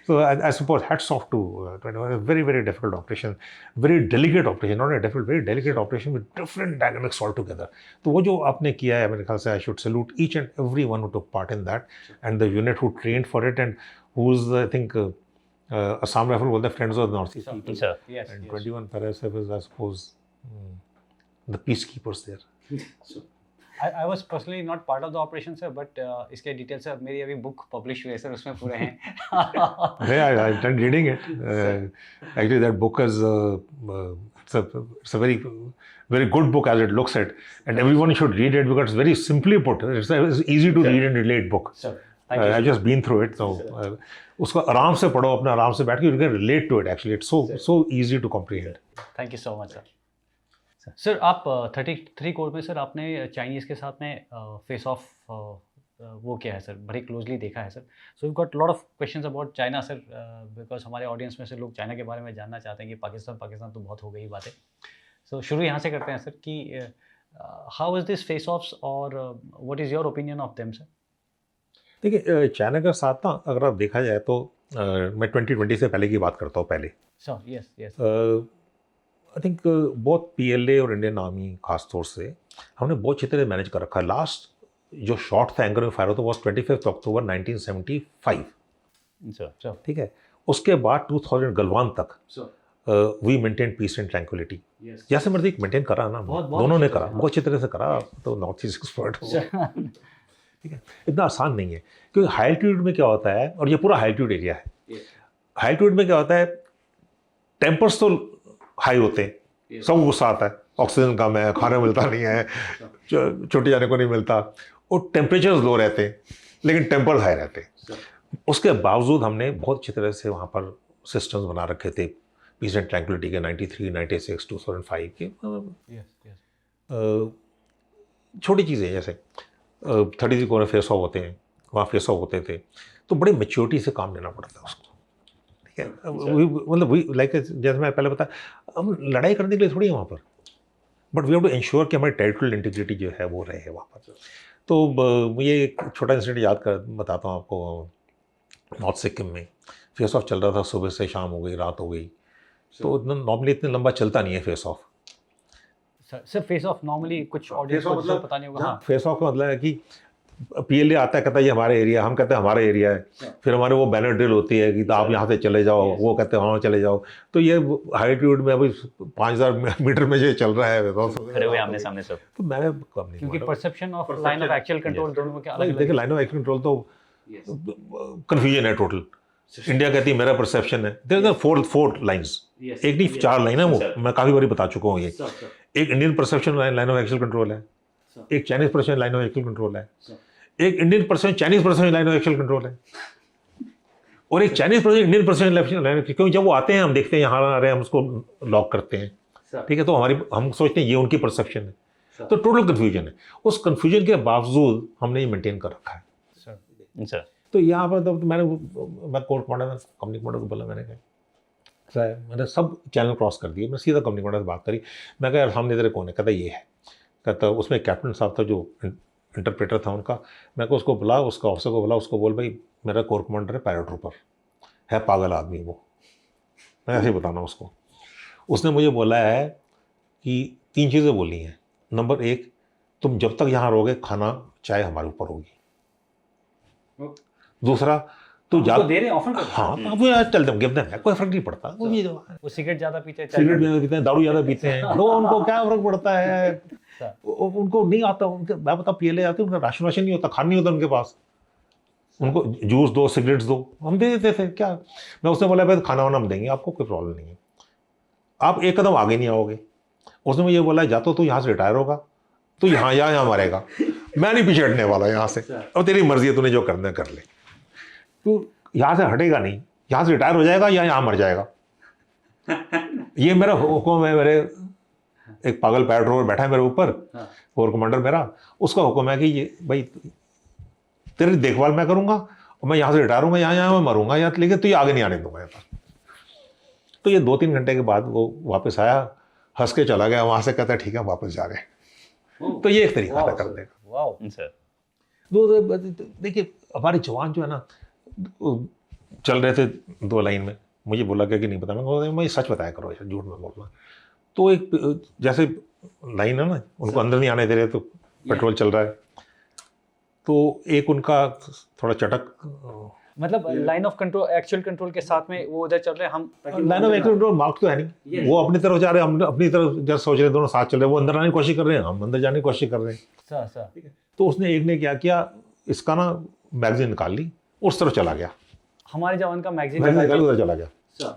So I suppose hats off to 21. A very, very difficult operation, very delicate operation, not a difficult, very delicate operation with different dynamics altogether. तो वो जो आपने किया है मेरे ख्याल से I should salute each and every one who took part in that and the unit who trained for it and who's I think Assam Rifle बोलते हैं फ्रेंड्स ऑफ नॉर्थ ईस्ट अच्छा Yes, and yes. 21 paracef is I suppose the peacekeepers there. I was personally not part of the operation sir, but इसके details sir मेरी अभी book publish हुई है sir, उसमें पूरे हैं. Yeah, I've done reading it. Actually, that book is it's a very good book as it looks at, and everyone should read it because it's very simply put. It's easy to read and relate book. Sir, thank you. I've just been through it, so उसको आराम से पढ़ो, अपना आराम से बैठ के you can relate to it. Actually, it's so easy to comprehend. Thank you so much sir. Sir आप 33 कोर में सर आपने चाइनीज़ के साथ में फेस ऑफ वो किया है सर, बड़े क्लोजली देखा है sir. So we got lot of questions about China sir, because हमारे ऑडियंस में से लोग चाइना के बारे में जानना चाहते हैं कि पाकिस्तान तो बहुत हो गई बातें. सो शुरू यहाँ से करते हैं सर कि how is this face offs और what is your opinion of them sir. देखिए चाइना के साथ ना अगर आप देखा जाए तो मैं 2020 से पहले की बात करता हूँ पहले. Sir yes yes. I think बहुत PLA और इंडियन आर्मी खास तौर से हमने बहुत अच्छी तरह मैनेज कर रखा है. लास्ट जो शॉट था एंगर में फायर होता वॉज 25 अक्टूबर 1975. सर ठीक है. उसके बाद 2000 गलवान तक we maintain peace and tranquillity. जैसे मर्जी मेंटेन करा ना, दोनों ने करा, बहुत अच्छी तरह से करा. तो नॉर्थ ईस्ट एक्सपर्ट हो. ठीक है. इतना आसान नहीं है क्योंकि हाई एल्टीट्यूड में क्या होता है, और ये पूरा हाई एल्टीट्यूड एरिया है. हाई एल्टीट्यूड में क्या होता है, टेम्पर्स तो हाई होते हैं, सब गुस्सा आता है, ऑक्सीजन कम है, खाना मिलता नहीं है, छोटे जाने को नहीं मिलता, और टेम्परेचर्स लो रहते हैं लेकिन टेम्पर्स हाई रहते हैं. उसके बावजूद हमने बहुत अच्छी तरह से वहाँ पर सिस्टम्स बना रखे थे पीस एंड ट्रैंक्विलिटी के 93, 96, 2005 के. छोटी चीज़ें जैसे 33 कोर फेस ऑफ होते हैं, वहाँ फेस ऑफ होते थे, तो बड़े मेच्योरिटी से काम लेना पड़ता है उसको. ठीक है. मतलब वही लाइक जैसे मैं पहले बताया, हम लड़ाई करने के लिए थोड़ी है वहाँ पर, but we have to ensure कि हमारी टेरिटोरियल इंटीग्रिटी जो है वो रहे वहाँ पर. तो मुझे एक छोटा इंसिडेंट याद कर बताता हूँ आपको. नॉर्थ सिक्किम में फेस ऑफ चल रहा था, सुबह से शाम हो गई, रात हो गई, तो नॉर्मली इतने लंबा चलता नहीं है face of. Sir face of normally कुछ ऑडियंस को मतलब पता नहीं होगा. हाँ. फेस ऑफ का मतलब है कि PLA आता है, कहता है ये हमारा एरिया, हम कहते हैं हमारा एरिया है. फिर हमारे वो बैनर ड्रिल होती है कि तो आप यहाँ से चले जाओ, वो कहते हैं वहाँ चले जाओ. तो ये हाई एल्टीट्यूड में अभी 5000 मीटर में जो चल रहा है खड़े हुए आमने सामने सब. तो मैंने कम नहीं, क्योंकि perception of line of actual control दोनों के अलग. देखिए लाइन ऑफ एक्चुअल कंट्रोल तो कन्फ्यूजन है टोटल. इंडिया कहती है मेरा परसेप्शन है. देयर आर फोर लाइंस, एक नहीं 4 लाइन है. वो मैं काफ़ी बार बता चुका हूँ. ये एक Indian perception line of actual control है, एक Chinese perception line of actual control है, एक Indian perception Chinese perception line of actual control है, और एक Chinese perception Indian perception line. क्योंकि जब वो आते हैं हम देखते हैं यहाँ आ रहे हैं, हम उसको लॉक करते हैं. ठीक है. तो हम सोचते हैं ये उनकी परसेप्शन है, तो टोटल कन्फ्यूजन है. उस कन्फ्यूजन के बावजूद हमने ये मेंटेन कर रखा है. सर तो यहाँ पर तो मैं कोर्ट कमांडर में कंपनी कमांडर को बोला, मैंने कहा सर मैंने सब चैनल क्रॉस कर दिए. मैं सीधा कंपनी कमांडर से बात करी. मैं कहा यार सामने तेरे कौन है? कहता ये है. कहता उसमें कैप्टन साहब था जो इंटरप्रेटर था उनका. मैं को उसको बुला, उसका ऑफिसर को बुला, उसको बोल भाई मेरा कोर कमांडर है पैराट्रूपर है, पागल आदमी वो. मैं ऐसे ही बताना उसको. उसने मुझे बोला है कि 3 चीज़ें बोली हैं. नंबर 1, तुम जब तक यहाँ रहोगे खाना चाय हमारे ऊपर होगी. दूसरा, तू जा दे रहे ऑफर. हाँ अब वो यार चल गिव देम, कोई फर्क नहीं पड़ता. वो सिगरेट ज़्यादा पीते हैं, सिगरेट ज़्यादा पीते हैं, दारू ज़्यादा पीते हैं, तो उनको क्या फर्क पड़ता है. उनको नहीं आता. उनके मैं बता PLA आते, उनका राशन नहीं होता, खाना नहीं होता उनके पास. उनको जूस दो, सिगरेट्स दो, हम दे देते थे. क्या मैं उसने बोला भाई खाना वाना हम देंगे आपको, कोई प्रॉब्लम नहीं है, आप एक कदम आगे नहीं आओगे. उसने मुझे बोला जा तो तू यहाँ से रिटायर होगा, तो यहाँ मरेगा, मैं नहीं पीछे हटने वाला यहाँ से, और तेरी मर्जी है, तूने जो करना है कर ले. तू यहाँ से हटेगा नहीं, यहाँ से रिटायर हो जाएगा या यहाँ मर जाएगा. ये मेरा हुक्म है. मेरे एक पागल पैराट्रूपर बैठा है मेरे ऊपर, कोर कमांडर मेरा, उसका हुक्म है कि ये भाई तेरी देखभाल मैं करूँगा, और मैं यहाँ से रिटायर होऊंगा, यहाँ मैं मरूंगा यहाँ, लेकिन तो ये आगे नहीं आने दूंगा यहाँ पर. तो ये 2-3 घंटे के बाद वो वापस आया, हंस के चला गया. वहाँ से कहता है ठीक है वापस जा रहे हैं. तो ये एक तरीका था करने का. Wow sir. देखिए हमारे जवान जो है ना चल रहे थे 2 लाइन में. मुझे बोला क्या कि नहीं पता. मैं सच बताया करो, ऐसा झूठ में बोलना. तो एक जैसे लाइन है ना, उनको अंदर नहीं आने दे रहे, तो पेट्रोल चल रहा है. तो एक उनका थोड़ा चटक मतलब line of control, actual control के साथ में वो उधर चल रहे हैं, हम लाइन ऑफ कंट्रोल मार्क तो है नहीं, वो अपनी तरफ जा रहे हैं, हम अपनी तरफ जब सोच रहे हैं, दोनों साथ चल रहे हैं, वो अंदर आने की कोशिश कर रहे हैं, हम अंदर जाने की कोशिश कर रहे हैं। सर ठीक है, तो उसने एक ने क्या किया, इसका ना मैगजीन निकाल ली, उस तरफ चला गया, हमारे जवान का मैगजीन निकाल उधर चला गया।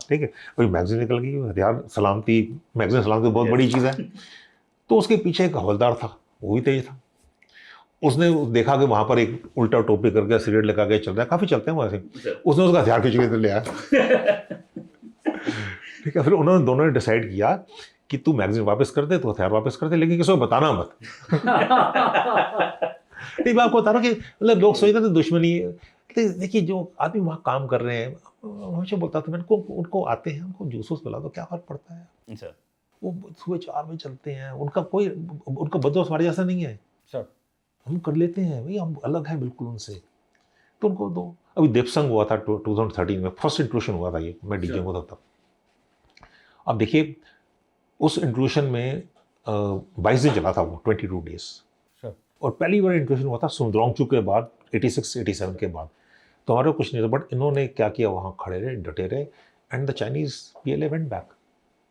ठीक है, वही मैगजीन निकल गई यार, सलामती, मैगजीन सलामती बहुत बड़ी चीज़ है। तो उसके पीछे एक हवलदार था, वो भी तेज था, उसने देखा कि वहां पर एक उल्टा टोपी करके सिगरेट लगा के चल रहा है, काफी चलते हैं वैसे, उसने उसका हथियार खींच के ले आया। ठीक है, फिर उन्होंने दोनों ने डिसाइड किया कि तू मैगजीन वापस कर दे, तू हथियार वापस कर दे, लेकिन किसी को बताना मत। नहीं, मैं आपको बता रहा हूँ कि मतलब लोग सोचते थे दुश्मनी है, देखिए जो आदमी वहाँ काम कर रहे हैं, हमेशा बोलता था मैं उनको आते हैं, उनको जूस वूस पिला दो, क्या फर्क पड़ता है सर, वो सुबह 4 बजे चलते हैं, उनका बदोबस्त हमारे जैसा नहीं है सर, हम कर लेते हैं भाई, हम अलग हैं बिल्कुल उनसे, तो उनको दो। अभी दीपसंग हुआ था 2013 में, फर्स्ट इंट्रूशन हुआ था, ये मैं डीजे में था तब। अब देखिए उस इंट्रूशन में 22 दिन चला था वो, 22 डेज, और पहली बार इंट्रूशन हुआ था सुंदरोंगचू के बाद, 86-87 के बाद, तो हमारे कुछ नहीं था, बट इन्होंने क्या किया, वहाँ खड़े रहे, डटे रहे, and the Chinese PLA went back.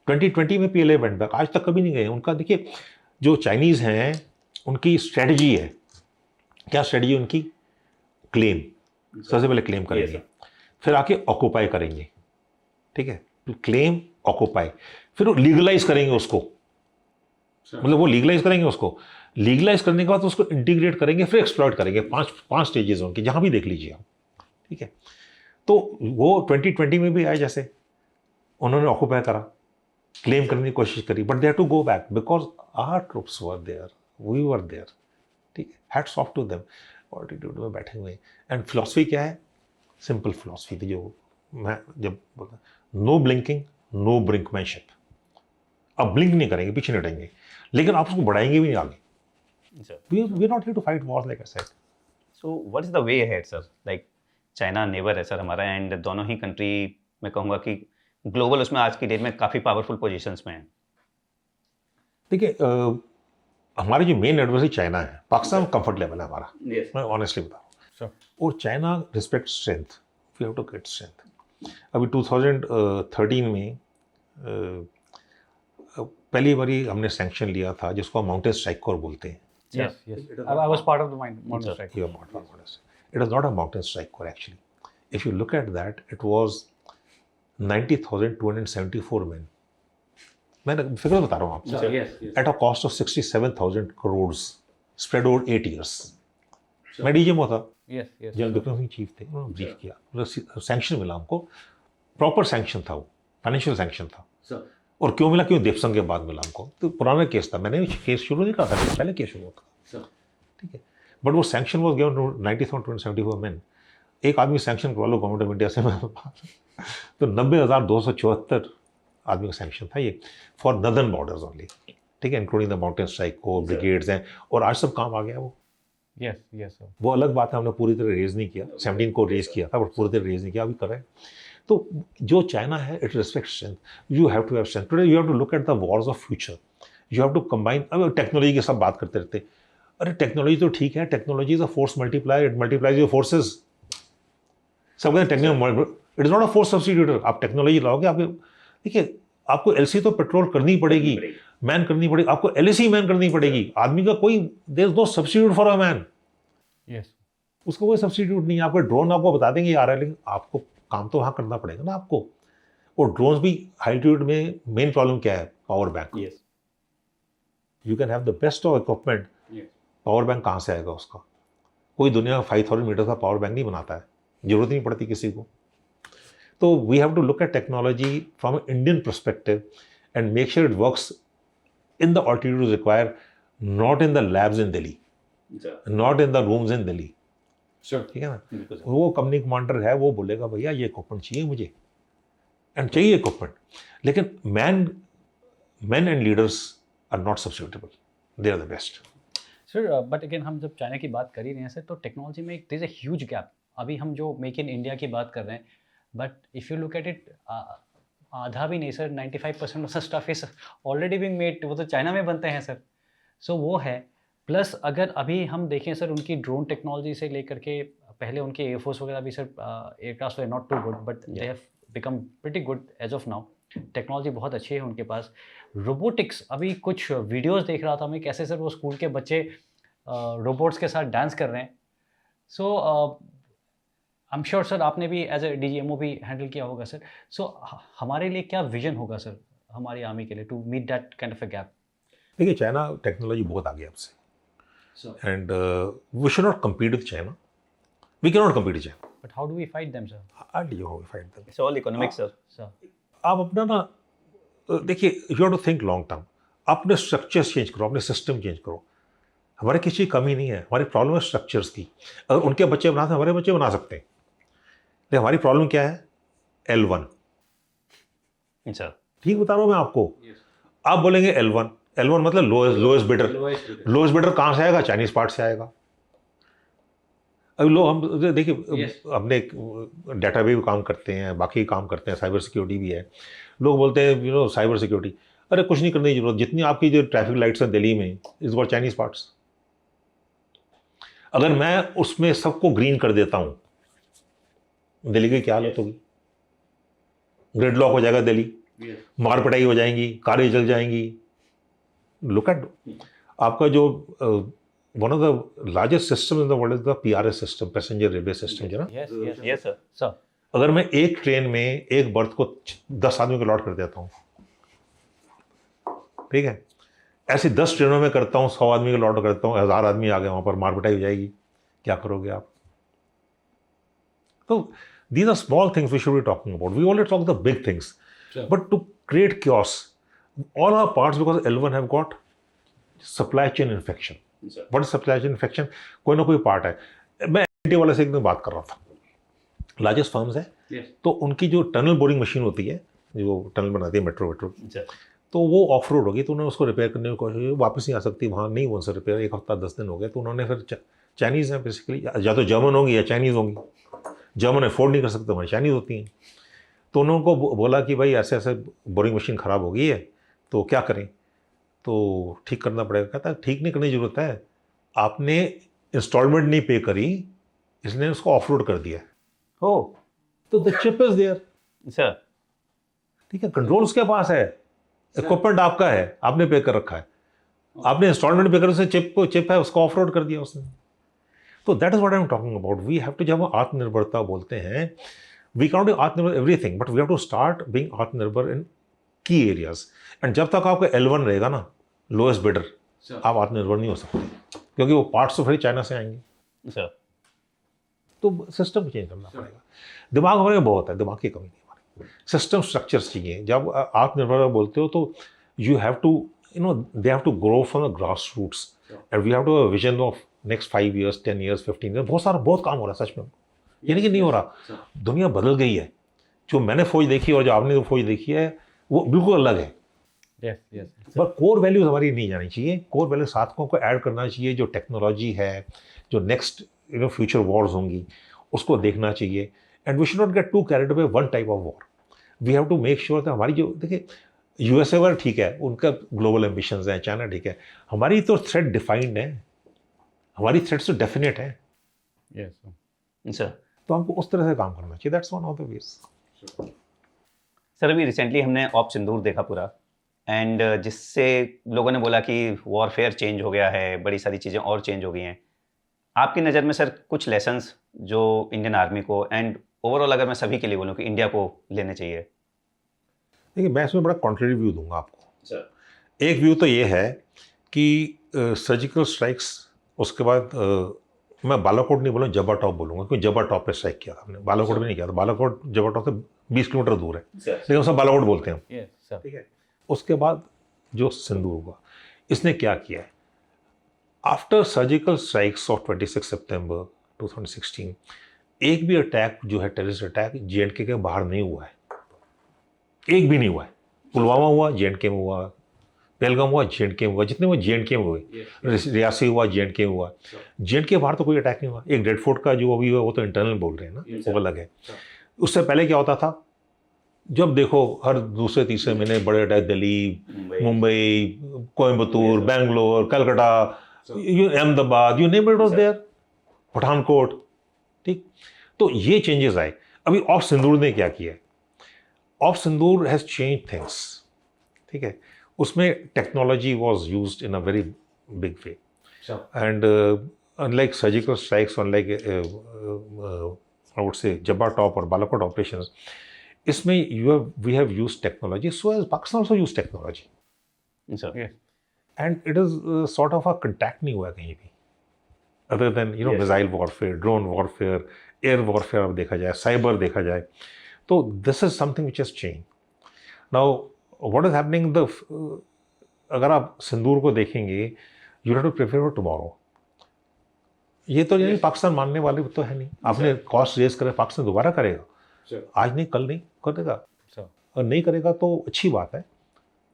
2020 में PLA वेंट बैक, आज तक कभी नहीं गए। उनका देखिए जो चाइनीज़ हैं उनकी स्ट्रेटजी है, क्या स्ट्रेटजी उनकी, क्लेम, सबसे पहले क्लेम करेंगे, फिर आके ऑक्यूपाई करेंगे, ठीक है, क्लेम ऑक्यूपाई, फिर लीगलाइज करेंगे उसको, मतलब वो लीगलाइज करेंगे उसको, लीगलाइज करने के बाद उसको इंटीग्रेट करेंगे, फिर एक्सप्लॉइट करेंगे। पांच स्टेजेस उनकी, जहां भी देख लीजिए आप, ठीक है। तो वो 2020 में भी आए, जैसे उन्होंने ऑक्यूपाई करा, क्लेम करने की कोशिश करी, but they have to go back because our troops were there, we were there, ठीक है, hats off to them, altitude में बैठे हुए। एंड फिलॉसफी क्या है, सिंपल फिलॉसफी थी, जो मैं जब बोलता, नो ब्लिंकिंग, नो ब्रिंकमैनशिप। अब ब्लिंक नहीं करेंगे, पीछे नहीं हटेंगे, लेकिन आप उसको बढ़ाएंगे भी नहीं आगे। We are not here to fight wars, like I said. So what is the way ahead, sir? Like China neighbour है सर हमारा, एंड दोनों ही कंट्री मैं कहूँगा कि ग्लोबल उसमें आज की डेट में काफ़ी पावरफुल पोजीशंस में है। देखिए हमारी जो मेन एडवर्सरी चाइना है, पाकिस्तान कंफर्ट लेवल है हमारा, मैं ऑनेस्टली बता रहा हूँ, और China respect strength, we have to get strength. अभी 2013 में पहली बारी हमने सैंक्शन लिया था, जिसको माउंटेन स्ट्राइक कोर बोलते हैं। Yes. I was part of the mountain strike. You are part of it. It was not a mountain strike corps actually. If you look at that, it was 90,274 men. मैं figure बता रहा हूँ आपको, at a cost of 67,000 crores spread over 8 years. मैं DJ में था, general Vikram Singh chief थे, उन्होंने ब्रीफ किया, सैंक्शन मिला हमको, प्रॉपर सैंक्शन था वो, फाइनेंशियल सैंक्शन था। और क्यों मिला, क्यों दीपसंग के बाद मिला हमको, तो पुराना केस था, मैंने केस शुरू नहीं करा था, पहले केस शुरू था, ठीक है, बट वो sanction was given to 90,274 man. एक आदमी सैंक्शन करवा लो गवर्नमेंट ऑफ इंडिया से, तो 90,274 आदमी का सैंक्शन था ये, फॉर नदर्न बॉर्डर्स ओनली, ठीक है, इंक्लूडिंग द माउंटेन स्ट्राइक को, ब्रिगेड्स हैं, और आज सब काम आ गया वो। यस वो अलग बात है, हमने पूरी तरह रेज नहीं किया, 17 को रेज किया था, बट पूरी तरह रेज नहीं किया, अभी कर रहे हैं। तो जो चाइना है, it respect strength, you have to have strength. Today you have to look at the wars of future, you have to combine. अब टेक्नोलॉजी की सब बात करते रहते, अरे टेक्नोलॉजी तो ठीक है, technology is a force multiplier, it multiplies your forces. सब कहते हैं technology, it is not a force substitutor. आप टेक्नोलॉजी लाओगे, आपके देखिए, आपको LC तो पेट्रोल करनी पड़ेगी, मैन करनी पड़ेगी, आपको LAC मैन करनी पड़ेगी। आदमी का कोई, there is no substitute for a man, उसका कोई सब्स्टिट्यूट नहीं है। आपको ड्रोन आपको बता देंगे आ रहा है, लेकिन आपको काम तो वहाँ करना पड़ेगा ना आपको। और ड्रोन्स भी हाइट्यूड में मेन प्रॉब्लम क्या है, power bank. You can have the best of equipment, power bank कहाँ से आएगा उसका? कोई दुनिया 5000 मीटर का पावर बैंक नहीं बनाता है, जरूरत नहीं पड़ती किसी को। तो we have to look at technology from Indian perspective and make sure it works in the altitude require, not in the labs in Delhi, not in the rooms in Delhi, ठीक है ना। वो कंपनी कमांडर है, वो बोलेगा भैया ये इक्विपमेंट चाहिए मुझे, एंड चाहिए इक्विपमेंट, लेकिन man and leaders are not substitutable, they are the best. Sir but again हम जब चाइना की बात कर ही रहे हैं सर, तो टेक्नोलॉजी में there is a huge gap. अभी हम जो मेक इन इंडिया की बात कर रहे हैं, but if you look at it, आधा भी नहीं sir, 95% of the stuff is already being made, वो तो चाइना में बनते हैं सर। सो वो है, प्लस अगर अभी हम देखें सर, उनकी ड्रोन टेक्नोलॉजी से लेकर के पहले उनके एयरफोर्स वगैरह भी sir aircraft were not too good but they have become pretty good as of now. Technology बहुत अच्छी है उनके पास। रोबोटिक्स, अभी कुछ वीडियोस देख रहा था मैं, कैसे सर वो स्कूल के बच्चे रोबोट्स के साथ डांस कर रहे हैं। सो आई एम श्योर सर आपने भी एज ए DGMO भी हैंडल किया होगा सर। सो हमारे लिए क्या विजन होगा सर हमारी आर्मी के लिए to meet that kind of a gap? देखिए, चाइना टेक्नोलॉजी बहुत आगे आपसे, and we should not compete with China, we can not compete with China. But how do we fight them sir? How do you fight them? It's all economic sir. आप अपना ना देखिए, you have to think long term. अपने structures change करो, अपने system change करो। हमारे किसी की कमी नहीं है, हमारी प्रॉब्लम है स्ट्रक्चर्स की। अगर उनके बच्चे बनाते हैं, हमारे बच्चे बना सकते हैं, लेकिन हमारी प्रॉब्लम क्या है? L1। सर ठीक बता रहा हूँ मैं आपको। आप बोलेंगे L1 मतलब लोएस्ट बिडर। लोएस्ट बिडर कहाँ से आएगा? चाइनीज पार्ट से आएगा। अभी लोग हम देखिए, अपने डाटा भी काम करते हैं, बाकी काम करते हैं, साइबर सिक्योरिटी भी है। लोग बोलते हैं साइबर सिक्योरिटी, अरे कुछ नहीं करने की जरूरत। जितनी आपकी जो ट्रैफिक लाइट्स हैं दिल्ली में, इस बार चाइनीज पार्ट्स। अगर मैं उसमें सबको ग्रीन कर देता हूँ, दिल्ली की क्या हालत होगी? ग्रिड लॉक हो जाएगा दिल्ली, मार पिटाई हो जाएंगी, कारें जल जाएंगी। लुक एट आपका जो one of the largest system in the world is the PRS system, passenger railway system, है ना? Yes sir. अगर मैं एक ट्रेन में एक बर्थ को 10 आदमी को लॉट कर देता हूँ, ठीक है, ऐसी 10 ट्रेनों में करता हूँ, 100 आदमी को लॉट करता हूँ, 1000 आदमी आ गए, वहाँ पर मार पिटाई हो जाएगी, क्या करोगे आप? तो these are small things we should be talking about. We already talk the big things. Sure. But to create chaos, all our parts, because L1 have got supply chain infection. Sure. What is supply chain infection? कोई ना कोई part है। मैं NT वाले से एक दिन बात कर रहा था, लार्जेस्ट फर्म्स है, तो उनकी जो टनल बोरिंग मशीन होती है, जो टनल बनाती है मेट्रो, तो वो ऑफ रोड होगी, तो उन्होंने उसको रिपेयर करने की कोशिश, वापस नहीं आ सकती, वहाँ नहीं हो सकता रिपेयर, 1 हफ्ता 10 दिन हो गए, तो उन्होंने फिर चाइनीज़ हैं बेसिकली, या तो जर्मन होंगी या चाइनीज़ होंगी। जर्मन अफोर्ड नहीं कर सकते, हमारी चाइनीज़ होती हैं। तो उन्होंने बोला कि भाई ऐसे ऐसे बोरिंग मशीन ख़राब हो गई है, तो क्या करें? तो ठीक करना पड़ेगा। कहता है ठीक नहीं करने की ज़रूरत है, आपने इंस्टॉलमेंट नहीं पे करी, इसने उसको ऑफ रोड कर दिया। हो तो the chip is there sir, ठीक है, कंट्रोल उसके पास है, इक्विपमेंट आपका है, आपने पे कर रखा है, आपने इंस्टॉलमेंट पे कर उसे चिप है, उसको ऑफ रोड कर दिया उसने। तो that is what I am talking about. We have to, जब हम आत्मनिर्भरता बोलते हैं, वी कैन नॉट बी आत्मनिर्भर everything, but we have to start being आत्मनिर्भर इन की एरियाज। एंड जब तक आपका L1 रहेगा ना, लोएस्ट बिडर, आप आत्मनिर्भर नहीं हो सकते, क्योंकि वो पार्ट्स तो फिर चाइना से आएंगे सर। तो सिस्टम चेंज करना पड़ेगा। दिमाग हमारे बहुत है, दिमाग की कमी नहीं हमारे, सिस्टम स्ट्रक्चर्स चाहिए। जब आत्मनिर्भर बोलते हो तो you have to they have to grow from the grass roots, and we have to have a vision of next 5 years, 10 years, 15 years। बहुत काम हो रहा है सच में, ये नहीं कि नहीं हो रहा। दुनिया बदल गई है। जो मैंने फौज देखी और जो आपने जो फौज देखी है, वो बिल्कुल अलग है। पर कोर वैल्यूज हमारी नहीं जानी चाहिए। कोर वैल्यू साथकों को ऐड करना चाहिए। जो टेक्नोलॉजी है, जो नेक्स्ट फ्यूचर वॉर्स होंगी, उसको देखना चाहिए। And we should not get too carried away one type of war. We have to make sure कि हमारी जो, देखिए USA वाला ठीक है, उनका ग्लोबल एम्बिशंस हैं, चाइना ठीक है, हमारी तो थ्रेट डिफाइंड है, हमारी थ्रेट्स तो डेफिनेट है। Yes sir. तो हमको उस तरह से काम करना चाहिए। That's one of the ways. Sir अभी रिसेंटली हमने ऑप सिंदूर देखा पूरा, एंड जिससे लोगों ने बोला कि वॉरफेयर चेंज हो गया है, बड़ी सारी चीज़ें और चेंज हो गई हैं। आपकी नज़र में सर कुछ लेसन्स जो इंडियन आर्मी को एंड ओवरऑल अगर मैं सभी के लिए बोलूँ कि इंडिया को लेने चाहिए? देखिए, मैं इसमें बड़ा कॉन्ट्रेरी व्यू दूंगा आपको सर। एक व्यू तो ये है कि सर्जिकल स्ट्राइक्स, उसके बाद मैं बालाकोट नहीं बोलूँ, जबा टॉप बोलूँगा, क्योंकि जबा टॉप पे स्ट्राइक किया था हमने, बालाकोट भी नहीं किया था। बालाकोट जबा टॉप से 20 किलोमीटर दूर है, लेकिन सब बालाकोट बोलते हैं, ठीक है। उसके बाद जो सिंदूर हुआ, इसने क्या किया है? आफ्टर सर्जिकल स्ट्राइक्स ऑफ 26 सितंबर 2016, एक भी अटैक जो है, टेररिस्ट अटैक JNK के बाहर नहीं हुआ है, एक भी नहीं हुआ है। पुलवामा हुआ, JNK में हुआ, पहलगाम हुआ, JNK में हुआ, जितने वो JNK में हुए, रियासी हुआ, JNK में हुआ। JNK के बाहर तो कोई अटैक नहीं हुआ। एक रेड फोर्ट का जो अभी हुआ, वो तो इंटरनल बोल रहे हैं ना, वो अलग है। उससे पहले क्या होता था? जब देखो हर दूसरे तीसरे महीने बड़े attack, Delhi, Mumbai, Coimbatore, Bangalore, Calcutta, Ahmedabad, you name it was there, Pathankot, ठीक, तो ये चेंजेस आए। अभी ऑफ सिंदूर ने क्या किया है, op Sindoor has change things, ठीक है, उसमें technology was used in a very big way and unlike surgical strikes, unlike I would say Jaba Top और बालाकोट ऑपरेशंस, इसमें we have used technology, so as Pakistan also used technology sir and it is sort of a contact नहीं हुआ कहीं भी, other than you know Yes. Missile warfare, drone warfare, air warfare अब देखा जाए, cyber देखा जाए, तो this is something which has change. Now what is happening the, अगर आप सिंदूर को देखेंगे, you have to prepare for tomorrow. ये तो यानी पाकिस्तान मानने वाले तो है नहीं, आपने कॉस्ट रेज करे, पाकिस्तान दोबारा करेगा, आज नहीं कल नहीं करेगा, और नहीं करेगा तो अच्छी बात है,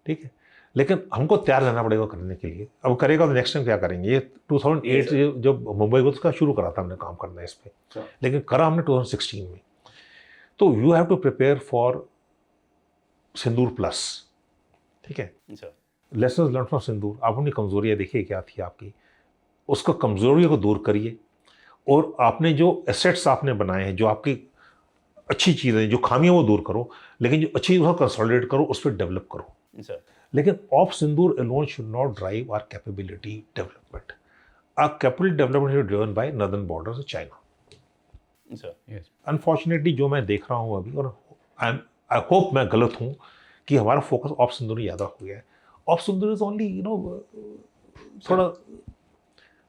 ठीक है, लेकिन हमको तैयार रहना पड़ेगा करने के लिए। अब करेगा तो नेक्स्ट टाइम क्या करेंगे, ये 2008 जब मुंबई को उसका शुरू करा था हमने काम करना इस पर, लेकिन करा हमने 2016 में। तो you have to prepare for Sindoor plus, ठीक है, लेसन्स लर्न फ्रॉम सिंदूर। आप अपनी कमजोरियाँ देखिए क्या थी आपकी, उसको कमजोरियों को दूर करिए, और आपने जो एसेट्स आपने बनाए हैं, जो आपकी अच्छी चीज़ें, जो खामियां वो दूर करो, लेकिन जो अच्छी उसको कंसोलिडेट करो, उस पर डेवलप करो। लेकिन of Sindoor alone should not drive our capability development. Our capability development is driven by northern borders of China. Yes. Unfortunately, जो मैं देख रहा हूँ अभी, और आई होप मैं गलत हूँ, कि हमारा फोकस ऑफ सिंदूर ज़्यादा हो गया है। ऑफ सिंदूर इज ओनली थोड़ा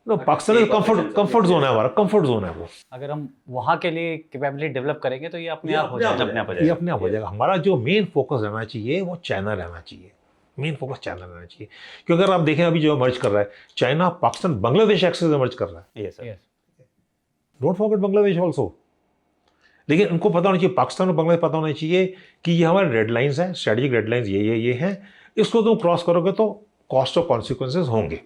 पाकिस्तान कंफर्ट जोन है, हमारा कंफर्ट जोन है वो। अगर हम वहाँ के लिए कैपेबिलिटी डेवलप करेंगे तो ये अपने आप हो जाएगा, ये अपने आप हो जाएगा। हमारा जो मेन फोकस रहना चाहिए वो चाइना रहना चाहिए, मेन फोकस चाइना रहना चाहिए। क्योंकि अगर आप देखें अभी जो मर्ज कर रहा है चाइना, पाकिस्तान, बांग्लादेश एक्सेस में मर्ज कर रहा है। Yes sir, don't forget Bangladesh also. लेकिन उनको पता होना चाहिए, पाकिस्तान और बांग्लादेश पता होना चाहिए कि ये हमारे रेड लाइन्स हैं, स्ट्रेटेजिक रेड लाइन्स ये हैं, इसको तुम क्रॉस करोगे तो कॉस्ट ऑफ कॉन्सिक्वेंसेज होंगे।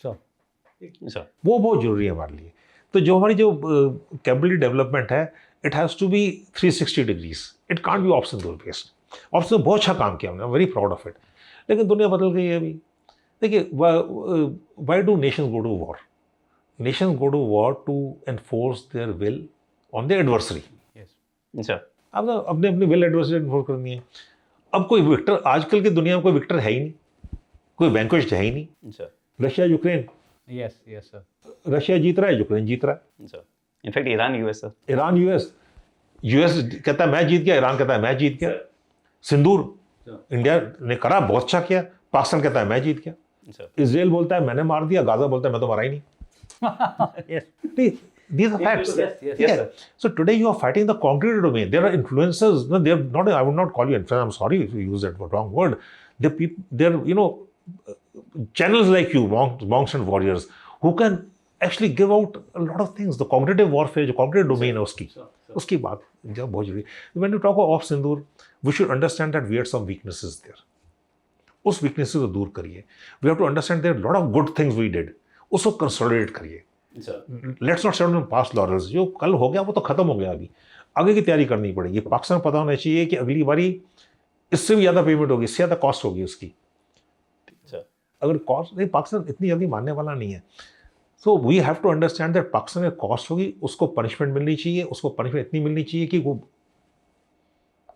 सर वो बहुत जरूरी है हमारे लिए। तो जो हमारी जो कैपेबिलिटी डेवलपमेंट है, it has to be 360 degrees, it can't be option दूर बेस्ड। ऑप्शन बहुत अच्छा काम किया हमने, वेरी प्राउड ऑफ इट। लेकिन दुनिया बदल गई है अभी। देखिए, why do nations go to war? Nations go to war to enforce their will on the adversary. Sir अब अपने अपनी विल एडवर्सरी एनफोर्स करनी है। अब कोई विक्टर, आजकल की दुनिया में कोई विक्टर है ही नहीं, कोई वैंक्विश्ड है ही नहीं। Sir Russia Ukraine, yes sir, Russia जीत रहा है, यूक्रेन जीत रहा है। Sir in fact Iran US sir, Iran US, US कहता है मैं जीत गया, ईरान कहता है मैं जीत गया। सिंदूर इंडिया ने करा, बहुत अच्छा किया, पाकिस्तान कहता है मैं जीत गया। सर इजराइल बोलता है मैंने मार दिया, गाजा बोलता है मैं तो मारा ही नहीं। These are facts. Yes, Yeah. So today you are fighting the concrete domain. There are influencers. No, they are not. I would not call you influencer. I'm sorry if you use that wrong word. There are people. There are channels like you, monks and warriors, who can actually give out a lot of things. The cognitive warfare, जो cognitive domain है उसकी बात जो बहुत जरूरी है। When you talk of Sindoor, we should understand that we had some weaknesses there. उस weaknesses को दूर करिए। We have to understand there are a lot of good things we did. उसको कंसोलिडेट करिए। Let's not settle on past laurels. जो कल हो गया वो तो खत्म हो गया, अभी आगे की तैयारी करनी पड़ेगी। पाकिस्तान पता होना चाहिए कि अगली बारी इससे भी ज़्यादा पेमेंट होगी, इससे ज़्यादा कॉस्ट होगी उसकी। अगर कॉस्ट नहीं, पाकिस्तान इतनी जल्दी मानने वाला नहीं है। So we have to understand that Pakistan में कॉस्ट होगी, उसको पनिशमेंट मिलनी चाहिए, उसको पनिशमेंट इतनी मिलनी चाहिए कि वो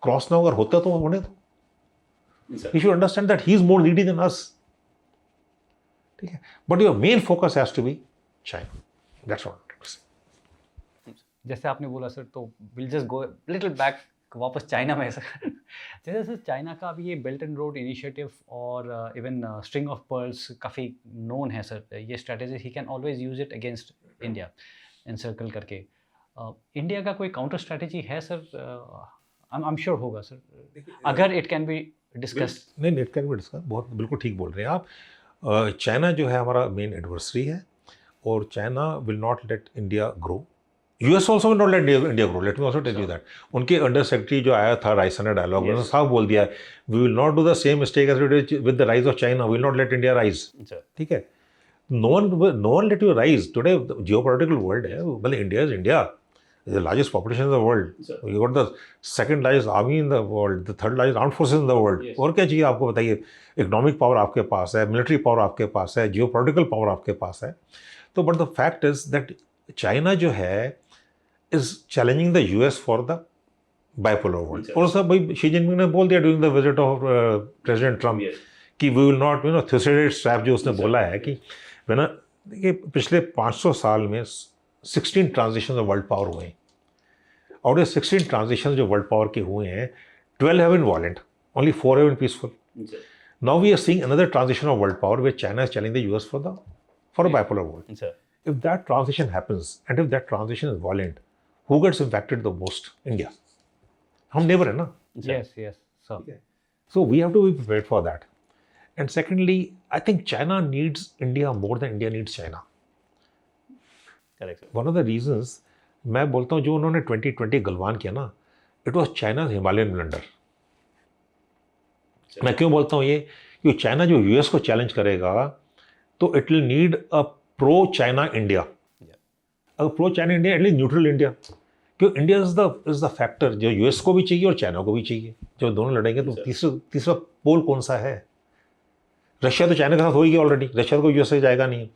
क्रॉस ना हो। अगर होता तो होने दो। He should understand that he is more needy than us, ठीक है। But your main focus has to be China. That's what. जैसे आपने बोला सर, तो will just go little back वापस चाइना में सर। जैसे सर चाइना का अभी ये बेल्ट एंड रोड इनिशिएटिव और इवन स्ट्रिंग ऑफ पर्ल्स काफ़ी नोन है सर। ये strategy he can always use it against India, encircle करके। इंडिया का कोई काउंटर स्ट्रेटेजी है सर? आई एम श्योर होगा सर, अगर इट कैन बी डिस्कस्ड। नहीं, इट कैन बी डिस्कस्ड। बहुत बिल्कुल ठीक बोल रहे हैं आप। चाइना जो है हमारा मेन एडवर्सरी है, और China will not let India grow. US also will not let India grow. Let me also tell you that. उनके अंडर सेक्रेटरी जो आया था राइसन ने डायलॉग में साफ बोल दिया, we will not do the same mistake as we did with the rise of China, we will not let India rise. ठीक है, no one let you rise. Today geopolitical world है, मतलब India is India, the largest population in the world. You got the second largest army in the world, the third largest armed forces in the world. और क्या चाहिए आपको, बताइए। Economic power आपके पास है, military power आपके पास है, जियोपॉलिटिकल पावर आपके पास है। तो but the fact is that China जो है is challenging the US for the bipolar world. और सब भाई शी जिनपिंग ने बोल दिया during the visit of President Trump कि we will not, you know, Thucydides trap जो उसने बोला है कि ना देखिए पिछले 500 साल में 16 ट्रांजिशन ऑफ वर्ल्ड पावर हुए हैं और ये 16 ट्रांजिशन जो वर्ल्ड पावर के हुए हैं 12 have been violent, only 4 have been peaceful. Now we are seeing another transition of world power where China is challenging the US for a bipolar world. If that transition happens and if that transition is violent, who gets impacted the most? India. हम neighbor है ना. Yes, yes. So we have to be prepared for that. And secondly, I think China needs India more than India needs China. Correct. One of the reasons मैं बोलता हूँ जो उन्होंने 2020 गलवान किया ना, it was China's Himalayan blunder. मैं क्यों बोलता हूँ ये? क्योंकि चाइना जो यूएस को चैलेंज करेगा तो it will need a pro China India. अगर pro China India at least neutral India, क्योंकि इंडिया इज द फैक्टर जो यूएस को भी चाहिए और चाइना को भी चाहिए. जब दोनों लड़ेंगे तो तीसरा पोल कौन सा है? रशिया तो चाइना के साथ हो ही गया ऑलरेडी, रशिया को यूएस से जाएगा नहीं.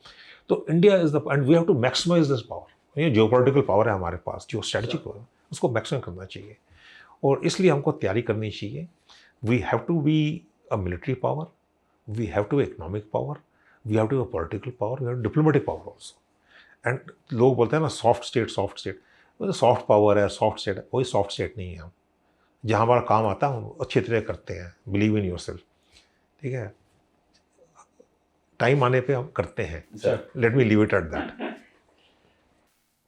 तो India is the and we have to maximise this power. ये जियोपॉलिटिकल पावर है हमारे पास, जो स्ट्रेटजिक पावर है उसको मैक्सिमम करना चाहिए और इसलिए हमको तैयारी करनी चाहिए. We have to be a military power, we have to be economic power, we have to be a political power, we have diplomatic power also. And लोग बोलते हैं ना सॉफ्ट स्टेट, सॉफ्ट पावर है, सॉफ्ट स्टेट है. कोई soft state नहीं है. हम जहाँ हमारा काम आता है हम अच्छी तरह करते हैं. Believe in yourself. ठीक है, टाइम आने पे हम करते हैं. Let me leave it at that.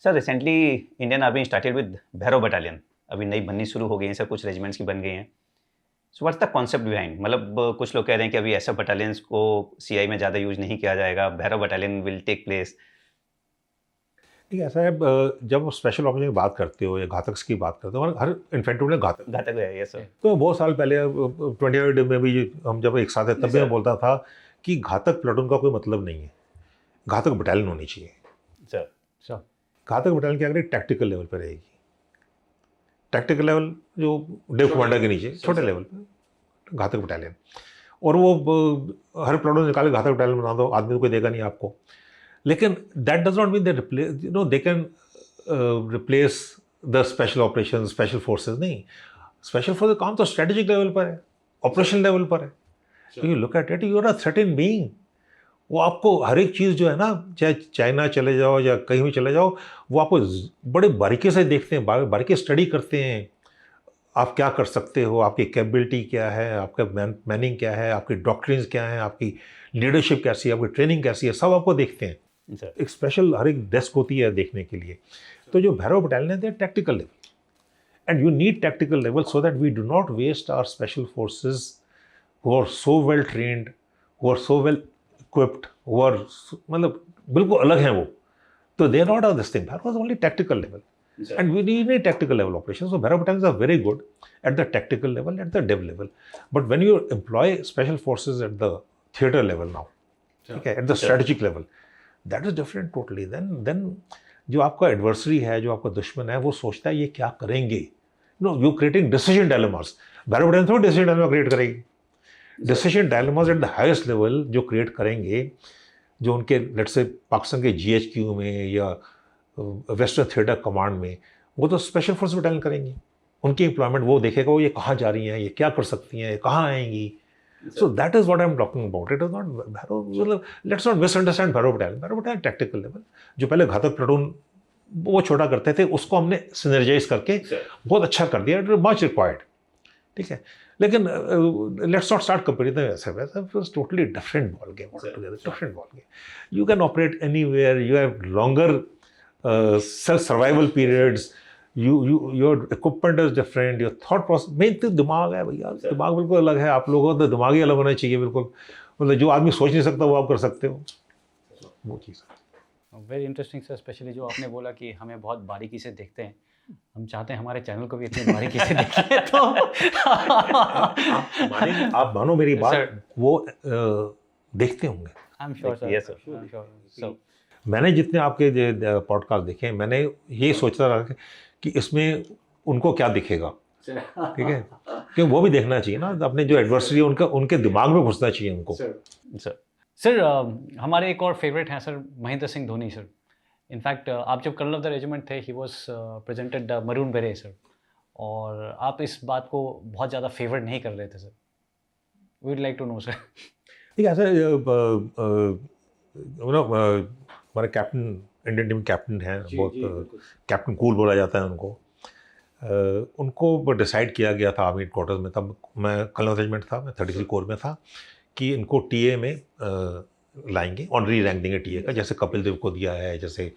Sir recently Indian army started with Bhairav battalion, अभी नई बननी शुरू हो गई है सर, कुछ रेजिमेंट्स की बन गई हैं. So what's the concept behind? मतलब कुछ लोग कह रहे हैं कि अभी ऐसा बटालियंस को सीआई में ज़्यादा यूज नहीं किया जाएगा, Bhairav battalion will take place. ठीक है, ऐसा है जब स्पेशल ऑपरेशन की बात करते हो या घातक की बात करते हो, हर इन्फेंट्री में घातक है. Yes sir. तो बहुत साल पहले 28 में भी हम जब एक साथ थे तब भी मैं बोलता था कि घातक प्लाटून का कोई मतलब नहीं है, घातक बटालियन होनी चाहिए. सर घातक बटालियन क्या करेगी? टैक्टिकल लेवल पर रहेगी. टैक्टिकल लेवल जो डिव कमांडर के नीचे छोटे लेवल पे घातक बटालियन. और वो हर प्लाटून निकाले घातक बटालियन बना दो, आदमी तो कोई देगा नहीं आपको. लेकिन that does not mean they replace, you know, they can replace the special operation, special forces. नहीं, स्पेशल फोर्स काम तो स्ट्रेटेजिक लेवल पर है, ऑपरेशन लेवल पर है. You look at it, you are a threaten being. वो आपको हर एक चीज़ जो है ना, चाहे चाइना चले जाओ या कहीं भी चले जाओ, वो आपको बड़े बारीकी से देखते हैं, बारीकी स्टडी करते हैं. आप क्या कर सकते हो, आपकी कैपेबिलिटी क्या है, आपका मैनिंग क्या है, आपकी डॉक्ट्रिन्स क्या है, आपकी लीडरशिप कैसी है, आपकी ट्रेनिंग कैसी है, सब आपको देखते हैं. एक स्पेशल हर एक डेस्क होती है देखने के लिए. तो जो भैरव बटालियन है tactical level, and you need tactical level so that we do not waste our special forces who are so well trained, who are so well equipped, who are मतलब बिल्कुल अलग हैं वो. तो they are not of this thing. Bharat was only tactical level, and we need tactical level operations. So Bharat battalions are very good at the tactical level, at the dev level. But when you employ special forces at the theater level now, okay, at the strategic level, that is different totally. Then जो आपका adversary है, जो आपका दुश्मन है, वो सोचता है ये क्या करेंगे. You know, you're creating decision dilemmas. Bharat battalion थोड़ा decision dilemma create करेगी. Decision dilemmas at the highest level जो क्रिएट करेंगे, जो उनके लेट्स से पाकिस्तान के जीएचक्यू में या वेस्टर्न थिएटर कमांड में, वो तो स्पेशल फोर्स बटालियन करेंगी. उनकी एम्प्लॉयमेंट वो देखेगा, वो ये कहाँ जा रही हैं, ये क्या कर सकती हैं, कहाँ आएंगी. So that is what I am talking about. It is not Bhairav, मतलब let's not misunderstand Bhairav battalion. Bhairav battalion tactical level, जो पहले घातक प्लाटून वो छोटा करते थे, उसको हमने सिनर्जाइज करके बहुत अच्छा कर दिया. It much required. ठीक है, लेकिन लेट्स नॉट स्टार्ट कंपेयरिंग ऐसा वैसा. Totally different ball game, different ball game. You can operate anywhere, you have longer self survival periods, your equipment is different, your thought process. Main तो दिमाग है भैया, दिमाग बिल्कुल अलग है. आप लोगों का तो दिमाग ही अलग होना चाहिए बिल्कुल. मतलब जो आदमी सोच नहीं सकता वो आप कर सकते हो, वो चीज़. वेरी इंटरेस्टिंग सर, स्पेशली जो आपने बोला कि हमें बहुत बारीकी से देखते हैं. हम चाहते हैं हमारे चैनल को भी इतनी बारीकी से देखें. तो आप मानो मेरी बात, वो देखते होंगे. I am sure sir. Yes sir. I am sure. So मैंने जितने आपके पॉडकास्ट देखे, मैंने ये सोचता रहा कि इसमें उनको क्या दिखेगा. ठीक है, क्योंकि वो भी देखना चाहिए ना, अपने जो एडवर्सरी है उनके दिमाग में घुसना चाहिए उनको. सर हमारे एक और फेवरेट हैं sir, Mahendra Singh Dhoni sir. In fact आप जब कर्नल ऑफ द रेजिमेंट थे, he was presented the maroon बेरे सर, और आप इस बात को बहुत ज़्यादा फेवर नहीं कर रहे थे sir. We would like to know sir. ठीक है ऐसे हमारे कैप्टन, इंडियन टीम कैप्टन हैं, बहुत कैप्टन कूल बोला जाता है उनको. उनको डिसाइड किया गया था आर्मी क्वार्टर्स में, तब मैं कर्नल रेजिमेंट था, मैं 33 कोर में था, कि इनको टीए में लाएंगे, ऑनरी रैंक देंगे टीए का, जैसे कपिल देव को दिया है, जैसे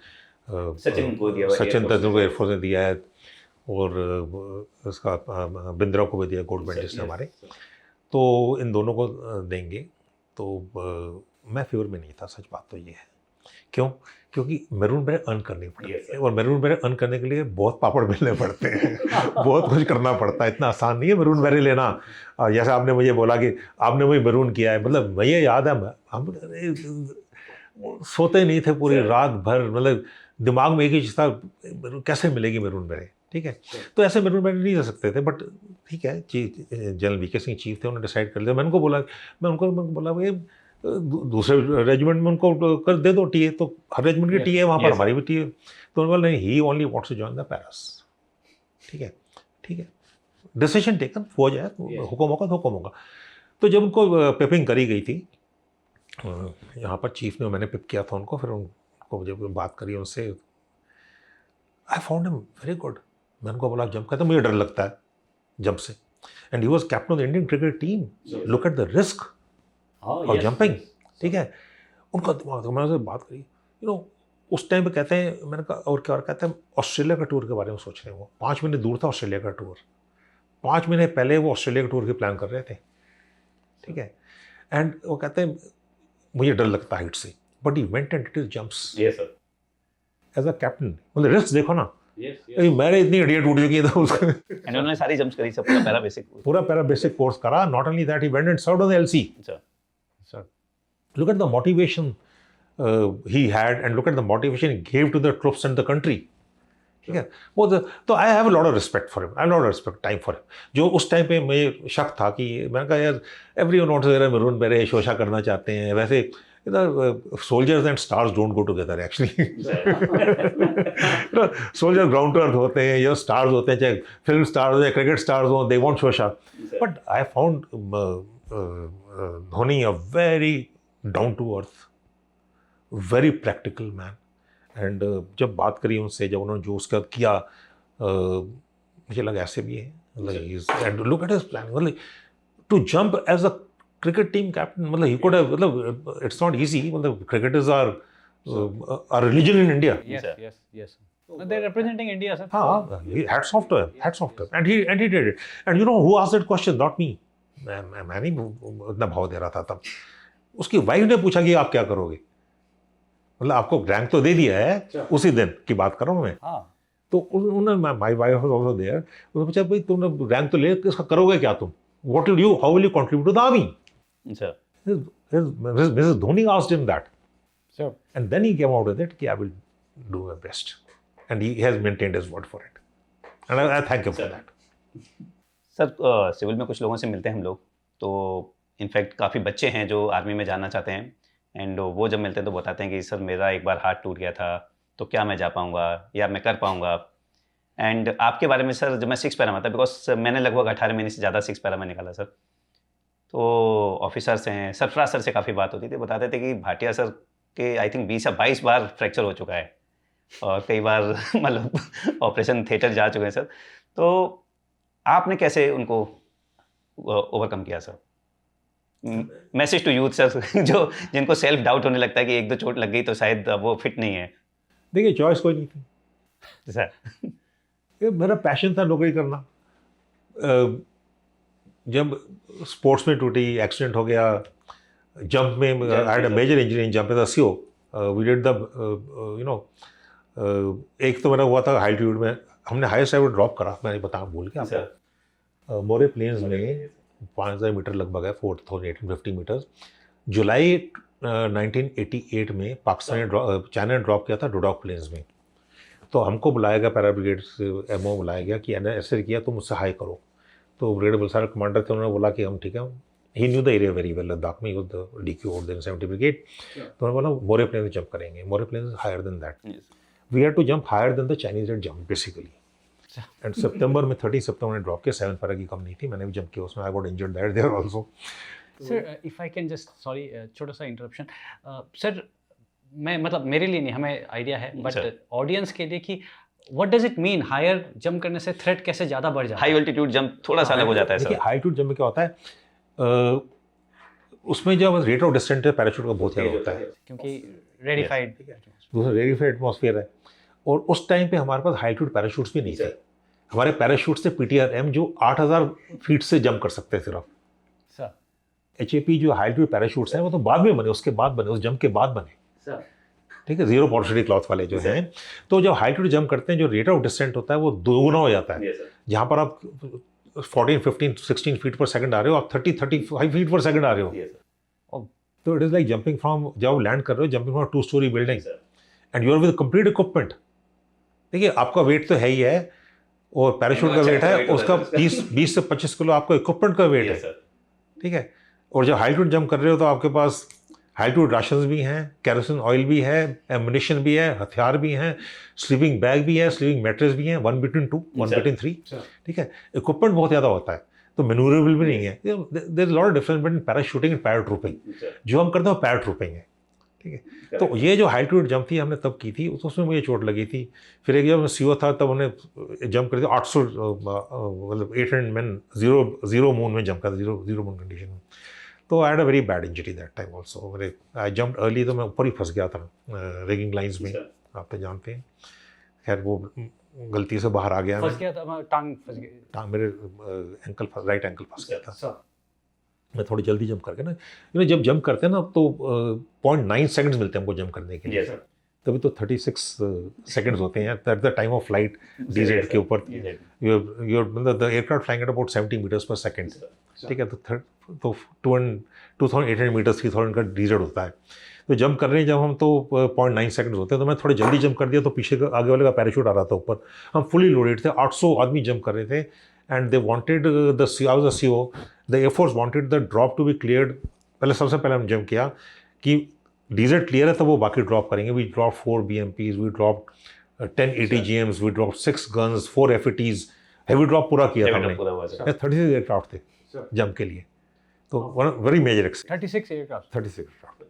सचिन को दिया, सचिन तेंदुलकर एयरफोर्स ने दिया है, और उसका बिंद्रा को भी दिया गोल्ड मेडलिस्ट हमारे. तो इन दोनों को देंगे. तो मैं फेवर में नहीं था, सच बात तो ये है. क्यों? क्योंकि मैरून बेरे अर्न करनी पड़ती है, और मैरून बेरे अर्न करने के लिए बहुत पापड़ बेलने पड़ते हैं. बहुत कुछ करना पड़ता है, इतना आसान नहीं है मैरून बेरे लेना. जैसे आपने मुझे बोला कि आपने मुझे मैरून किया है, मतलब मुझे याद है हम सोते नहीं थे पूरी रात भर, मतलब दिमाग में एक ही चीज़ था, कैसे मिलेगी मैरून बेरे. ठीक है, तो ऐसे मैरून बेरे नहीं ले सकते थे, बट ठीक है, जनरल वीके सिंह चीफ थे, उन्होंने डिसाइड कर लिया. मैंने उनको बोला भाई दूसरे रेजिमेंट में उनको कर दे दो टीए, तो हर रेजिमेंट की टीए वहाँ पर हमारी भी टीए. तो उन्होंने बोला नहीं, he only wants to join the paras. ठीक है, ठीक है, डिसीजन टेकन हो जाए, हुक्म होगा तो हुक्म होगा. तो जब उनको पिपिंग करी गई थी यहाँ पर, चीफ ने, मैंने पिप किया था उनको, फिर उनको जब बात करी उनसे, I found him very good. मैंने उनको बोला जंप करता, मुझे डर लगता है जंप से, and he was captain of the Indian cricket team. Look at the risk और जंपिंग. ठीक है, उनका दिमाग, मैंने उनसे बात करी, उस टाइम पे कहते हैं, मैंने कहा और क्या, और कहते हैं ऑस्ट्रेलिया का टूर के बारे में सोच रहे हैं. वो 5 महीने दूर था ऑस्ट्रेलिया का टूर, 5 महीने पहले वो ऑस्ट्रेलिया के टूर की प्लान कर रहे थे. ठीक है, एंड वो कहते हैं मुझे डर लगता है हाइट से, but he went and did jumps as a captain. मतलब रिस्क देखो ना. मेरे इतनी हड्डियाँ टूट चुकी है, तो उन्होंने सारी जंप्स करी, सब पूरा पैरा बेसिक कोर्स करा. Not only that, he went and served on the LC. Look at the motivation he had, and look at the motivation he gave to the troops and the country. ठीक है, वो तो I have a lot of respect for him, I have lot of respect time for him. जो उस time पे मुझे शक था कि मैंने कहा यार एवरीवन वांट्स टू मैरून बेरे, शोशा करना चाहते हैं. वैसे इधर soldiers and stars don't go together actually. Soldier ground to earth होते हैं, या स्टार्स होते हैं, चाहे फिल्म स्टार्स हो या क्रिकेट स्टार्स हो, दे वांट शोशा. But I found Dhoni a very down to earth, very practical man. And जब बात करी उनसे, जब उन्होंने जो उसका किया, मुझे लगा ऐसे भी है. And look at his plan, मतलब to jump as a cricket team captain, मतलब ही कुड हैव, मतलब इट्स नॉट इजी. मतलब cricket is our religion in India. Yes. They're representing India, sir. हाँ, hats off to him, hats off to him. And he did it. And you know who asked that question? Not me. मैं नहीं इतना भाव दे रहा था तब. उसकी wife ने पूछा कि आप क्या करोगे. मतलब आपको रैंक तो दे दिया है, उसी दिन की बात कर रहा हूँ मैं. तो उन्होंने, my wife was also there, उन्होंने पूछा भाई तुमने रैंक तो ले, इसका करोगे क्या तुम? What will you, how will you contribute to the army? Mrs. Dhoni asked him that. Sure. And then he came out with it कि I will do my best. And he has maintained his word for it. And I thank him for that. Sir civil में कुछ लोगों से मिलते हैं हम लोग, तो इनफैक्ट काफ़ी बच्चे हैं जो आर्मी में जाना चाहते हैं, एंड वो जब मिलते हैं तो बताते हैं कि सर मेरा एक बार हाथ टूट गया था, तो क्या मैं जा पाऊँगा या मैं कर पाऊँगा. एंड आपके बारे में सर, जब मैं 6 पैरा में था, बिकॉज मैंने लगभग 18 महीने से ज़्यादा 6 पैरा में निकाला सर, तो ऑफिसर्स हैं, सरफराज सर से काफ़ी बात होती थी, बताते थे कि भाटिया सर के आई थिंक 20 या 22 बार फ्रैक्चर हो चुका है, और कई बार मतलब ऑपरेशन थिएटर जा चुके हैं सर. तो आपने कैसे उनको ओवरकम किया सर? मैसेज टू यूथ सर, जो जिनको सेल्फ डाउट होने लगता है कि 1-2 चोट लग गई तो शायद वो फिट नहीं है. देखिए, चॉइस कोई नहीं थी सर. ये मेरा पैशन था नौकरी करना. जब स्पोर्ट्स में टूटी, एक्सीडेंट हो गया, जंप में I had a major injury in jump as a CO. We did the एक तो मेरा हुआ था हाइल्टीट्यूड में, हमने हाईएस्ट एवर ड्रॉप करा, मैंने बताया भूल के आपको. मोरे प्लेन्स में 5000 मीटर लगभग है, 4850 मीटर्स. जुलाई 1988 में पाकिस्तान ने, चाइना ने ड्रॉप किया था डोडॉक प्लेन्स में. तो हमको बुलाया गया, पैरा ब्रिगेड से एमओ बुलाया गया कि ऐसे किया तो मुझसे हाई करो. तो ब्रिगेड बलसार कमांडर थे, उन्होंने बोला कि हम ठीक है, he knew the area very well, Ladakh में, द DQ और देन 70 ब्रिगेड. तो उन्होंने बोला मोरे प्लेन से जंप करेंगे, more plane higher than that. We had to jump higher than the Chinese had jump basically. And सितंबर में 30 सितंबर में ड्रॉप किया, 7 पैरा की कम नहीं थी, मैंने भी जंप किया उसमें, I got injured that there also. Sir if I can just sorry छोटा सा इंटरप्शन सर, मैं मतलब मेरे लिए नहीं, हमें आइडिया है बट ऑडियंस के लिए कि what does it mean higher jump करने से थ्रेट कैसे ज़्यादा बढ़ जाता है? हाई अल्टीट्यूड जंप थोड़ा सा अलग हो जाता है देखिए सर। हाई अल्टीट्यूड जंप में क्या होता है, उसमें जब रेट ऑफ डिसेंट है पैराशूट का बहुत ज़्यादा होता है, क्योंकि रेडिफाइड दूसरा रेडिफाइड एटमॉस्फेयर है, और उस टाइम पे हमारे पास हाई अल्टीट्यूड पैराशूट्स भी नहीं थे। हमारे पैराशूट से PTRM जो 8000 फीट से जंप कर सकते हैं सिर्फ। सर HAP जो हाई अल्टीट्यूड पैराशूट्स हैं वो तो बाद में बने, उसके बाद बने, उस जंप के बाद बने, सर ठीक है, जीरो पॉर्सिटी क्लॉथ वाले जो हैं। तो जब हाई अल्टीट्यूड जंप करते हैं जो रेट ऑफ डिसेंट होता है वो दोगुना हो जाता है। जहाँ पर आप 14, 15, 16 फीट पर सेकंड आ रहे हो, आप 30, 35 फीट पर सेकंड आ रहे हो। तो it is like jumping from, जब लैंड कर रहे हो jumping from 2 storey building and you are with complete equipment. देखिए आपका वेट तो है ही है, और पैराशूट का वेट है उसका 20 से 25 किलो आपका इक्विपमेंट का वेट है, ठीक है। और जब हाई अल्टीट्यूड जंप कर रहे हो तो आपके पास हाई अल्टीट्यूड राशंस भी हैं, कैरोसिन ऑयल भी है, एमुनिशन भी है, हथियार भी हैं, स्लीपिंग बैग भी है, स्लीपिंग मैट्रेस भी है, 1 between 2, 1 between 3, ठीक है। इक्विपमेंट बहुत ज़्यादा होता है, तो मैन्यूरेबल भी नहीं है। There is lot of difference between parachuting and paratrooping. जो हम करते हैं वो पैराट्रूपिंग है, ठीक है। तो ये जो हाई अल्टीट्यूड जंप थी हमने तब की थी, तो उसमें मुझे चोट लगी थी। फिर एक जब मैं CO था तब उन्हें जंप कर दिया 800 मतलब 800 मैन जीरो मून में जंप कर, जीरो मून कंडीशन में। तो आई had a very bad injury that time also. मेरे आई जंप अर्ली, तो मैं ऊपर ही फंस गया था रिगिंग लाइंस में, आप तो जानते हैं। खैर वो गलती से बाहर आ गया, फंस गया था, टांग फंस गई, टांग मेरे एंकल, राइट एंकल फंस गया था। मैं थोड़ी जल्दी जंप करके ना, जब जंप करते हैं ना तो 0.9 सेकंड्स मिलते हैं हमको जंप करने के लिए, तभी तो 36 सेकंड्स होते हैं at the time of flight DZ के ऊपर। मतलब the aircraft flying at about 70 metres per second, ठीक है। तो 2800 मीटर्स 3000 का DZ होता है। तो जंप कर रहे हैं जब हम, तो 0.9 सेकंड्स होते हैं। तो मैं थोड़े जल्दी जंप कर दिया, तो पीछे का आगे वाले का पैराशूट आ रहा था ऊपर, हम फुली लोडेड थे, 800 आदमी जंप कर रहे थे। And they wanted the CO, the air force wanted the drop to be cleared. पहले सबसे पहले हम जंप किया कि DZ क्लियर है, तब वो बाकी ड्रॉप करेंगे। We drop 4 BMPs, we drop 10 ATGMs, we drop 6 guns, 4 FATs, heavy drop पूरा किया था हमने। 36 एयरक्राफ्ट थे जंप के लिए, तो very major accident. 36 aircraft. 36 aircraft.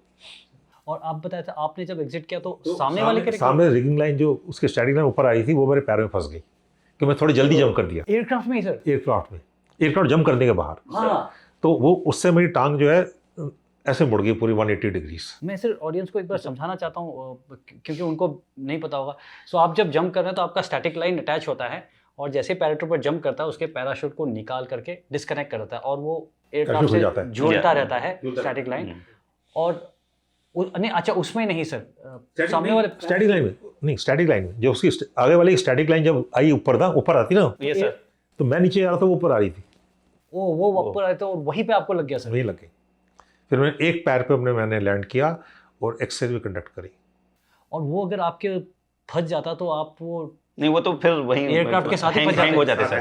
और आप बताया था आपने जब एग्जिट किया तो सामने वाले के सामने रिगिंग लाइन जो उसके स्टैटिक लाइन ऊपर आ रही थी वो मेरे पैरों में फंस गई, कि मैं थोड़ी जल्दी जंप कर दिया एयरक्राफ्ट में ही सर? एयरक्राफ्ट में, एयरक्राफ्ट जंप करने के बाहर। हाँ। तो वो उससे मेरी टांग जो है ऐसे मुड़ गई पूरी 180 डिग्रीज। मैं सर ऑडियंस को एक बार समझाना चाहता हूँ क्योंकि उनको नहीं पता होगा। सो आप जब जंप कर रहे हैं तो आपका स्टैटिक लाइन अटैच होता है, और जैसे पैराशूट पर जंप करता है उसके पैराशूट को निकाल करके डिस्कनेक्ट करता है, और वो एयरक्राफ्ट से जोड़ता रहता है स्टैटिक लाइन। और नहीं, अच्छा उसमें नहीं सर, सामने वाले स्टैटिक लाइन में नहीं, स्टैटिक लाइन में जो उसकी आगे वाली स्टैटिक लाइन जब आई ऊपर था, ऊपर आती ना, ये सर, तो मैं नीचे आ रहा था, वो ऊपर आ रही थी, वो ऊपर आए थे और वहीं पे आपको लग गया सर? वहीं लग गई। फिर मैंने एक पैर पे मैंने लैंड किया और एक्सरसाइज भी कंडक्ट करी। और वो अगर आपके फंस जाता तो आप वो नहीं, वो तो फिर वहीं एयरक्राफ्ट के साथ ही हैंग हो जाते सर।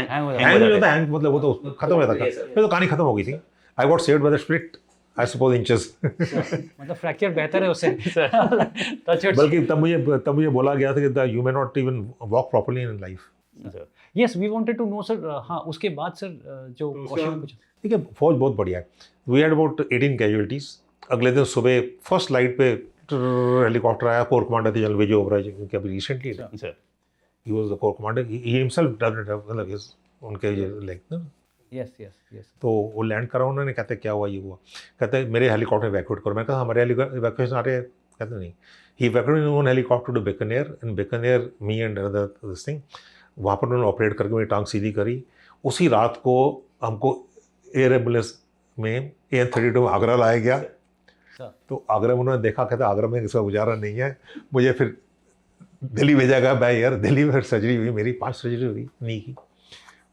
हैंग हो हैंग नहीं होता, हैंग मतलब वो तो खत्म हो जाता था। फिर तो कहानी खत्म हो गई थी। I got saved by the spirit, I suppose inches. मतलब फ्रैक्चर बेहतर है उससे। बल्कि तब मुझे बोला गया था कि you may not even walk properly in life. Yes, we wanted to know sir. हाँ, उसके बाद सर जो क्वेश्चन पूछा, ठीक है, फौज बहुत बढ़िया है। We had about 18 casualties. अगले दिन सुबह फर्स्ट लाइट पे हेलीकॉप्टर आया, कोर कमांडर थे जनरल विजय ओबराय जी, अभी रिसेंटली ही was the corps commander, he himself मतलब उनके लाइक ना। यस। तो वो लैंड करा, उन्होंने कहते क्या हुआ, ये हुआ, कहते मेरे हेलीकॉप्टर इवैक्यूएट करो। मैं कहा हमारे इवैक्यूएशन आ रहे हैं, कहते नहीं। He evacuated one helicopter to Bikaner, in Bikaner me and other this thing, वहाँ पर उन्होंने ऑपरेट करके मेरी टांग सीधी करी। उसी रात को हमको एयर एम्बुलेंस में AN-32 में आगरा लाया गया। तो आगरा में उन्होंने देखा, कहते आगरा में इसका गुजारा नहीं है, मुझे फिर दिल्ली भेजा गया बाय एयर। दिल्ली में फिर सर्जरी हुई, मेरी 5 सर्जरी हुई नी की।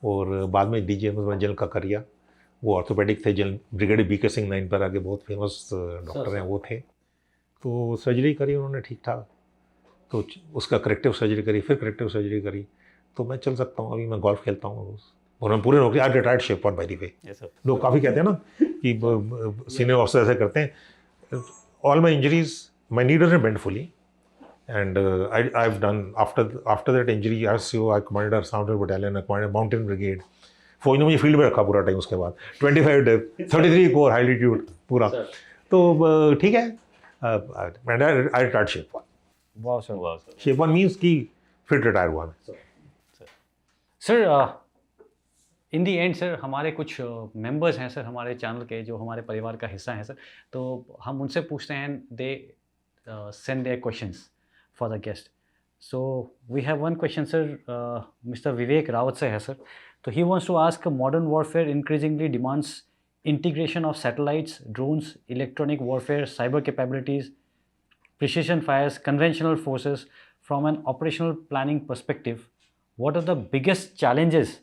और बाद में DGM में जनरल ककरिया, वो ऑर्थोपेडिक थे, जनरल ब्रिगेडियर BK सिंह 9 पर आगे बहुत फेमस डॉक्टर हैं, वो थे। तो सर्जरी करी उन्होंने ठीक ठाक, तो उसका करेक्टिव सर्जरी करी, फिर करेक्टिव सर्जरी करी। तो मैं चल सकता हूँ, अभी मैं गोल्फ खेलता हूँ रोज़, और मैं पूरे नौकरी आज रिटायर्ड शेप पर बाय द वे। लोग काफ़ी कहते हैं ना कि सीनियर ऑफिसर ऐसे करते हैं। All my injuries, my knee doesn't bend fully And I've done after that injury as CO, I commanded our Sounders Battalion, I commanded Mountain Brigade. फौज ने मुझे फील्ड में रखा पूरा टाइम उसके बाद 25 डेज 33 कोर हाइल्टीट्यूड पूरा तो ठीक है and I retired shape one वाह सर शेप वन मीन्स कि फिर रिटायर हुआ मैं sir in the and sir हमारे कुछ मेंबर्स हैं सर हमारे चैनल के जो हमारे परिवार का हिस्सा हैं सर तो हम उनसे पूछते हैं they send their questions for the guest so we have one question sir mister Vivek Rawat से है सर तो he wants to ask modern warfare increasingly demands integration of satellites, drones, electronic warfare, cyber capabilities, precision fires, conventional forces. From an operational planning perspective, what are the biggest challenges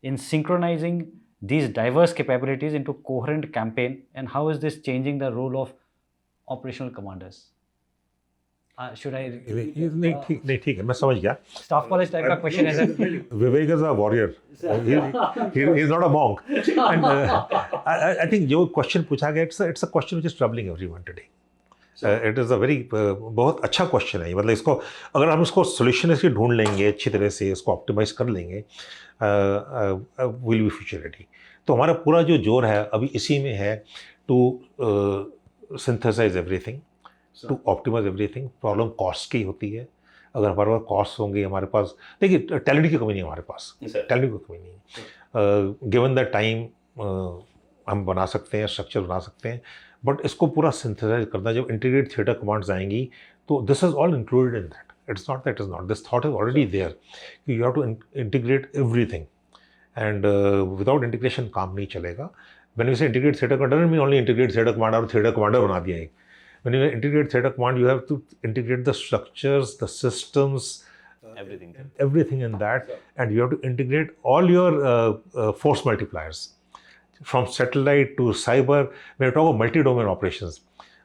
in synchronizing these diverse capabilities into coherent campaign, and how is this changing the role of operational commanders? Should I? नहीं ठीक है मैं समझ गया Staff college type का question है sir. Vivek is a warrior. He is not a monk. And I think जो question पूछा गया it's a question which is troubling everyone today. It is a very बहुत अच्छा question है ये मतलब इसको अगर हम इसको solution इसकी ढूंढ लेंगे अच्छी तरह से इसको optimize कर लेंगे will be future ready. तो हमारा पूरा जो जोर है अभी इसी में है to synthesize everything. To optimize everything problem cost की होती है अगर हमारे पास कॉस्ट होंगे हमारे पास देखिए टैलेंट की कमी नहीं है हमारे पास टैलेंट की कमी नहीं है गिवन द टाइम हम बना सकते हैं स्ट्रक्चर बना सकते हैं बट इसको पूरा सिंथेसाइज करना जब इंटीग्रेटेड थिएटर कमांड्स आएंगी तो this is all included in that it's not that is not this thought is already there कि you have to integrate everything and without integration काम नहीं चलेगा when we say integrate theatre commander doesn't mean only integrate theatre commander और theatre commander बना दिया एक when you integrate theater command you have to integrate the structures the systems everything in that and you have to integrate all your force multipliers from satellite to cyber when you talk about multi-domain operations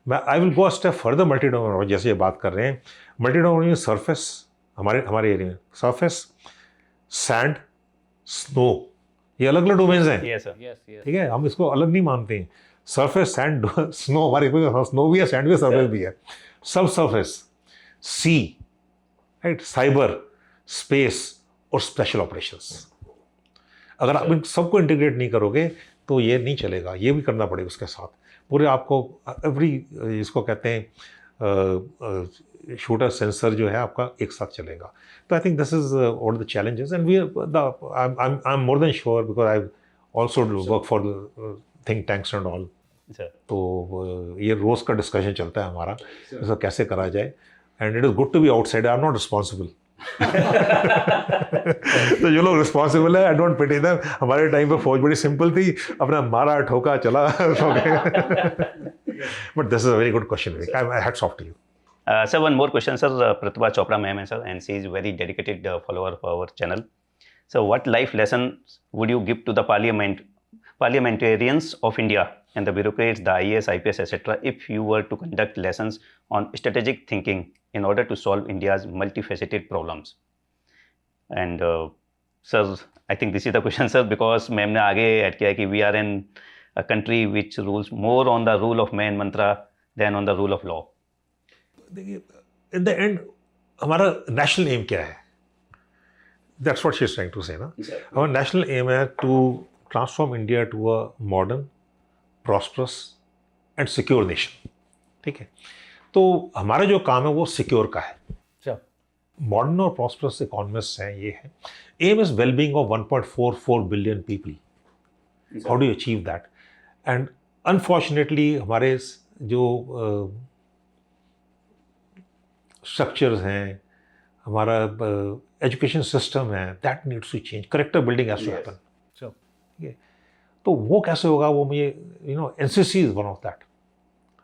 I will go a step further multi-domain जैसे ये बात कर रहे हैं multi-domain में surface हमारे area में surface sand snow ये अलग अलग डोमेन्स हैं Yes, sir. ठीक है हम इसको अलग नहीं मानते हैं सरफेस सैंड स्नो हमारे स्नो भी है सैंड भी है सरफेस भी है सब सरफेस सी राइट साइबर स्पेस और स्पेशल ऑपरेशंस अगर आप इन सबको इंटीग्रेट नहीं करोगे तो ये नहीं चलेगा ये भी करना पड़ेगा उसके साथ पूरे आपको एवरी इसको कहते हैं शूटर सेंसर जो है आपका एक साथ चलेगा तो I think this is all the challenges and we I am more than sure because I also work for think tanks and all तो ये रोज़ का डिस्कशन चलता है हमारा इसको कैसे करा जाए and it is good to be outside I am not responsible तो जो लोग रिस्पॉन्सिबल है आई डोंट पिटी देम हमारे टाइम पे फौज बड़ी सिंपल थी अपना मारा ठोका चला but this is a very good question I hats off to you Sir, one more question, sir. Pratibha Chopra ma'am, sir, and she is very dedicated follower of our channel. So, what life lessons would you give to the parliamentarians of India and the bureaucrats, the IAS, IPS, etc., if you were to conduct lessons on strategic thinking in order to solve India's multifaceted problems? And sir, I think this is the question, sir, because ma'am ने आगे add किया कि we are in a country which rules more on the rule of man mantra than on the rule of law. देखिए in the end हमारा national aim क्या है that's what she is trying to say ना हमारा national aim है to transform India to a modern prosperous and secure nation ठीक है तो हमारा जो काम है वो सिक्योर का है मॉडर्न और प्रॉस्परस इकोनॉमिस्ट हैं ये है aim is wellbeing of 1.44 billion people how do you achieve that and unfortunately हमारे जो स्ट्रक्चर्स हैं हमारा एजुकेशन सिस्टम है that needs to change character building has to happen ठीक है तो वो कैसे होगा वो मुझे you know NCC is one of that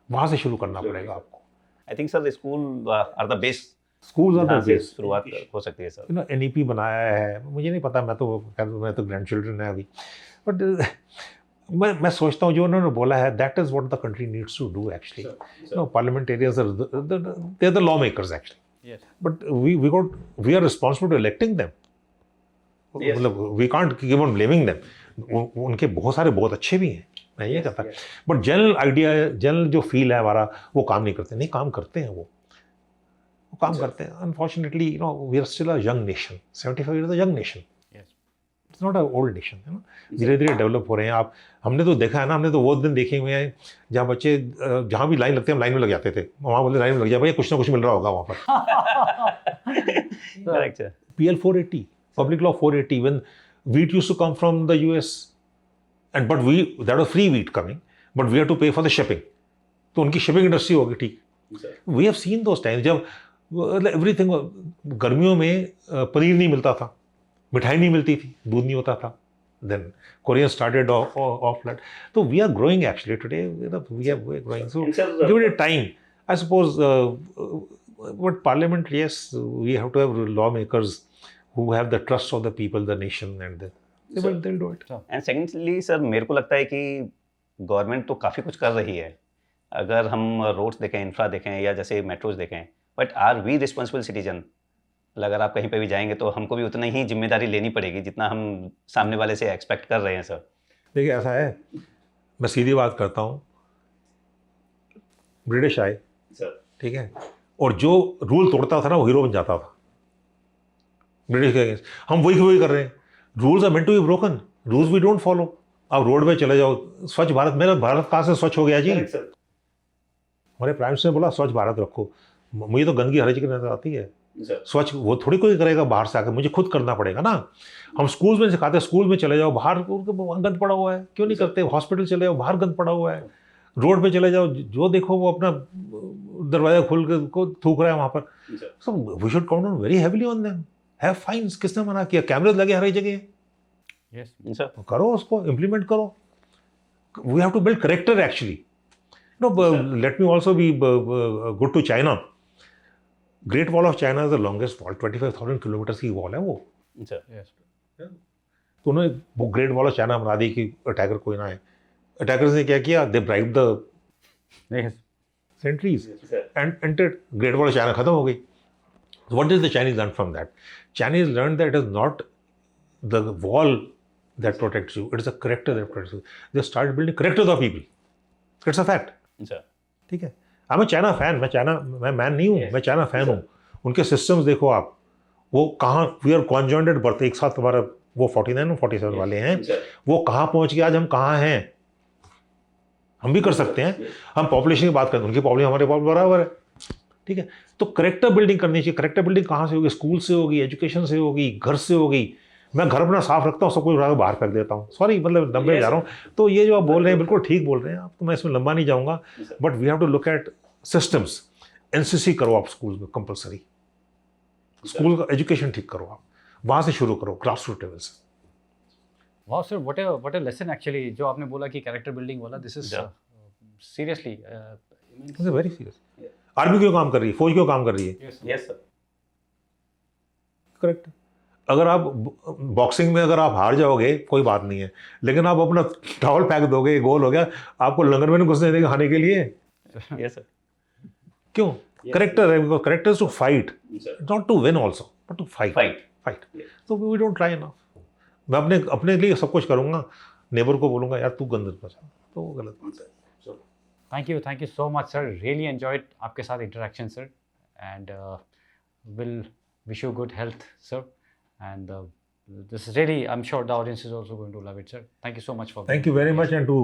वहाँ से शुरू करना पड़ेगा आपको I think sir school are the best schools are the best शुरुआत हो सकती है सर यू नो एनईपी बनाया है मुझे नहीं पता मैं तो ग्रैंड चिल्ड्रन है अभी बट मैं सोचता हूँ जो उन्होंने बोला है that is what the country needs to do actually you know parliamentarians are they are the law makers actually but we are responsible to electing them मतलब we can't keep on blaming them उनके बहुत सारे बहुत अच्छे भी हैं मैं ये कहता बट जनरल आइडिया जनरल जो फील है हमारा वो काम नहीं करते नहीं काम करते हैं वो वो काम करते हैं. Unfortunately, we are still a young nation. 75 years is a young nation. Yes. It's not an old nation. धीरे धीरे डेवलप हो रहे हैं. हमने तो देखा है ना, हमने तो वो दिन देखे हुए हैं जहाँ बच्चे जहाँ भी लाइन लगते हैं हम लाइन में लग जाते थे. वहाँ बोलते लाइन में लग जाए भैया, कुछ ना कुछ मिल रहा होगा वहाँ पर. Correct, sir. PL 480, Public Law 480, when wheat used to come from the US, but that was free wheat coming, but we had to pay for the shipping. तो उनकी शिपिंग इंडस्ट्री होगी. ठीक. We have seen those times जब everything, गर्मियों में पनीर नहीं मिलता था, मिठाई नहीं मिलती थी, दूध नहीं होता था. Then Korean started off that. तो we are growing actually today. We are growing. So give it a time. I suppose but parliament, yes, we have to have law makers who have the trust of the people, the nation, and they'll do it. And secondly, sir, मेरे को लगता है कि government तो काफ़ी कुछ कर रही है. अगर हम रोड्स देखें, इंफ्रा देखें, या जैसे मेट्रोज देखें, but are we responsible citizen? अगर आप कहीं पे भी जाएंगे तो हमको भी उतना ही जिम्मेदारी लेनी पड़ेगी जितना हम सामने वाले से एक्सपेक्ट कर रहे हैं, सर. देखिए ऐसा है, मैं सीधी बात करता हूँ. ब्रिटिश आए, सर, ठीक है, और जो रूल तोड़ता था ना वो हीरो बन जाता था. ब्रिटिश के अगेंस्ट हम वही कर रहे हैं. Rules are meant to be broken. Rules we don't follow. आप रोड पे चले जाओ, स्वच्छ भारत, मेरा भारत कहाँ से स्वच्छ हो गया जी? हमारे प्राइम मिनिस्टर ने बोला स्वच्छ भारत रखो. मुझे तो गंदगी हर जगह नजर आती है. स्वच्छ वो थोड़ी कोई करेगा बाहर से आकर, मुझे खुद करना पड़ेगा ना. हम स्कूल्स में सिखाते हैं, स्कूल में चले जाओ, बाहर गंद पड़ा हुआ है, क्यों नहीं करते? हॉस्पिटल चले जाओ, बाहर गंद पड़ा हुआ है. रोड पे चले जाओ, जो देखो वो अपना दरवाजा खोल के को थूक रहा है वहाँ पर. So we should count on very heavily on them. Have fines. किसने मना किया? कैमरे लगे हर एक जगह. Yes. सर, करो, उसको इम्प्लीमेंट करो. We have to build character actually. Let me also be good to China. Great wall of China is the longest wall. 25,000 kilometre की वॉल है वो. Yes. तो उन्होंने वो ग्रेट वॉल ऑफ चाइना बना दी कि अटैकर कोई ना आए. अटैकर्स ने क्या किया? They bribe the Yes. Sentries and entered. Great wall of China खत्म हो गई. What did the Chinese learn from that? Chinese learned that it is not the wall that protects you, it is the character that protects you. They started building character of people. It's a fact. Sir, ठीक है. I'm a China fan. मैं man नहीं हूँ, मैं China fan हूँ. उनके systems देखो आप, वो कहाँ, वी आर कॉन्जॉइंटेड बर्थ. एक साथ हमारा वो 49 और 47 वाले हैं, वो कहाँ पहुँच गए, आज हम कहाँ हैं. हम भी कर सकते हैं. हम पॉपुलेशन की बात करते हैं, उनकी पॉपुलेशन हमारे बहुत बराबर है. ठीक है. तो करेक्टर बिल्डिंग करनी चाहिए. करेक्टर बिल्डिंग कहाँ से होगी? स्कूल से होगी, एजुकेशन से होगी, घर से होगी. मैं घर अपना साफ रखता हूँ, सब कुछ उठा के बाहर फेंक देता हूँ. सॉरी, मतलब लंबे जा रहा हूँ. तो ये जो आप बोल रहे हैं बिल्कुल ठीक बोल रहे हैं आप, तो मैं इसमें लंबा नहीं जाऊँगा. But we have to look at systems. NCC करो आप स्कूल में कंपलसरी. स्कूल का एजुकेशन ठीक करो आप, वहाँ से शुरू करो, ग्रास रूट लेवल से. Wow, sir, what a lesson actually. जो आपने बोला कि कैरेक्टर बिल्डिंग वाला, this is seriously very serious. Army क्यों काम कर रही है? फौज क्यों काम कर रही है? Yes sir. करेक्ट. अगर आप बॉक्सिंग में अगर आप हार जाओगे कोई बात नहीं है, लेकिन आप अपना टॉवल फेंक दोगे, गोल हो गया, आपको लंगर में नहीं घुसने देंगे खाने के लिए. Yes sir. क्यों? करेक्टर है. Because character is to fight, not to win also, but to fight. Fight. तो वी डोंट ट्राई इनफ. मैं अपने लिए सब कुछ करूँगा, नेबर को बोलूँगा यार तू गंद बचा, तो वो गलत बात है. Thank you so much, sir. Really enjoyed आपके साथ interaction, sir, and will wish you good health, sir. And this is really, I'm sure the audience is also going to love it, sir. Thank you so much for. Thank you very much, and to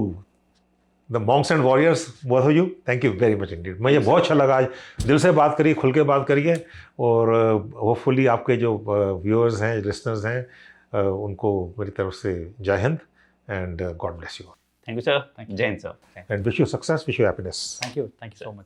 the monks and warriors, both of you, thank you very much indeed. मुझे बहुत अच्छा लगा, आज दिल से बात करिए, खुल के बात करिए, और होपफुली आपके जो व्यूअर्स हैं, लिसनर्स हैं, उनको मेरी तरफ से जय हिंद, and God bless you all. Thank you sir. जय Hind sir. And wish you success, wish you happiness. Thank you so much.